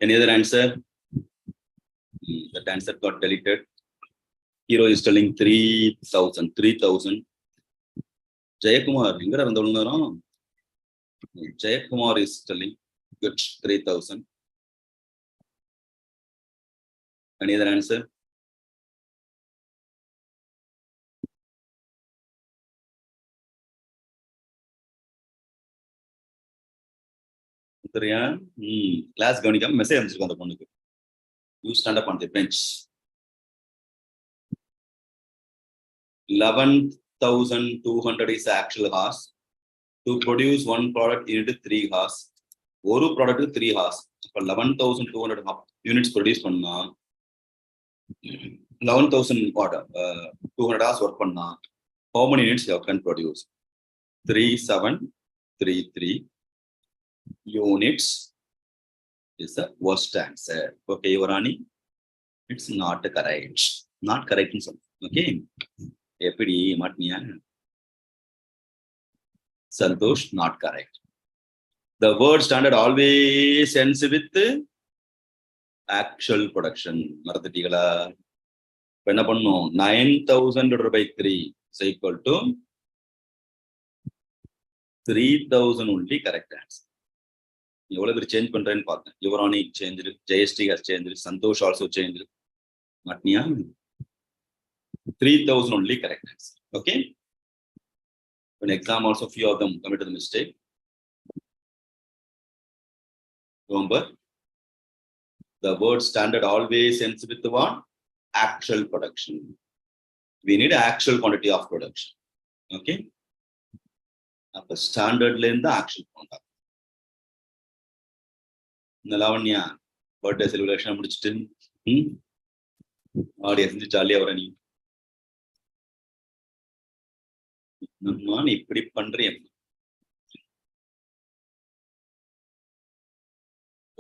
Any other answer? That answer got deleted. Hero is telling 3,000. Jayakumar, Jayakumar is telling good 3,000. Any other answer? Class ganikam message andichukku andha ponnukku. You stand up on the bench. 11,200 is the actual hours. To produce one product, you need 3 hours. One product is 3 hours. For 11,200 units produced panna, 11,200 hours work panna. How many units you can produce? 3,733 units is the worst answer. Okay, Yorani, it's not correct. Not correct. Okay. Epidi matniya. Santosh, not correct. The word standard always ends with actual production. Marathatigala. Penna pannu 9,000 divided by 3 is equal to 3,000 only correct answer. You will change content path. Yorani changed, JST has changed, Santosh also changed. Matniya 3,000 only correct answer. Okay. In exam also few of them committed the mistake. Remember, the word standard always ends with the what? Actual production. We need actual quantity of production. Okay. After standard lane the actual quantity. Nalavanya, birthday celebration முடிச்சிட்டு audience ஜாலியா வரனி நான் இப்படி பண்றேன்.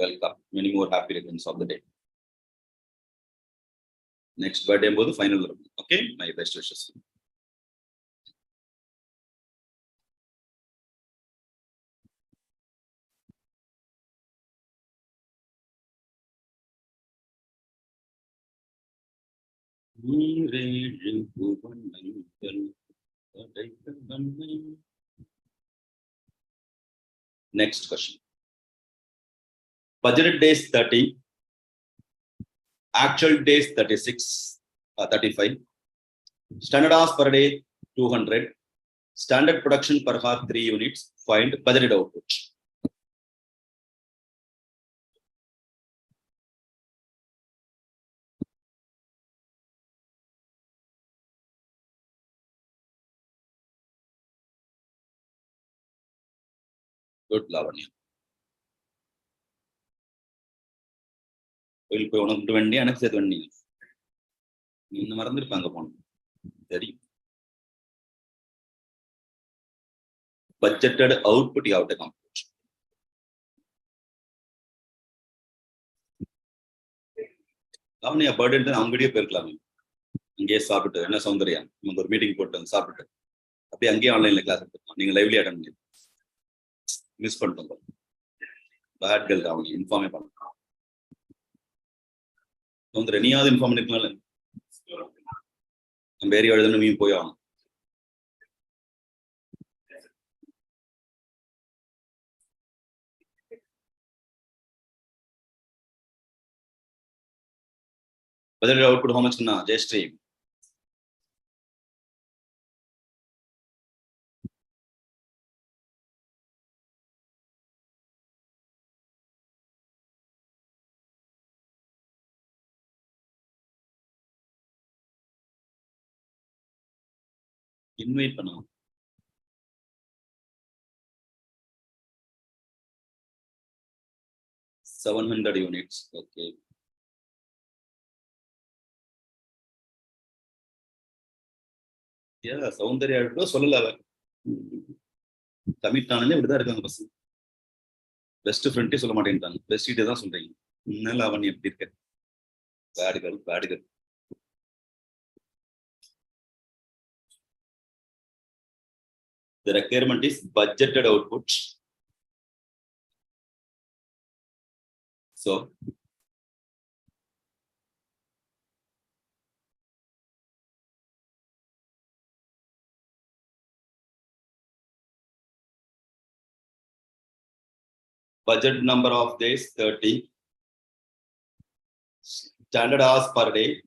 Welcome. Many more happy returns of the day. Next birthday போது final வரும். Okay, my best wishes. Next question. Budgeted days 30. Actual days 36, 35. Standard hours per day 200. Standard production per hour 3 units. Find budgeted output. Good, Lavanya. Will pay on 20 and 20. In the Marandir Pangapon. Budgeted output you have to come. Lavanya burden the Angadi per clubbing. Engage Sabbath and a Soundria. Number meeting put on Sabbath. A Piangi online class. Lively attendant. Miss Pantum. Bad girl down, inform about. Don't there any other information? I'm very other than me. Poyon. Whether the output how much na just stream. Invite panna. $700 units. Okay. Yeah, Soundria so level. Commit Tanane with that person. Best friend is Solomatin. Best it is something. Nalavani Pitket. Bad girl, bad girl. The requirement is budgeted output. So, budget number of days 30. Standard hours per day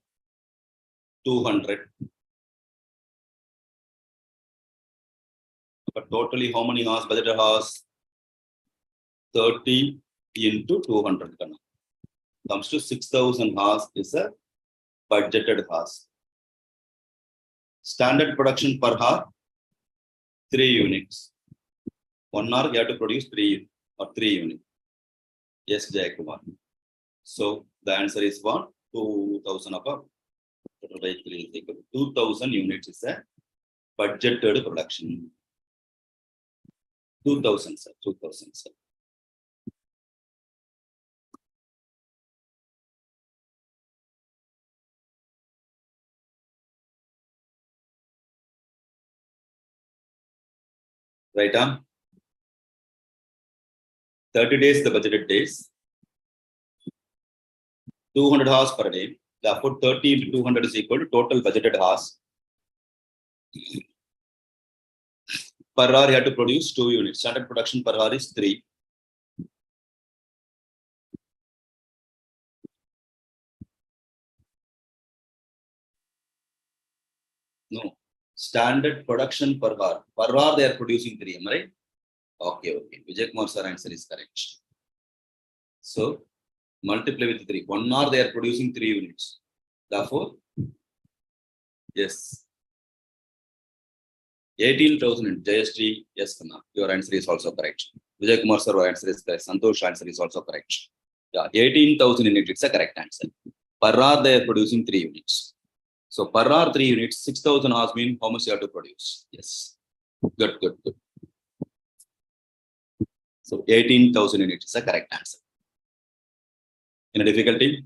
200. But totally how many hours budgeted hours? 30 into 200 comes to 6,000 hours is a budgeted hours. Standard production per hour 3 units. 1 hour you have to produce 3 units. Yes, Jayakumar. So the answer is what? 2,000 of 2,000 units is a budgeted production. 2,000 sir. 2,000 sir. Right on. 30 days the budgeted days. 200 hours per day. Therefore, 30 into 200 is equal to total budgeted hours. Per hour, you have to produce 2 units. Standard production per hour is 3. No. Standard production per hour. Per hour, they are producing 3. Am I right? Okay. Vijay sir answer is correct. So, multiply with 3. 1 hour, they are producing 3 units. Therefore, yes. 18,000 JST, yes, your answer is also correct. Vijay Kumar sir, your answer is correct. Santosh answer is also correct. Yeah, 18,000 units, it's a correct answer. Per hour, they are producing 3 units. So, per hour, 3 units, 6,000 hours mean how much you have to produce? Yes. Good. So, 18,000 units is a correct answer. Any difficulty?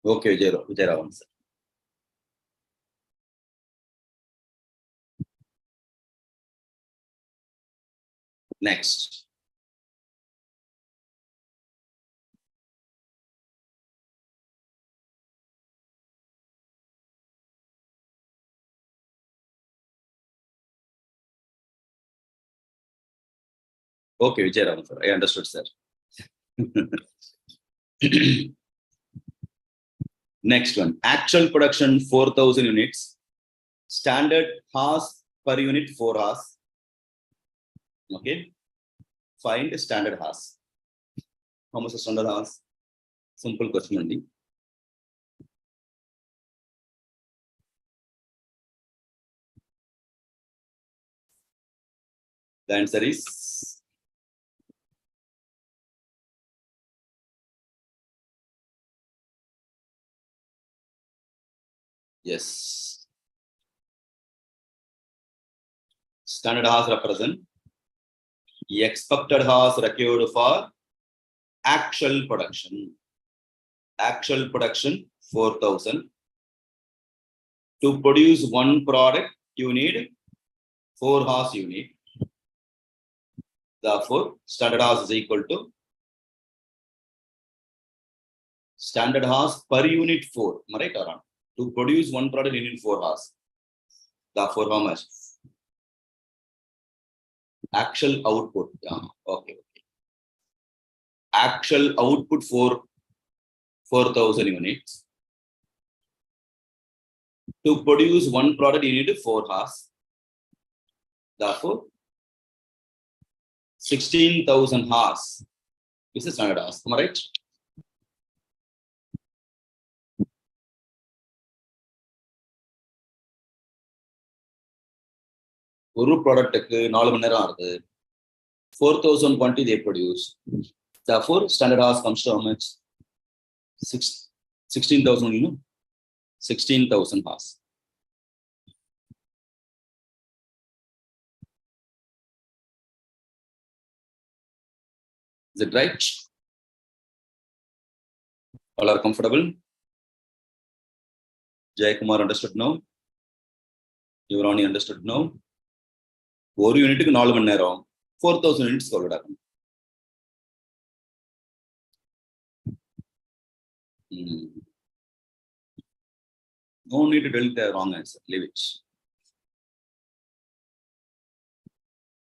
Okay, Vijay answer. Next. Okay, Vijay sir. I understood, sir. Next one. Actual production 4,000 units. Standard hours per unit 4 hours. Okay. Find standard hours. How much is standard hours? Simple question only. The answer is yes. Standard hours represent expected hours required for actual production. Actual production 4,000. To produce one product, you need 4 hours unit. Therefore, standard hours is equal to standard hours per unit 4. Am I right or not? To produce one product, you need 4 hours. Therefore, how much? Actual output. Yeah. Okay. Actual output for 4,000 units. To produce one product, you need 4 hours. Therefore, 16,000 hours. This is standard hours. Am I right? ஒரு ப்ராடக்ட்டுக்கு 4 மணி நேரம் ஆகுது. 4,000 quantity they produce. Therefore, standard hours comes to how much? 16,000, you know? 16,000 hours. Is it right? All are comfortable? Jay Kumar understood now? Yuvrani understood now? ஒரு யூனிட்டுக்கு 4 மணி நேரம் 4,000 units சொல்லுடா. No need to tell the wrong answer. Leave it.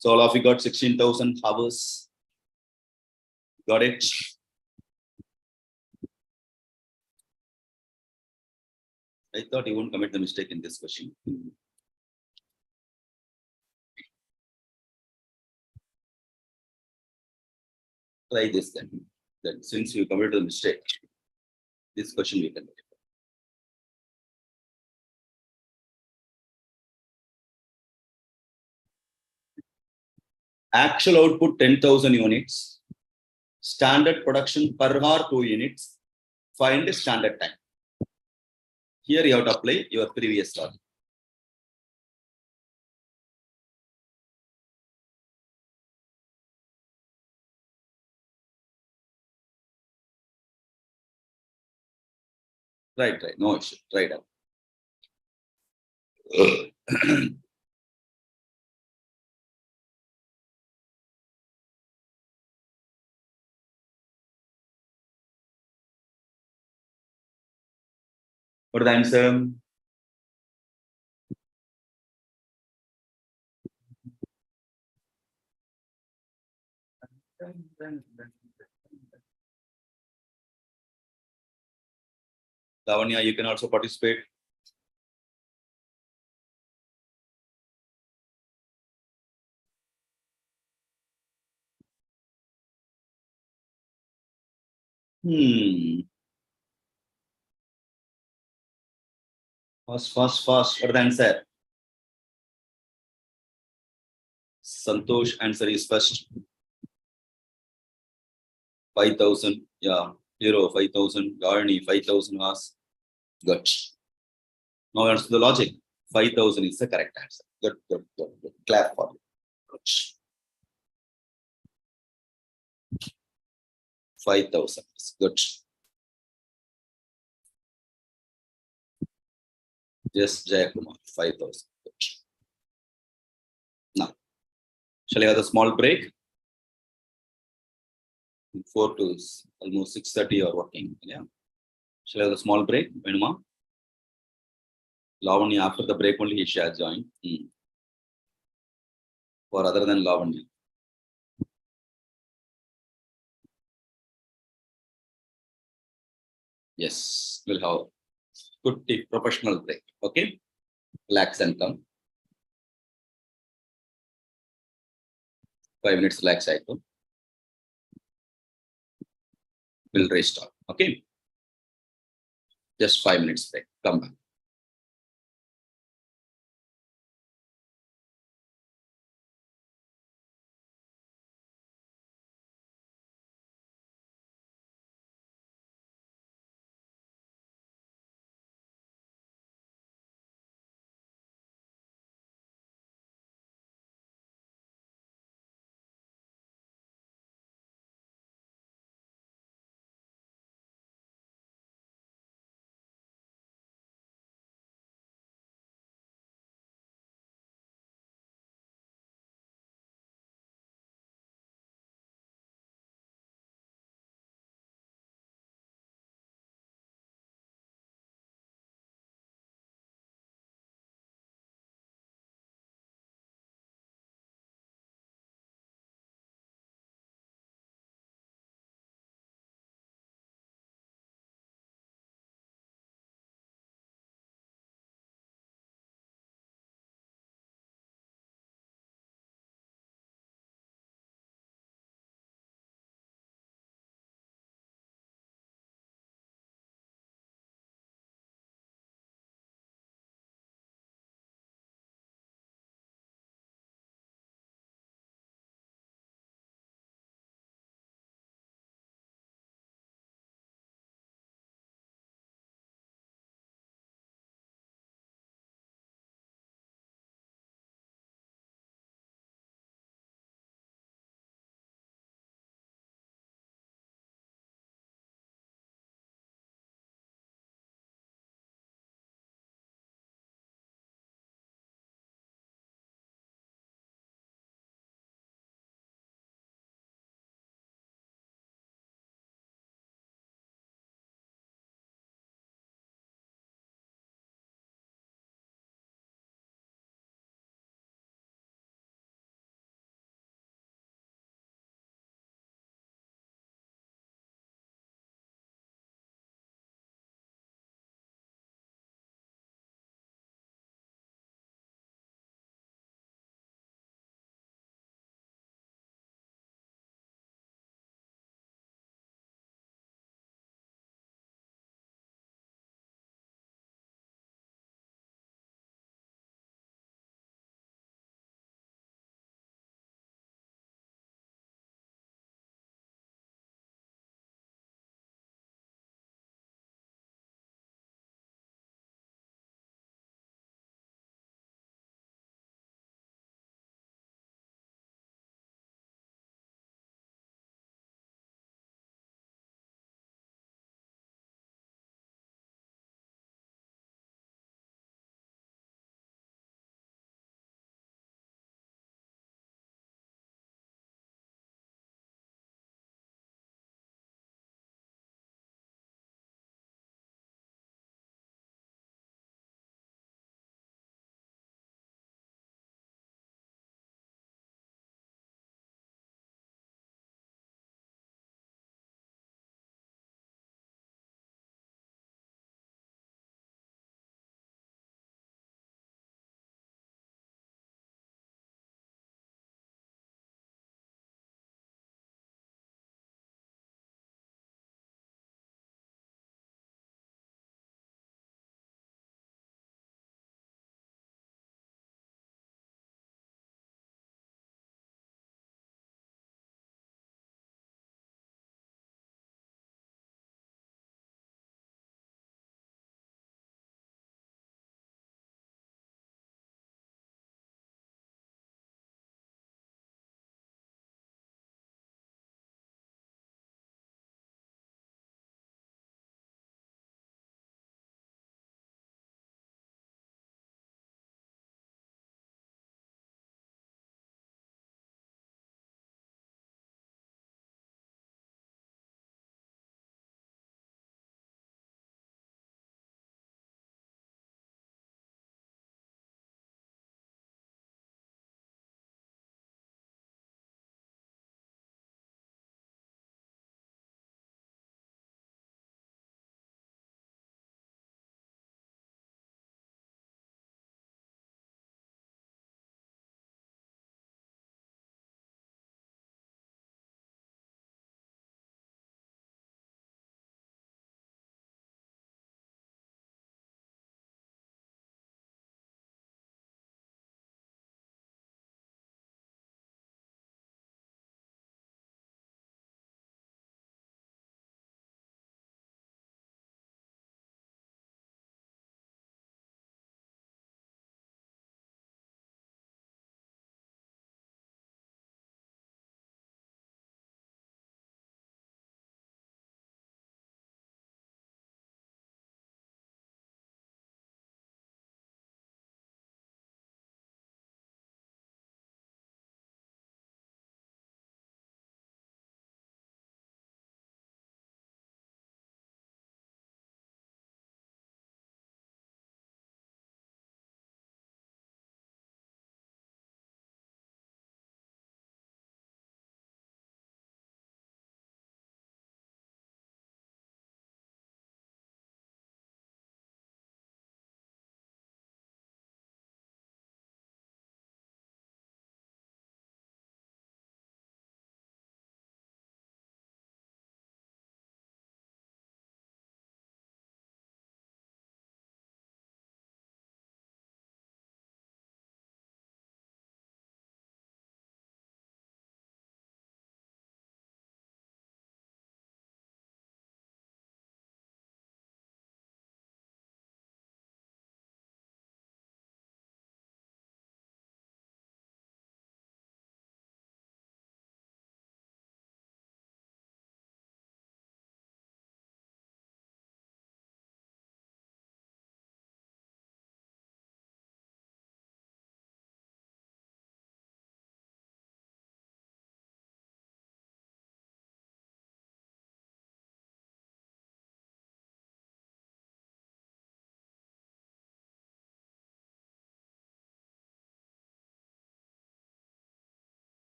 So all of you got 16,000 hours. Got it? I thought you won't commit the mistake in this question. Try this then. Then since you committed the mistake, this question we can do. Actual output 10,000 units. Standard production per hour 2 units. Find standard time. Here you have to apply your previous law. Right. No issue. Try it out. What is the answer? Lavanya, you can also participate. Fast. What is the answer? Santosh answer is first. 5,000. Yeah. Hero 5,000. Garni 5,000 hours. Good. Now answer the logic. 5,000 is the correct answer. Good. Clap for you. Good. 5,000 is good. Just Jayakumar, 5,000. Good. Now, shall I have a small break? 4 to almost 6:30 or working. Yeah. Shall I have a small break? Venuma? Lavanya, after the break only he shall join. Or other than Lavanya. Yes, we'll have good tea, professional break. Okay, relax and come. 5 minutes relax cycle. We'll restart. Okay, just 5 minutes break. Come back.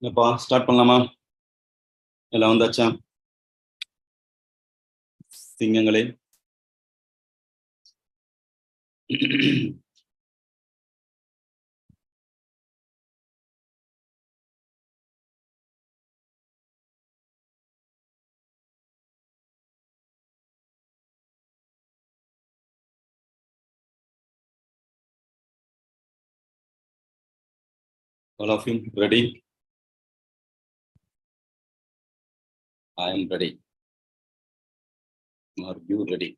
என்னப்பா start பண்ணலாமா? எல்லாம் வந்தாச்சா சிங்கங்களே? All of you ready? I am ready. Are you ready?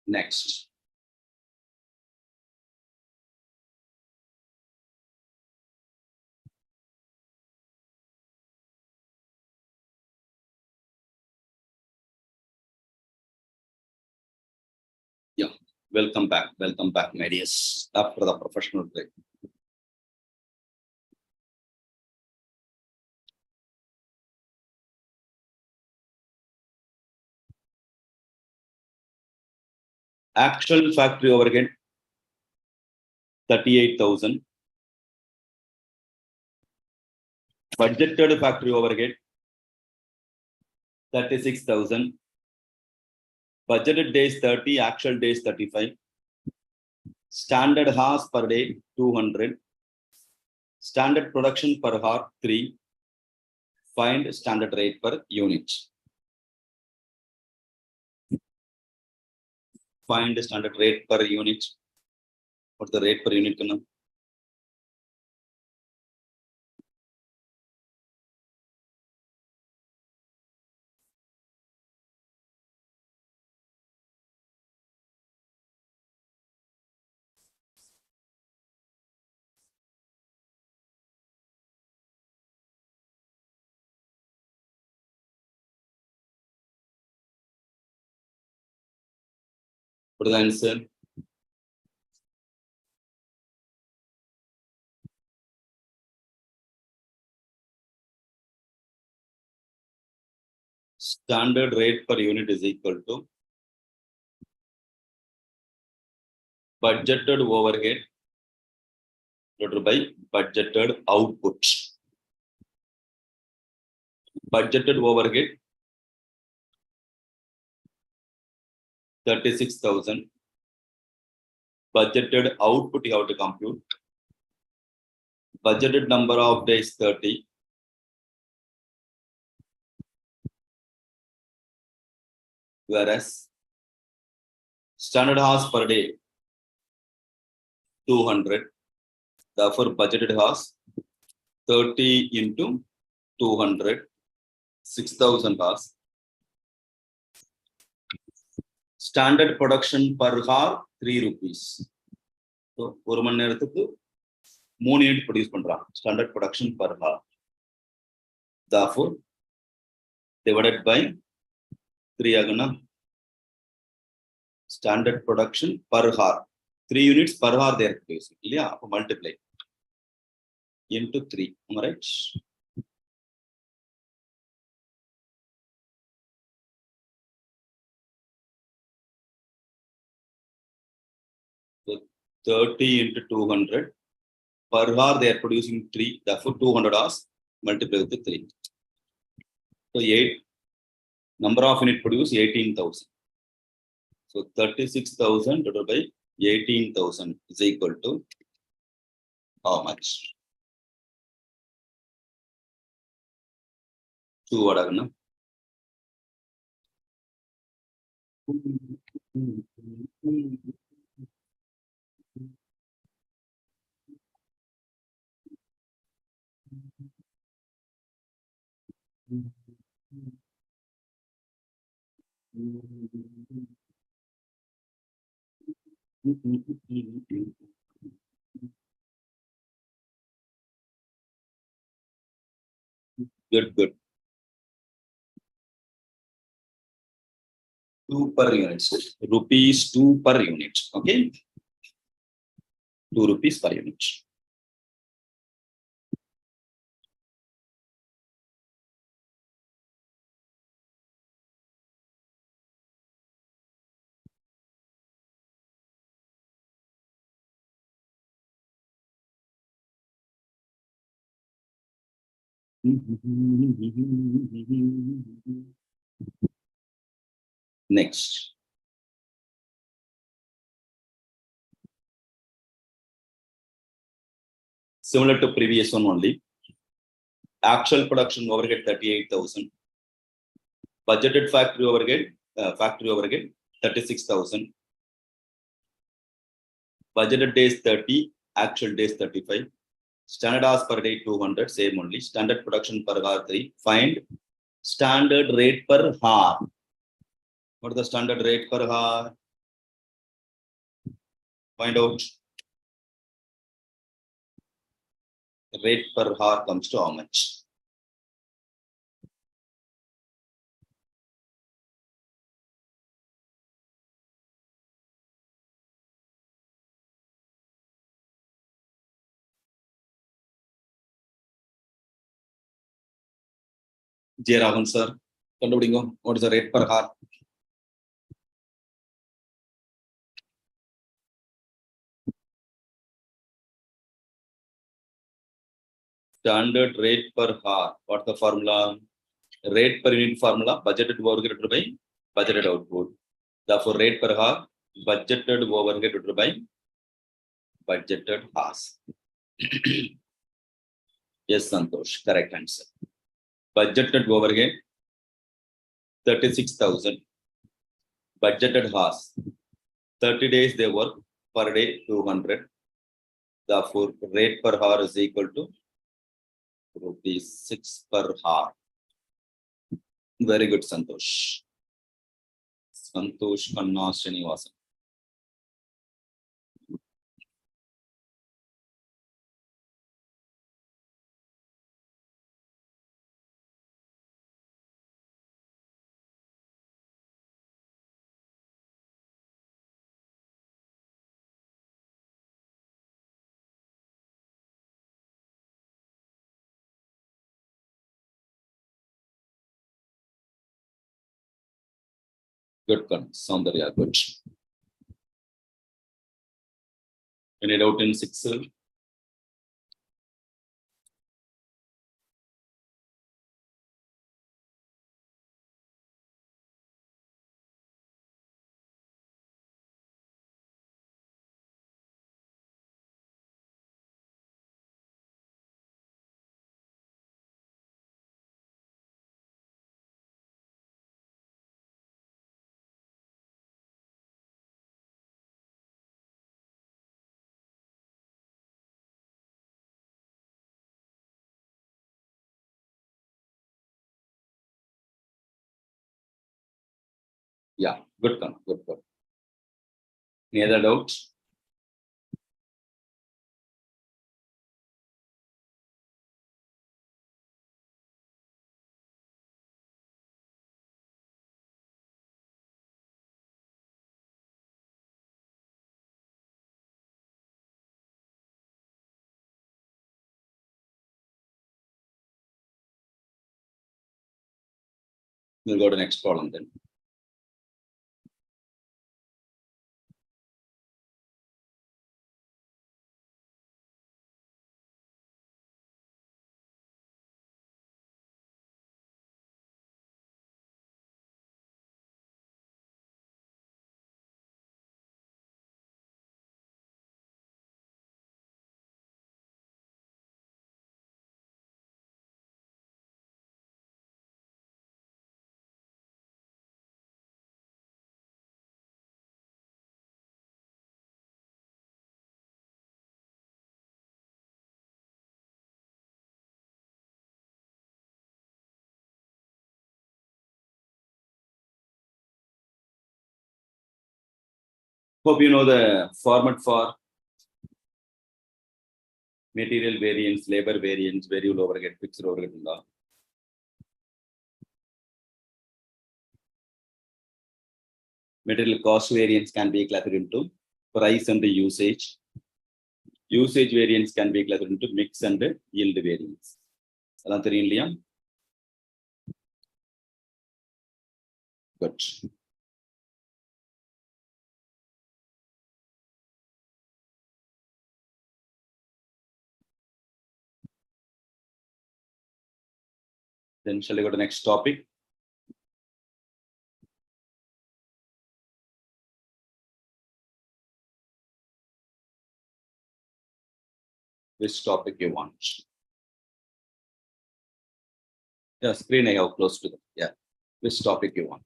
Next. Yeah, welcome back, my dears, after the professional break. Actual factory overhead 38,000. Budgeted factory overhead 36,000. Budgeted days 30, actual days 35. Standard hours per day 200. Standard production per hour 3. Find standard rate per unit. Find the standard rate per unit. What's the rate per unit? What is the answer? Standard rate per unit is equal to budgeted overhead divided by budgeted output. Budgeted overhead 36,000. Budgeted output you have to compute. Budgeted number of days 30. Whereas standard hours per day 200. Therefore, budgeted hours 30 into 200, 6,000 hours. Standard production per hour 3 rupees. So, 1 மணி நேரத்துக்கு 3 unit produce பண்றாங்க. Standard production per hour. Therefore, divided by 3 ஆகுனா standard production per hour 3 units per hour they are producing. இல்லையா? அப்போ multiply into 3. Am I right? So 30 into 200 per hour they are producing 3. Therefore 200 hours multiply with 3. So 8 number of unit produced 18,000. So 36,000 divided by 18,000 is equal to how much? 2 வடகுனா good. 2 per unit. Rupees 2 per unit. Okay. 2 rupees per unit. Next. Similar to previous one only. Actual production overhead 38,000. Budgeted factory overhead 36,000. Budgeted days 30, actual days 35. Standard hours per day 200, same only. Standard production per hour 3. Find standard rate per hour. What is the standard rate per hour? Find out. Rate per hour comes to how much? J. Rahul sir, what is the rate per hour? Standard rate per hour. What's the formula? Rate per unit formula, budgeted overhead by budgeted output. Therefore, rate per hour, budgeted overhead by budgeted hours. Yes, Santosh, correct answer. Budgeted overhead 36,000. Budgeted hours 30 days they work, per day 200. Therefore, rate per hour is equal to ₹6 per hour. Very good, Santosh. Santosh Khanna Srinivasan. Good, Soundarya, good. Any doubt in 6? Yeah, good, good. Any other doubts? We'll go to the next problem then. Hope you know the format for material variance, labor variance, variable overhead, fixed overhead. Material cost variance can be classified into price and the usage, Usage variance can be classified into mix and yield variance. Good. Then shall we go to the next topic? Which topic you want? Yeah, screen I have close to them. Yeah. Which topic you want?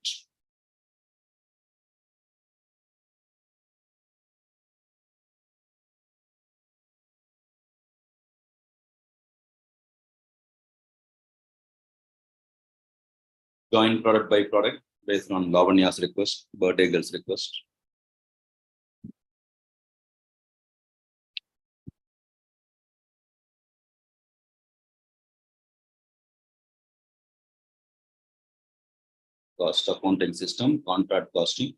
Joint product by product based on Lavanya's request, birthday girl's request. Cost accounting system, contract costing.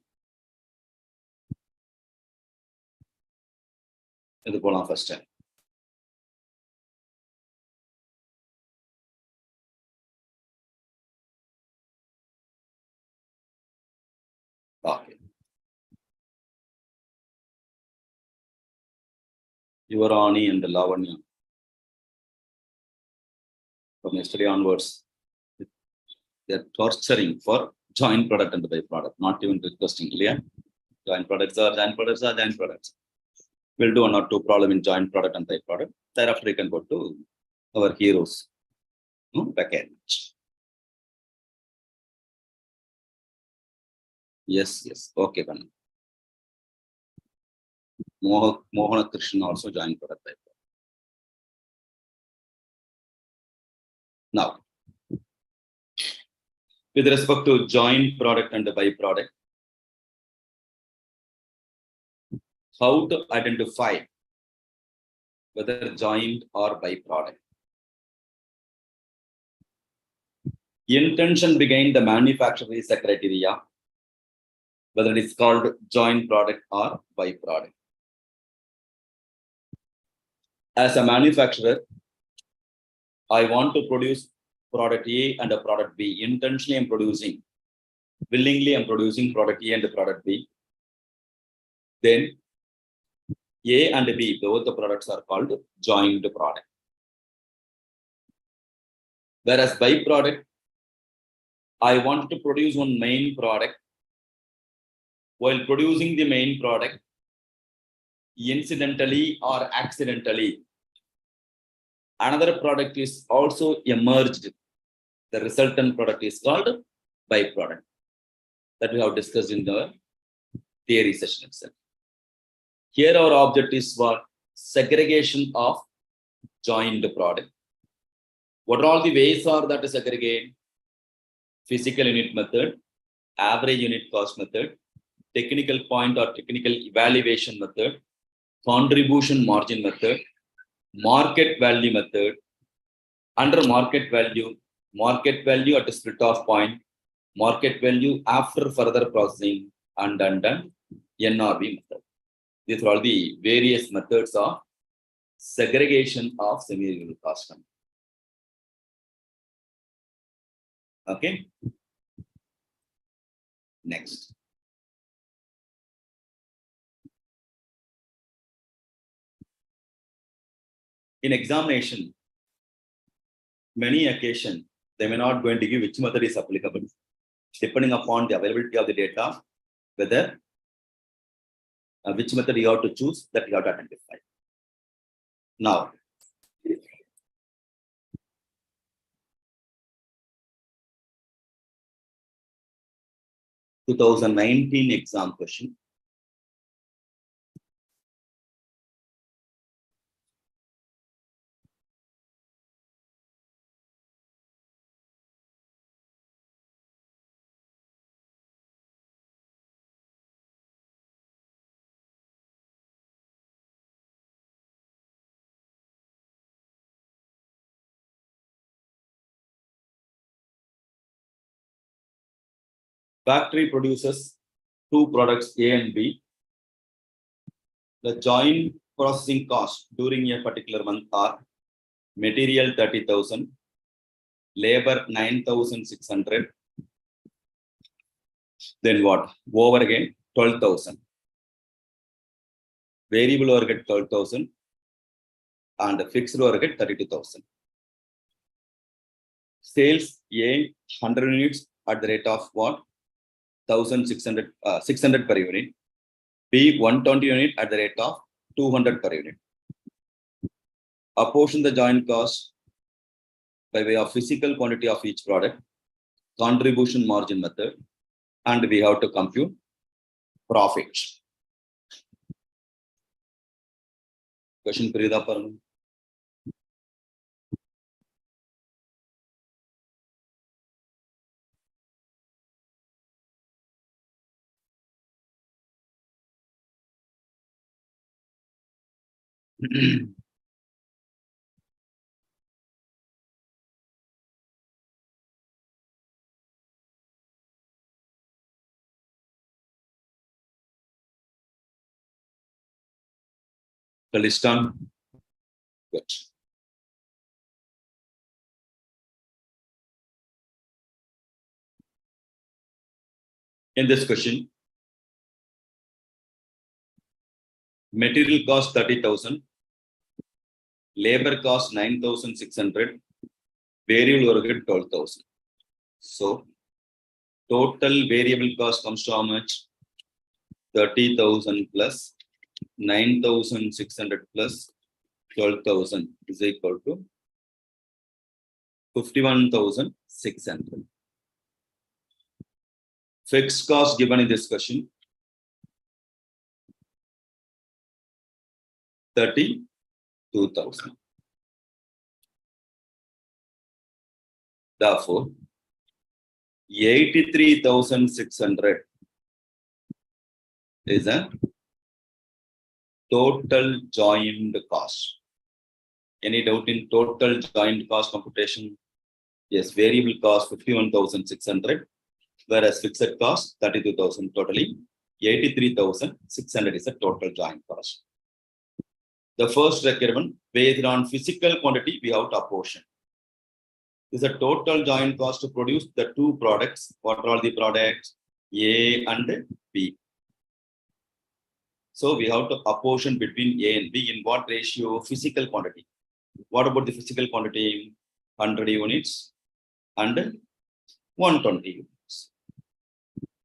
This is first time. Okay. Yuvarani and the Lavanya. From yesterday onwards, they are torturing for joint product and by product, not even requesting. Yeah? Joint products are joint products are joint products. We'll do one or two problem in joint product and by product. Thereafter, we can go to our heroes. Back end. Yes. Okay, Van. Mohana Krishna also joined product by product. Now, with respect to joint product and the byproduct, how to identify whether joint or byproduct? Intention behind the manufacturer is a criteria, whether it is called joint product or byproduct. As a manufacturer, I want to produce product A and a product B. Intentionally, I'm producing. Willingly, I'm producing product A and product B. Then A and B, both the products are called joint product. Whereas byproduct, I want to produce one main product. While producing the main product, incidentally or accidentally, another product is also emerged. The resultant product is called byproduct. That we have discussed in the theory session itself. Here our object is for segregation of joint product. What are all the ways are that to segregate? Physical unit method, average unit cost method, technical point or technical evaluation method, contribution margin method, market value method. Under market value at the split off point, market value after further processing, and NRV method. These are all the various methods of segregation of semi-variable cost. Okay. Next. In examination, many occasions, they may not going to give which method is applicable, depending upon the availability of the data, whether which method you have to choose, that you have to identify. Now, 2019 exam question. Factory produces two products A and B. The joint processing cost during a particular month are material 30,000, labor 9,600, then what? Overhead 12,000, variable overhead 12,000, and fixed overhead 32,000. Sales A 100 units at the rate of what? 1,600, 600 per unit. B 120 unit at the rate of 200 per unit. Apportion the joint cost by way of physical quantity of each product, contribution margin method, and we have to compute profit. Question Prida Parman. The list on. Good. In this question, material cost 30,000, labor cost 9,600, variable overhead 12,000. So total variable cost comes to how much? 30,000 plus 9,600 plus 12,000 is equal to 51,600. Fixed cost given in this question 32,000. Therefore, 83,600 is a total joint cost. Any doubt in total joint cost computation? Yes, variable cost 51,600, whereas fixed cost 32,000. Totally 83,600 is the total joint cost. The first requirement, based on physical quantity, we have to apportion. This is a total joint cost to produce the two products. What are all the products? A and B. So we have to apportion between A and B in what ratio? Physical quantity. What about the physical quantity? 100 units and 120 units.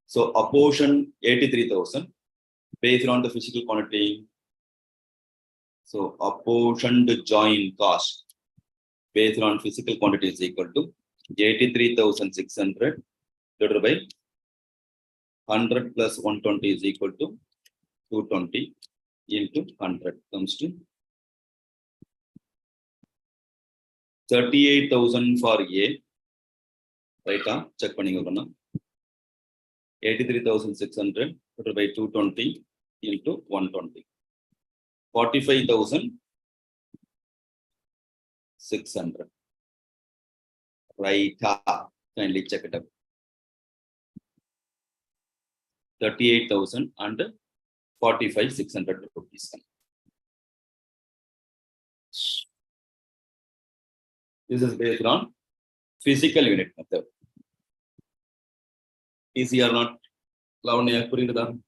So apportion 83,000 based on the physical quantity. So apportioned joint cost based on physical quantity is equal to 83,600 divided by 100 plus 120 is equal to 220 into 100 comes to 38,000 for A. Right? Check panninga. 83,600 divided by 220 into 120. 45,600. Right? Kindly check it up. 38,000 and 45,600 rupees. This is based on physical unit method. Easy or not? Lavanya, Purindada?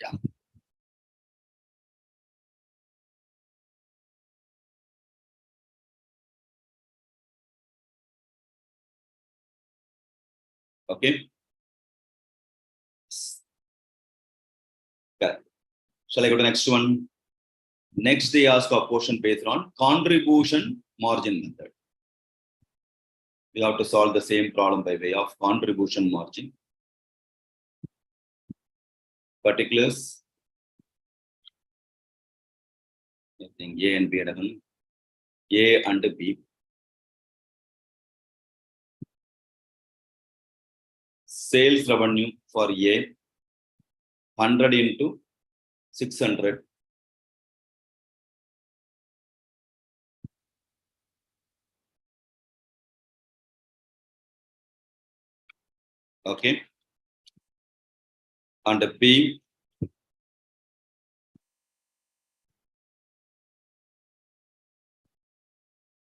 Yeah. Okay. Okay. Shall I go to the next one? Next, they ask a portion based on contribution margin method. We have to solve the same problem by way of contribution margin. Particulars. I think A and B are done. A and B. Sales revenue for A 100 into 600. Okay. And the B,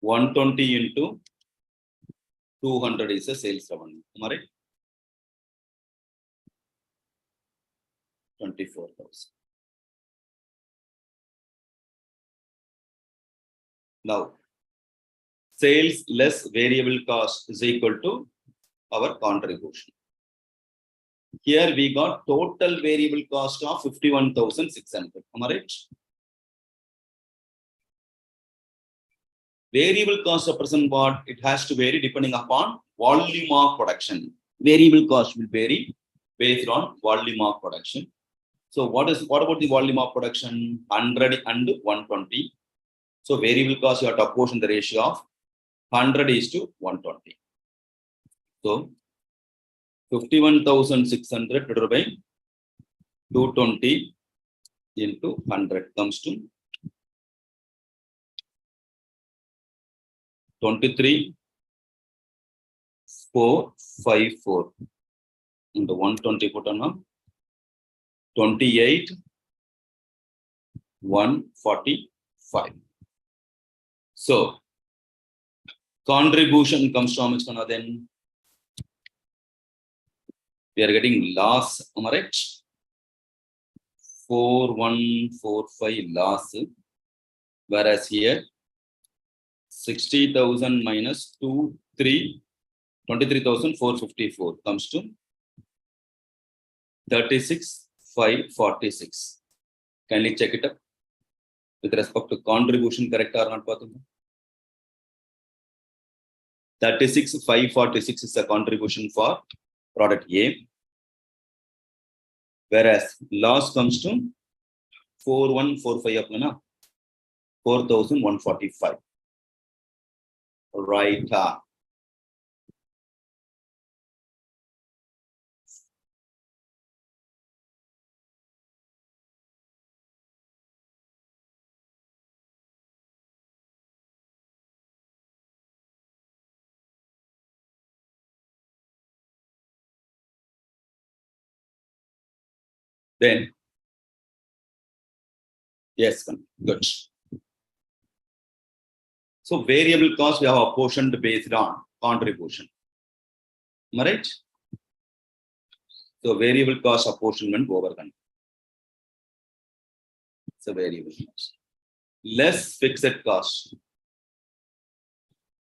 $120 into 200 is a sales revenue. Am I right? 24,000. Now, sales less variable cost is equal to our contribution. Here we got total variable cost of 51,600. Am I right? Variable cost represent what? It has to vary depending upon volume of production. Variable cost will vary based on volume of production. So what about the volume of production? 100 and 120. So variable cost you have to apportion the ratio of 100 is to 120. So 51,600 divided by 220 into 100 comes to 23,454 into 120 put on 28,145. So contribution comes to how much then? We are getting loss, am I right? 4145 loss, whereas here 60,000 minus 23,454 comes to 36,546. Kindly check it up with respect to contribution, correct or not? 36,546 is the contribution for product A, whereas loss comes to 4145 up, 4,145. Right. Then, yes, good. So variable cost we have apportioned based on contribution. Am I right? So variable cost apportionment overcome. It's a variable cost. Less fixed cost.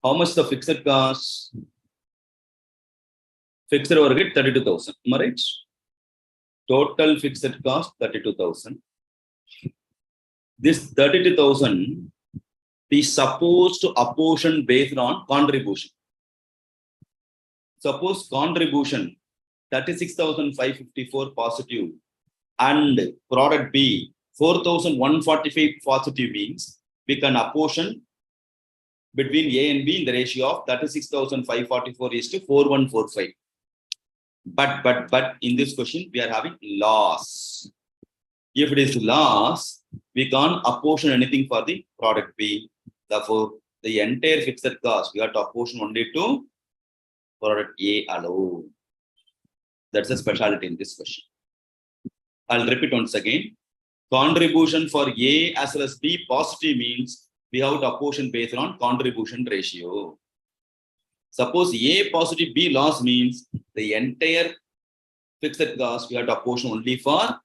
How much the fixed cost? Fixed overhead 32,000. Am I right? Total fixed cost 32,000. This 32,000 is supposed to apportion based on contribution. Suppose contribution 36,554 positive and product B 4,145 positive means we can apportion between A and B in the ratio of 36,544 is to 4,145. But in this question we are having loss. If it is loss, we can't apportion anything for the product B. Therefore, the entire fixed cost we have to apportion only to product A alone. That's a specialty in this question. I'll repeat once again. Contribution for A as well as B positive means we have to apportion based on contribution ratio. Suppose A positive, B loss means the entire fixed cost we have to apportion only for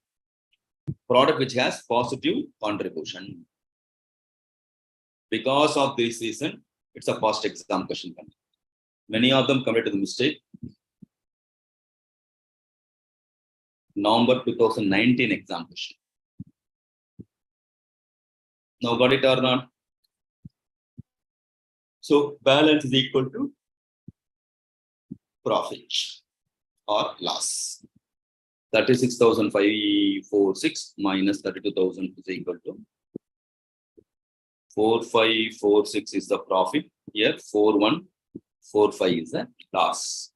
product which has positive contribution. Because of this reason, it's a past exam question. Many of them committed the mistake. November 2019 exam question. Now got it or not? So balance is equal to profit or loss. 36,546 minus 32,000 is equal to 4,546 is the profit. Here 4,145 is the loss.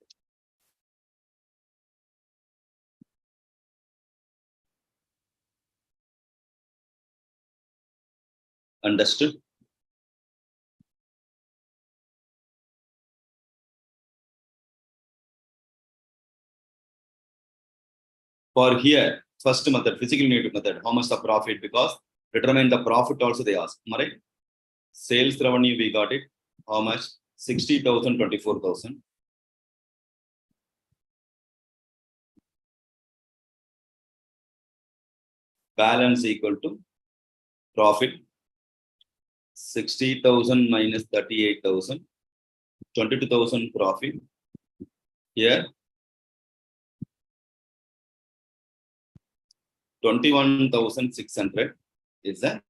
Understood? For here, first method, physical unit method, how much the profit? Because determine the profit also they ask. Am I right? Sales revenue, we got it. How much? 60,000, 24,000. Balance equal to profit 60,000 minus 38,000, 22,000 profit. Here 21,600 is the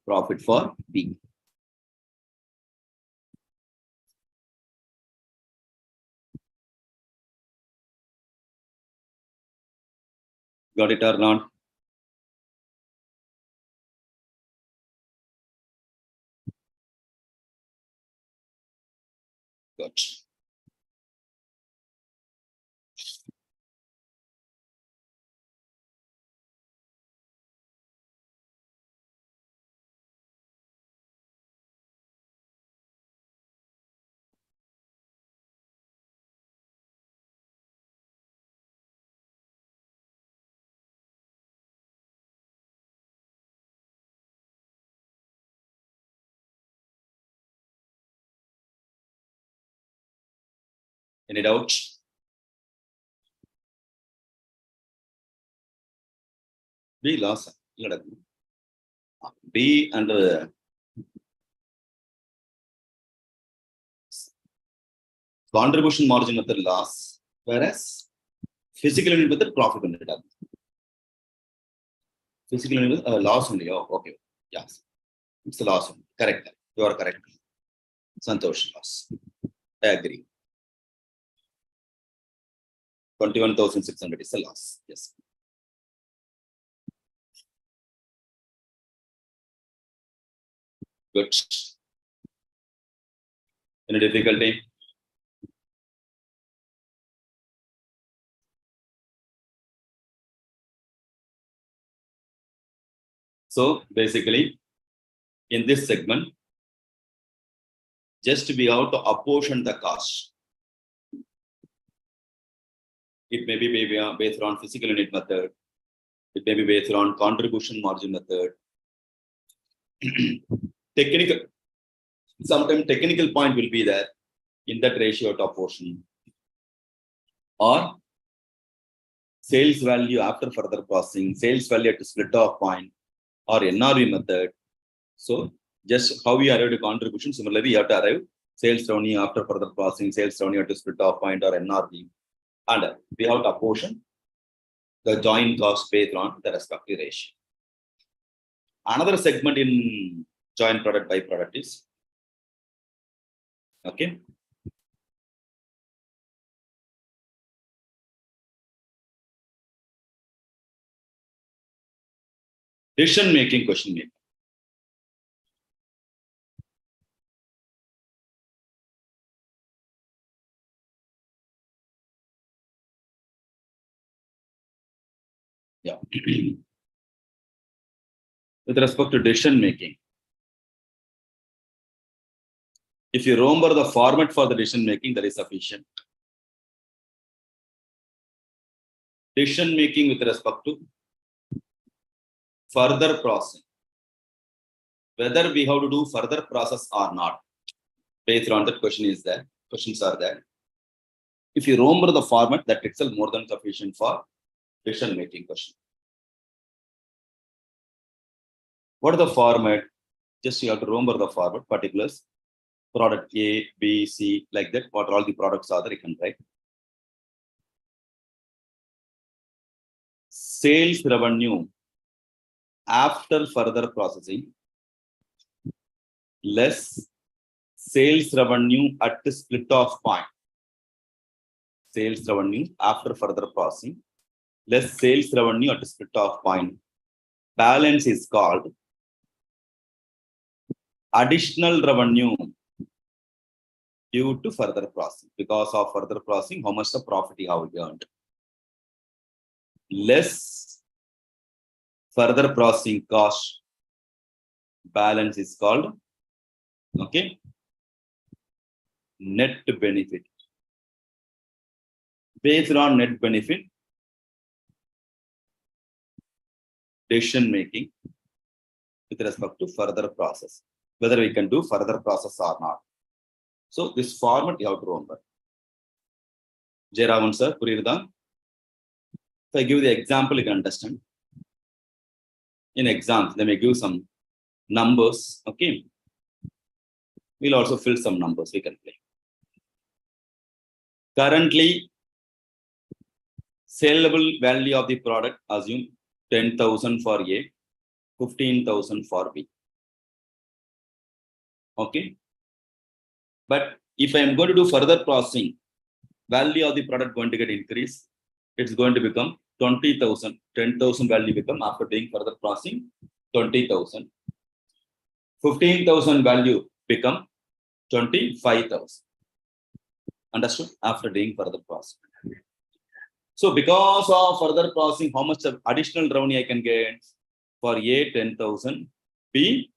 profit for B. Got it or not? Got. Any doubts? B loss. B under contribution margin method loss, whereas physical unit method profit on it. Physical unit loss only. Oh, okay. Yes. It's the loss only. Correct. You are correct. Santosh loss. I agree. 21,600 is a loss. Yes. Good. Any difficulty? So basically, in this segment, just we have to apportion the cost. It may be based on physical unit method. It may be based on contribution margin method. Technical, sometimes technical point will be there in that ratio to apportion. Or sales value after further processing, sales value at split off point, or NRV method. So just how we arrive at contribution, similarly, you have to arrive sales revenue after further processing, sales revenue at split off point or NRV. And we have to apportion the joint cost based on the respective ratio. Another segment in joint product byproduct is, okay, decision making question making. Yeah. With respect to decision making, if you remember the format for the decision making, that is sufficient. Decision making with respect to further processing, whether we have to do further process or not, based on that question is there. Questions are there. If you remember the format, that itself more than sufficient for decision making question. What is the format? Just you have to remember the format, particulars, product A, B, C, like that. What all the products are there, you can write. Sales revenue after further processing less sales revenue at the split off point. Sales revenue after further processing less sales revenue at the split off point. Balance is called additional revenue due to further processing. Because of further processing, how much the profit you have earned. Less further processing cost, balance is called, okay, net benefit. Based on net benefit, decision making with respect to further process, whether we can do further process or not. So this format you have to remember. Jayaraman sir, Puriyada. If I give the example, you can understand. In exams, they may give some numbers. Okay. We'll also fill some numbers. We can play. Currently, saleable value of the product, assume 10,000 for A, 15,000 for B. Okay. But if I am going to do further processing, value of the product going to get increased. It's going to become 20,000. 10,000 value become after doing further processing 20,000. 15,000 value become 25,000. Understood? After doing further processing. So because of further processing, how much of additional revenue I can get? For A, 10,000. B,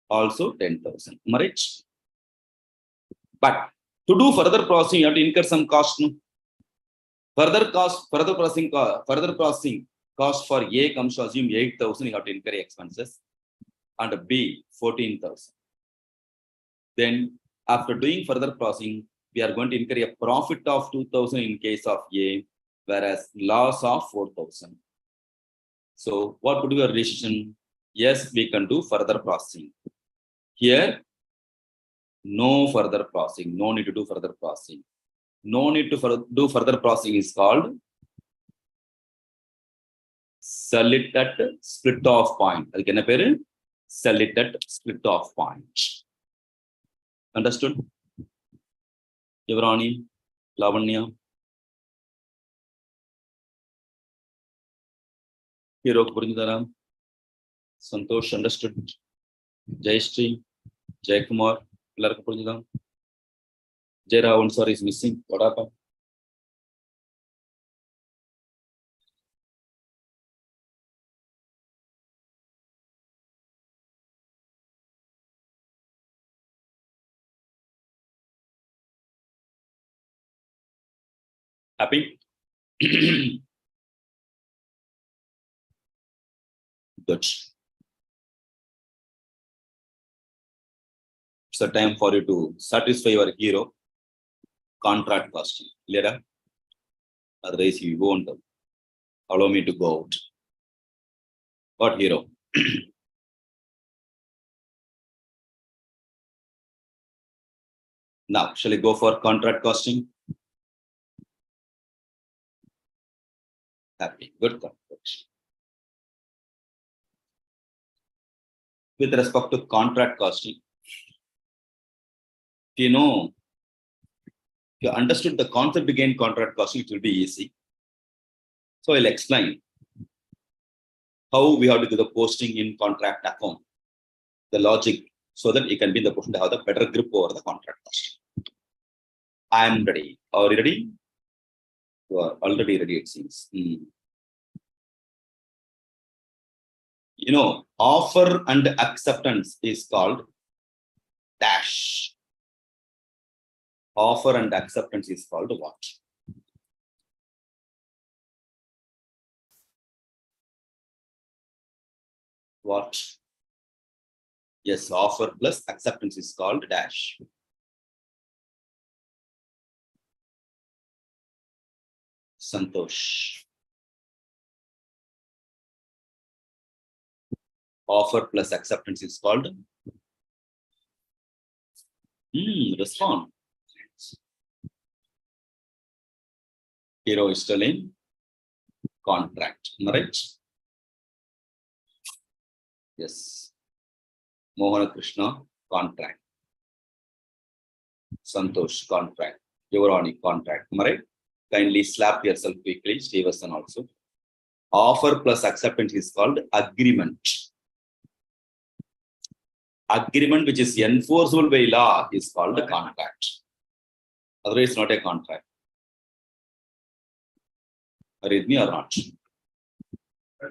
also 10,000. Right? But to do further processing, you have to incur some cost. No? Further processing cost for A comes to assume 8,000, you have to incur expenses, and B 14,000. Then after doing further processing, we are going to incur a profit of 2,000 in case of A, whereas loss of 4,000. So what would be your decision? Yes, we can do further processing. Here, no further processing, no need to do further processing. No need to do further processing is called sell it at split off point. Sell it at split off point. Understood? Yavrani, Lavanya, Hero Purindaram, Santosh, understood? Jayashree, Jaykumar, Larka Purindaram. Jayaraman sir is missing. What happened? Happy? Good. It's a time for you to satisfy your hero. Contract costing. Clear? Otherwise, you won't allow me to go out. What hero? Now, shall we go for contract costing? Happy. Good contract. With respect to contract costing, if you understood the concept behind contract costing, it will be easy. So I'll explain how we have to do the posting in contract account, the logic, so that you can be in the position to have the better grip over the contract costing. I am ready. Are you ready? You are already ready, it seems. Offer and acceptance is called dash. Offer and acceptance is called what? What? Yes, offer plus acceptance is called dash. Santosh. Offer plus acceptance is called? Respond. Hero is still in contract, right? Yes. Mohana Krishna, contract. Santosh, contract. Yavrani, contract. Right? Kindly slap yourself quickly. Stevenson also. Offer plus acceptance is called agreement. Agreement which is enforceable by law is called a contract. Otherwise, not a contract. Read me or not?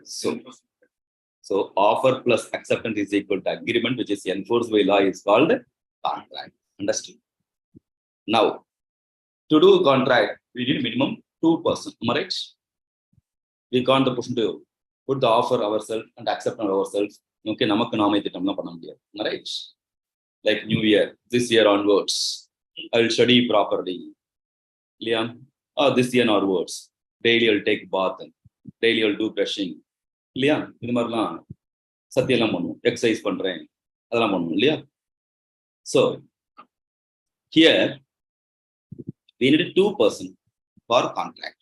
So offer plus acceptance is equal to agreement which is enforced by law is called contract. Understood? Now, to do contract, we need minimum 2 persons. Am I right? We can't the person to put the offer ourselves and accept ourselves. Okay, namakku naame thittamla panna mudiyadhu. Right? Like New Year, this year onwards, I will study properly. Liam, this year onwards, daily I'll take bath, daily I'll do brushing. Liam, இது மாதிரிலாம் சத்தியெல்லாம் பண்ணுவோம், exercise பண்றேன், அதெல்லாம் பண்ணுவோம் இல்லையா? So here we need 2 person for contract.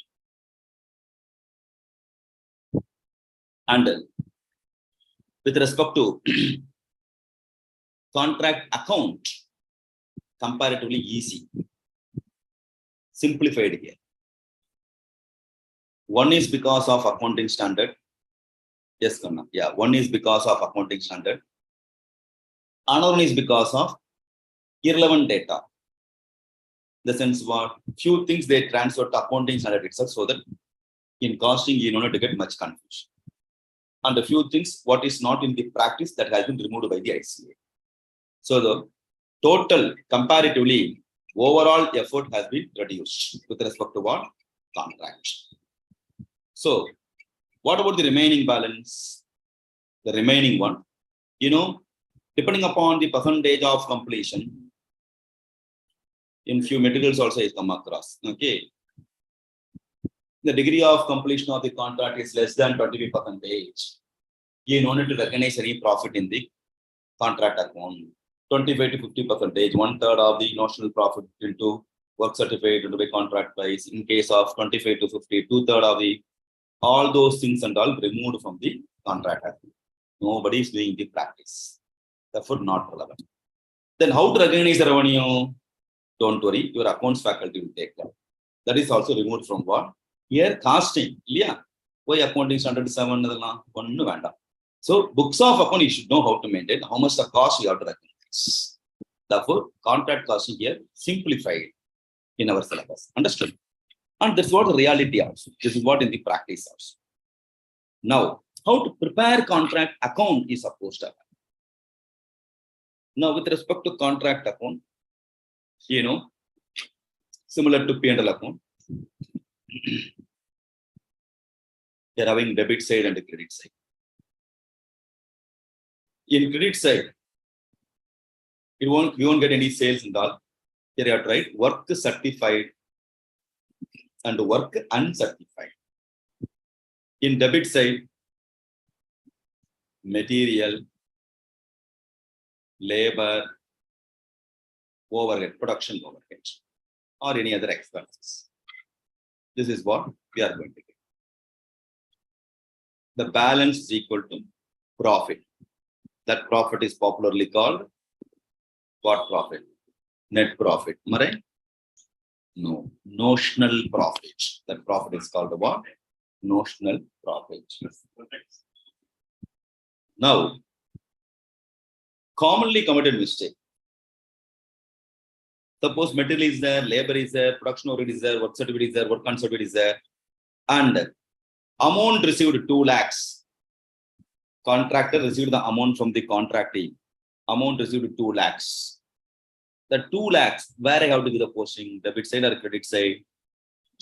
And with respect to contract account, comparatively easy, simplified here. One is because of accounting standard. Yes, Kanna. Yeah, one is because of accounting standard. Another one is because of irrelevant data. The sense what few things they transfer to accounting standard itself, so that in costing you don't have to get much confusion. And a few things what is not in the practice that has been removed by the ICAI. So the total comparatively overall effort has been reduced with respect to what? Contract. So what about the remaining balance? The remaining one, depending upon the percentage of completion, in few materials also is come across. Okay, the degree of completion of the contract is less than 25%. You don't need to recognize any profit in the contract account. 25 to 50%, 1/3 of the notional profit into work certificate into the contract price. In case of 25 to 50, 2/3 of the all those things and all removed from the contract account. Nobody is doing the practice. Therefore, not relevant. Then how to recognize the revenue? Don't worry, your accounts faculty will take that. That is also removed from what? Here, costing. Yeah. Why accounting standard 7? So, books of account, you should know how to maintain, how much the cost you have to recognize. Therefore, contract costing here simplified in our syllabus. Understood? And that's what the reality also. This is what in the practice also. Now, how to prepare contract account is supposed to happen. Now, with respect to contract account, similar to P&L account, they're having debit side and credit side. In credit side, you won't get any sales in all. Here you have to write work certified and work uncertified. In debit side, material, labor, overhead, production overhead, or any other expenses. This is what we are going to get. The balance is equal to profit. That profit is popularly called what profit? Net profit. Right? No, notional profit. That profit is called what? Notional profit. Now, commonly committed mistake. Suppose material is there, labor is there, production overhead is there, work certificate is there, work on certificate is there, and amount received 2 lakhs. Contractor received the amount from the contracting. Amount received 2 lakhs. The 2 lakhs, where I have to give the posting, debit side or credit side,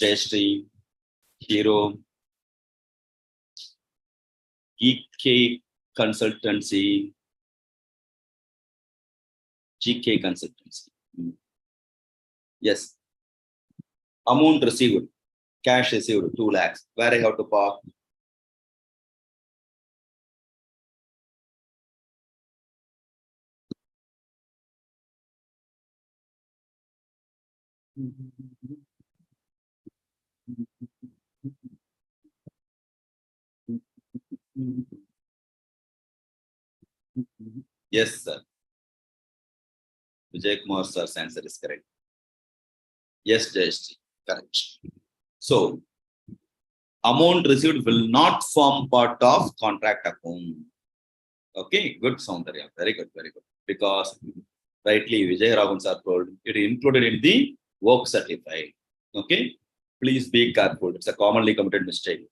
JST, Hero, GK Consultancy, GK Consultancy. Yes. Amount received, cash received 2 lakhs. Where I have to park? Yes, sir. Vijay Kumar sir's answer is correct. Yes, JST, correct. So, amount received will not form part of contract account. Okay, good, Soundarya. Very good, very good. Because rightly, Vijay Raghun sir told it is included in the work certificate. Okay, please be careful. It's a commonly committed mistake.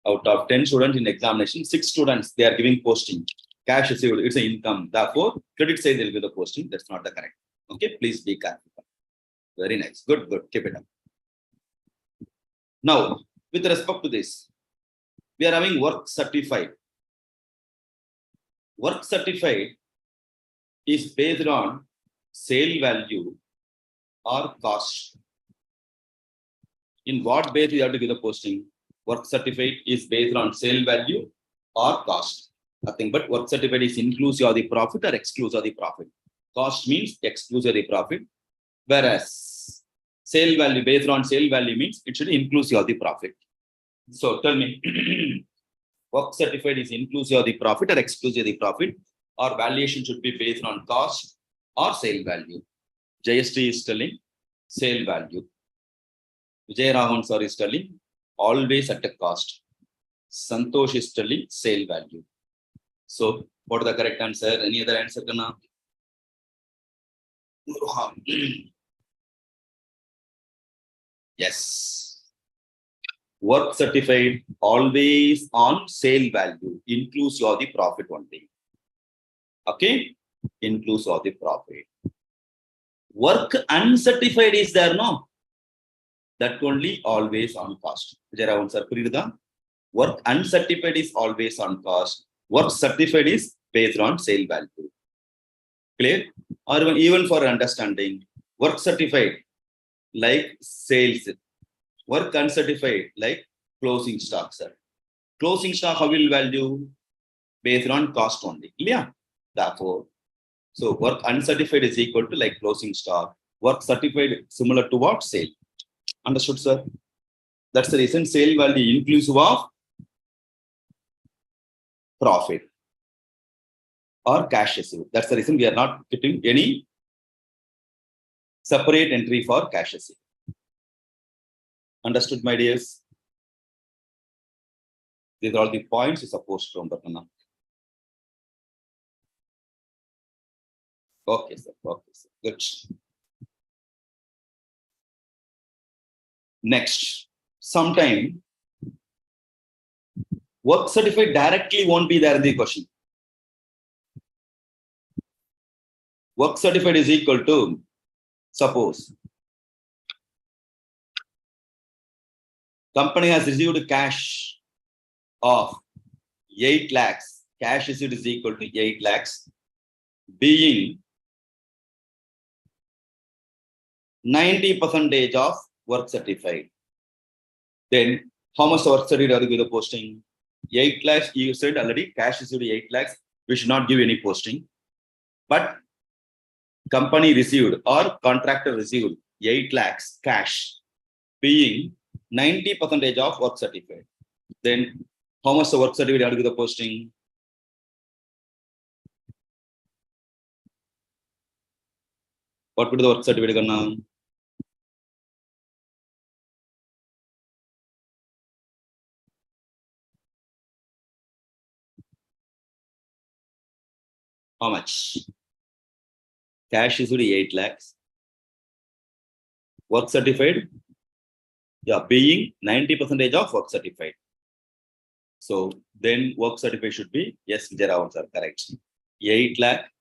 Out of 10 students in examination, 6 students they are giving posting. Cash received, it's an income. Therefore, credit side they'll give the posting. That's not the correct. Okay, please be careful. Very nice. Good, good. Keep it up. Now, with respect to this, we are having work certified. Work certified is based on sale value or cost. In what base we have to give the posting? Work certified is based on sale value or cost. Nothing but work certified is inclusive of the profit or exclusive of the profit. Cost means exclusive of the profit, whereas sale value based on sale value means it should be inclusive of the profit. So tell me, work certified is inclusive of the profit or exclusive of the profit, or valuation should be based on cost or sale value. JST is telling sale value. Vijayaram sir is telling always at a cost. Santosh is telling sale value. So what is the correct answer? Any other answer? Yes. Work certified always on sale value, inclusive of the profit only. Okay, inclusive of the profit. Work uncertified is there, no? That only always on cost. Work uncertified is always on cost. Work certified is based on sale value. Clear? Or even for understanding, work certified like sales. Work uncertified like closing stock, sir. Closing stock, how will value? Based on cost only. Yeah. Therefore, so work uncertified is equal to like closing stock. Work certified similar to what? Sale. Understood, sir? That's the reason sale value inclusive of profit or cash received. That's the reason we are not getting any separate entry for cash received. Understood, my dears? These are all the points you're supposed to remember. Okay, sir. Okay, sir. Good. Next, sometime work certified directly won't be there in the question. Work certified is equal to, suppose, company has received cash of 8 lakhs. Cash received is equal to 8 lakhs, being 90% of work certified. Then how much work certified are you going to posting? 8 lakhs, you said already, cash received 8 lakhs. We should not give any posting. But company received or contractor received 8 lakhs cash, being 90% of work certified. Then how much the work certificate are you the posting? What would the work certificate gonna? How much? Cash is 8 lakhs. Work certified? Yeah, being 90% of work certified. So then work certificate should be, yes, Vijayaram sir, correct. 8 lakh,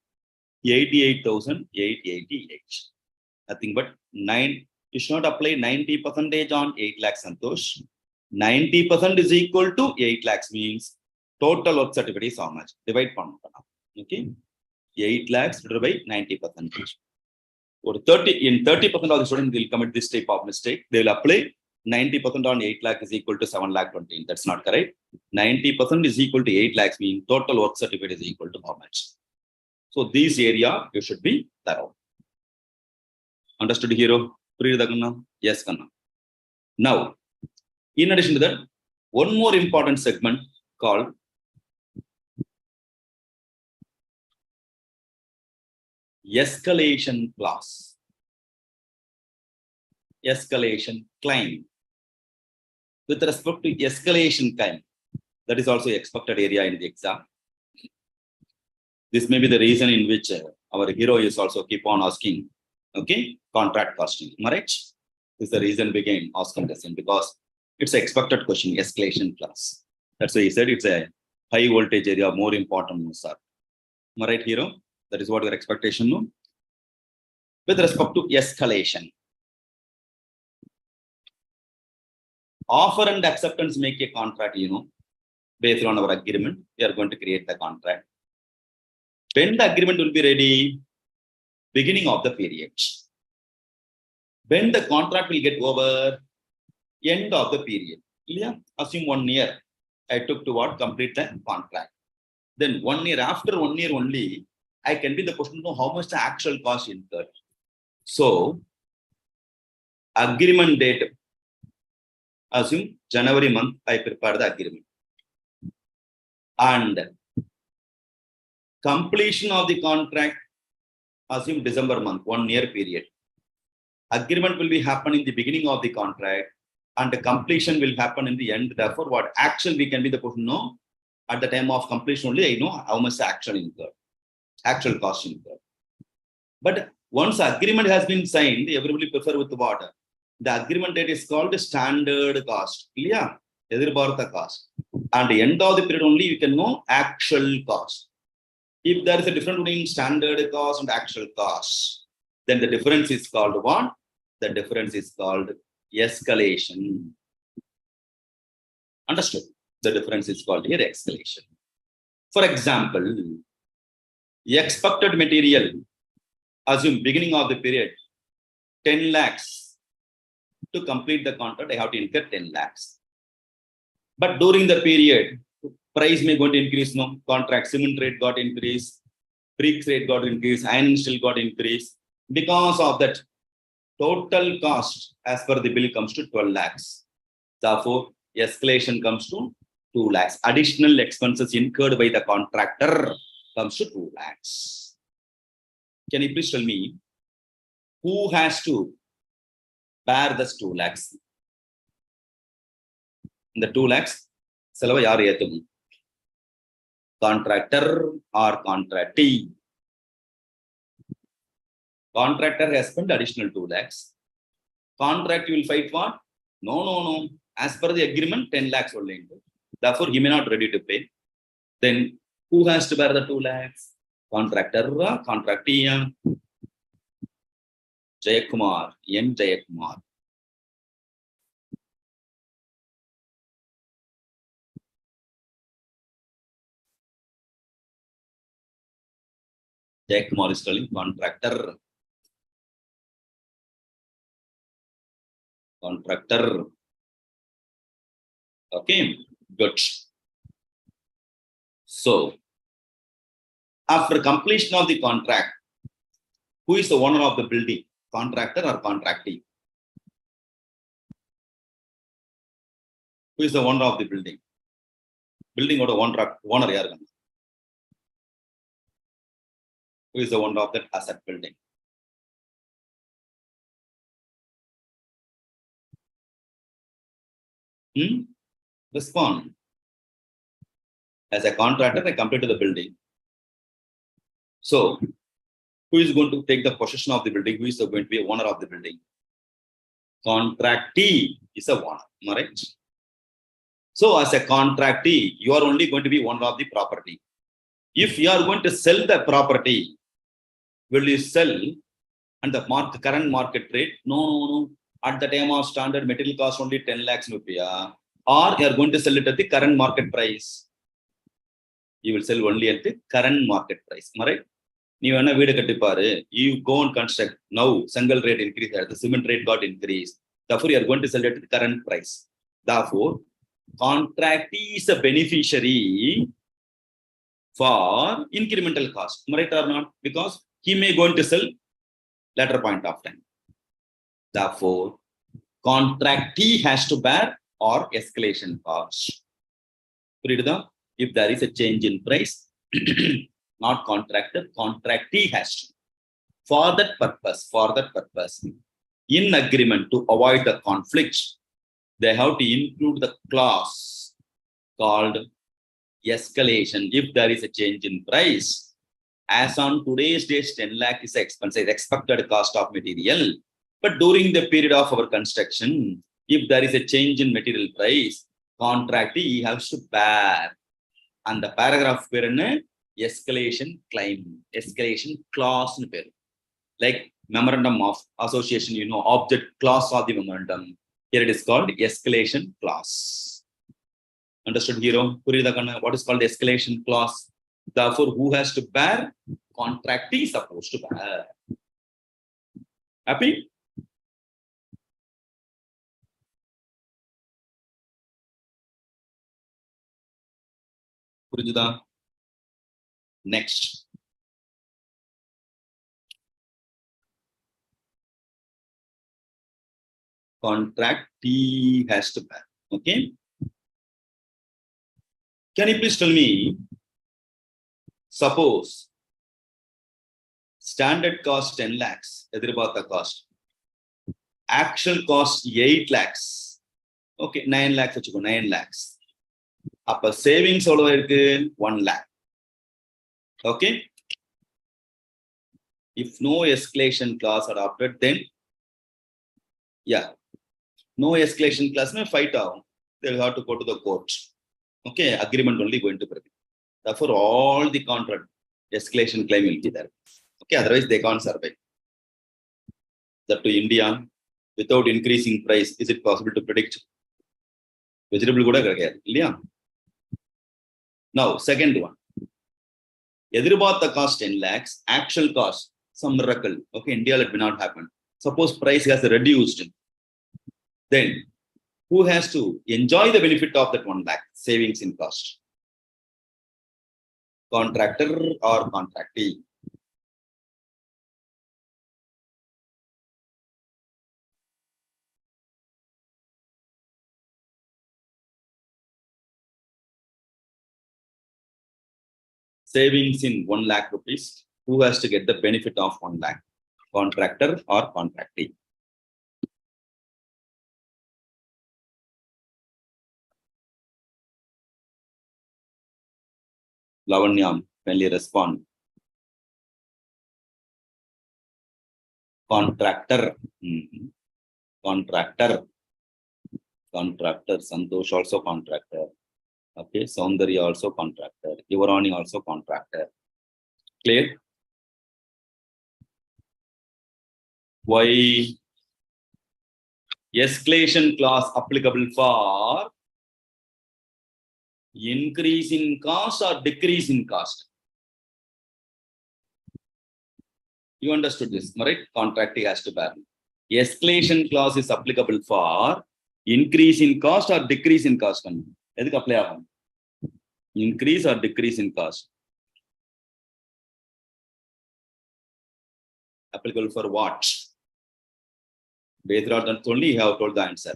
88,888. Nothing but 9. You should not apply 90% on 8 lakhs, Santosh. 90% is equal to 8 lakhs means total work certificate is how much? Divide panna. Okay. 8 lakhs divided by 90%. Or 30% of the students will commit this type of mistake. They will apply 90% on 8 lakh is equal to 7 lakh 20. That's not correct. 90% is equal to 8 lakhs means total work certificate is equal to how much? So this area you should be thorough. Understood, hero? Yes, Kanna. Now, in addition to that, one more important segment called escalation clause. Escalation claim. With respect to escalation claim, that is also expected area in the exam. This may be the reason in which our hero is also keep on asking, okay, contract costing. Am I right? This is the reason began asking this because it's an expected question, escalation clause. That's why he said it's a high voltage area, more important, sir. Am I right, hero? That is what your expectation, no? With respect to escalation. Offer and acceptance make a contract, you know. Based on our agreement, we are going to create the contract. When the agreement will be ready? Beginning of the period. When the contract will get over? End of the period. Yeah? Assume 1 year. I took to what? Complete the contract. Then 1 year, after 1 year only, I can be the person to know how much the actual cost incurred. So, agreement date. Assume January month, I prepare the agreement. And completion of the contract, assume December month, 1 year period. Agreement will be happen in the beginning of the contract and the completion will happen in the end. Therefore, what actual we can be the person know at the time of completion only, I know how much the actual incurred, actual cost incurred. But once agreement has been signed, everybody prefer with what? The agreement date is called standard cost. Yeah, edirbartha cost. And the end of the period only you can know actual cost. If there is a difference between standard cost and actual cost, then the difference is called what? The difference is called escalation. Understood? The difference is called here escalation. For example, expected material, assume beginning of the period, 10 lakhs. To complete the contract, I have to incur 10 lakhs. But during the period, price may going to increase, no? Contract, cement rate got increased, bricks rate got increased, iron and steel got increased. Because of that, total cost as per the bill comes to 12 lakhs. Therefore, escalation comes to 2 lakhs. Additional expenses incurred by the contractor comes to 2 lakhs. Can you please tell me who has to bear this 2 lakhs? In the 2 lakhs, selava yaar yetum? Contractor or contractee? Contractor has spent additional 2 lakhs. Contract will fight what? No. As per the agreement, 10 lakhs only. Therefore, he may not ready to pay. Then who has to bear the 2 lakhs? Contractor or contractee? Jayakumar, N. Jayakumar. Jayakumar is telling contractor. Contractor. Okay, good. So, after completion of the contract, who is the owner of the building? Contractor or contractee? Who is the owner of the building? Building or owner yaar? Who is the owner of that asset building? Respond. As a contractor, I complete the building. So, who is going to take the possession of the building? Who is going to be a owner of the building? Contractee is a owner, right? So, as a contractee, you are only going to be owner of the property. If you are going to sell the property, will you sell and the current market rate? No. At the time of standard material cost only 10 lakhs rupiah. Or you are going to sell it at the current market price. You will sell only at the current market price. Right? You go and construct. Now, Chengal rate increased, the cement rate got increased. Therefore, you are going to sell it at the current price. Therefore, contractee is a beneficiary for incremental cost. Right or not? Because he may going to sell later point of time. Therefore, contractee has to bear or escalation cost. If there is a change in price, not contractor, contractee has to. For that purpose, in agreement to avoid the conflict, they have to include the clause called escalation. If there is a change in price, as on today's date, 10 lakh is expensive, expected cost of material. But during the period of our construction, if there is a change in material price, contractee has to bear. And the paragraph escalation claim, escalation clause. Like memorandum of association, object clause of the memorandum. Here it is called escalation clause. Understood, hero? What is called escalation clause? Therefore, who has to bear? Contractee is supposed to bear. Happy? Next. Contractee has to bear. Okay. Can you please tell me? Suppose standard cost 10 lakhs, Edirbatha cost. Actual cost 8 lakhs. Okay, 9 lakhs, 9 lakhs. Upper savings 1 lakh. Okay. If no escalation clause adopted, then yeah, no escalation clause, no fight out. They'll have to go to the court. Okay, agreement only going to prevail. Therefore, all the contract escalation claim will be there. Okay, otherwise they can't survive. That to India, without increasing price, is it possible to predict? Vegetable good again. Now, second one. Edirbatha cost 10 lakhs, actual cost, some miracle. Okay, India, it may not happen. Suppose price has reduced. Then, who has to enjoy the benefit of that 1 lakh savings in cost? Contractor or contractee? Savings in 1 lakh rupees. Who has to get the benefit of 1 lakh? Contractor or contractee? Lavanyam, kindly respond. Contractor. Contractor. Contractor. Santosh also contractor. Okay, Soundarya also contractor. Yuvarani also contractor. Clear? Why? Escalation clause applicable for increase in cost or decrease in cost? You understood this, right? Contractee has to bear. Escalation clause is applicable for increase in cost or decrease in cost. Increase or decrease in cost? Applicable for what? Based on that only you have told the answer.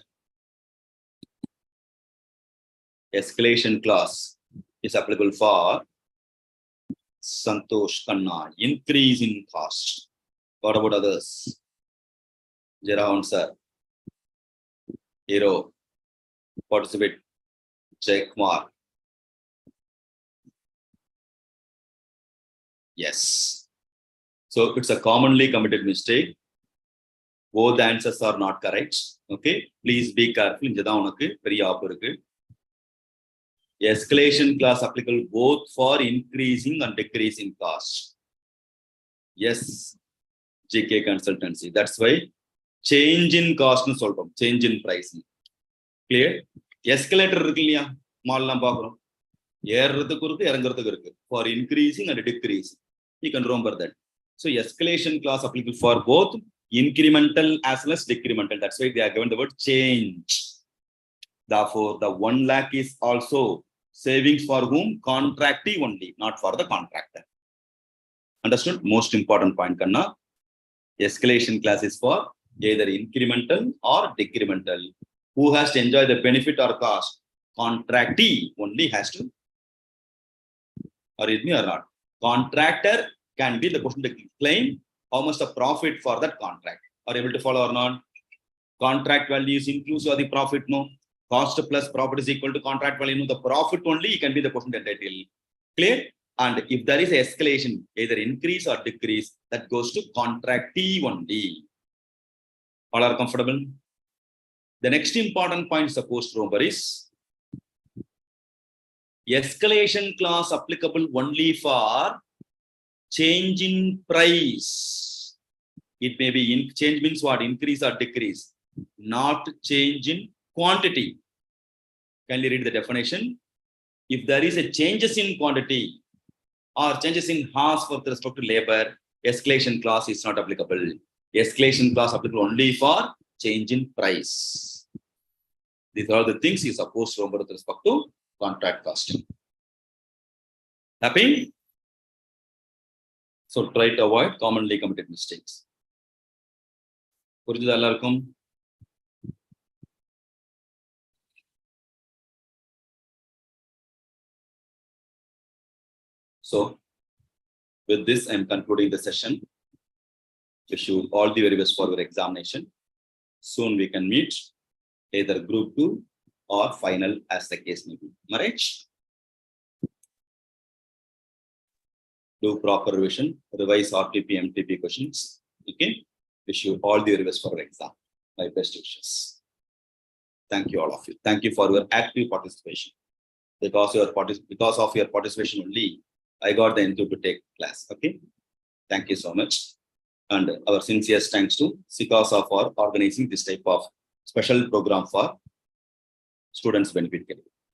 Escalation clause is applicable for Santosh Khanna, increase in cost. What about others? Jera answer. Hero. Participate. Check mark. Yes. So it's a commonly committed mistake. Both answers are not correct. Okay. Please be careful. Escalation clause applicable both for increasing and decreasing cost. Yes. GK consultancy. That's why change in cost nu solrom, change in pricing. Clear? Escalator irukliya mall paakrom. ஏறதுக்கு இருக்கு இறங்குறதுக்கு இருக்கு. For increasing and decreasing. You can remember that. So escalation clause applicable for both incremental as well as decremental. That's why they are given the word change. Therefore, the 1 lakh is also savings for whom? Contractee only, not for the contractor. Understood? Most important point, Kanna. Escalation clause is for either incremental or decremental. Who has to enjoy the benefit or cost? Contractee only has to. Or is me or not? Contractor can be the person to claim how much the profit for that contract. Are you able to follow or not? Contract value is inclusive of the profit, no? Cost plus profit is equal to contract value, no? The profit only can be the person entitled. Clear? And if there is escalation, either increase or decrease, that goes to contractee only. All are comfortable? The next important point supposed to remember is escalation clause applicable only for change in price. It may be change means what? Increase or decrease, not change in quantity. Kindly read the definition. If there is a changes in quantity or changes in hours with respect to labor, escalation clause is not applicable. Escalation clause applicable only for change in price. These are the things you are supposed to remember with respect to contract costing. Happy? So try to avoid commonly committed mistakes. So with this, I'm concluding the session. Wish you all the very best for your examination. Soon we can meet either group 2 or final as the case may be. Alright? Do proper revision, revise RTP, MTP questions. Okay? Wish you all the very best for your exam. My best wishes. Thank you all of you. Thank you for your active participation. Because of your participation only, I got the enthusiasm to take class. Okay? Thank you so much. And our sincerest thanks to SICASA for organizing this type of special program for students' benefit.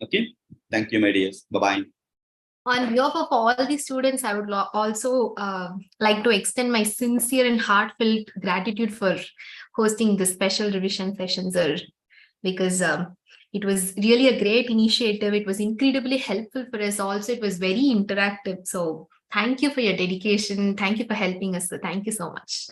Okay? Thank you, my dears. Bye-bye. On behalf of all the students, I would also like to extend my sincere and heartfelt gratitude for hosting this special revision session, sir, because it was really a great initiative. It was incredibly helpful for us. Also, it was very interactive. So thank you for your dedication. Thank you for helping us. So thank you so much.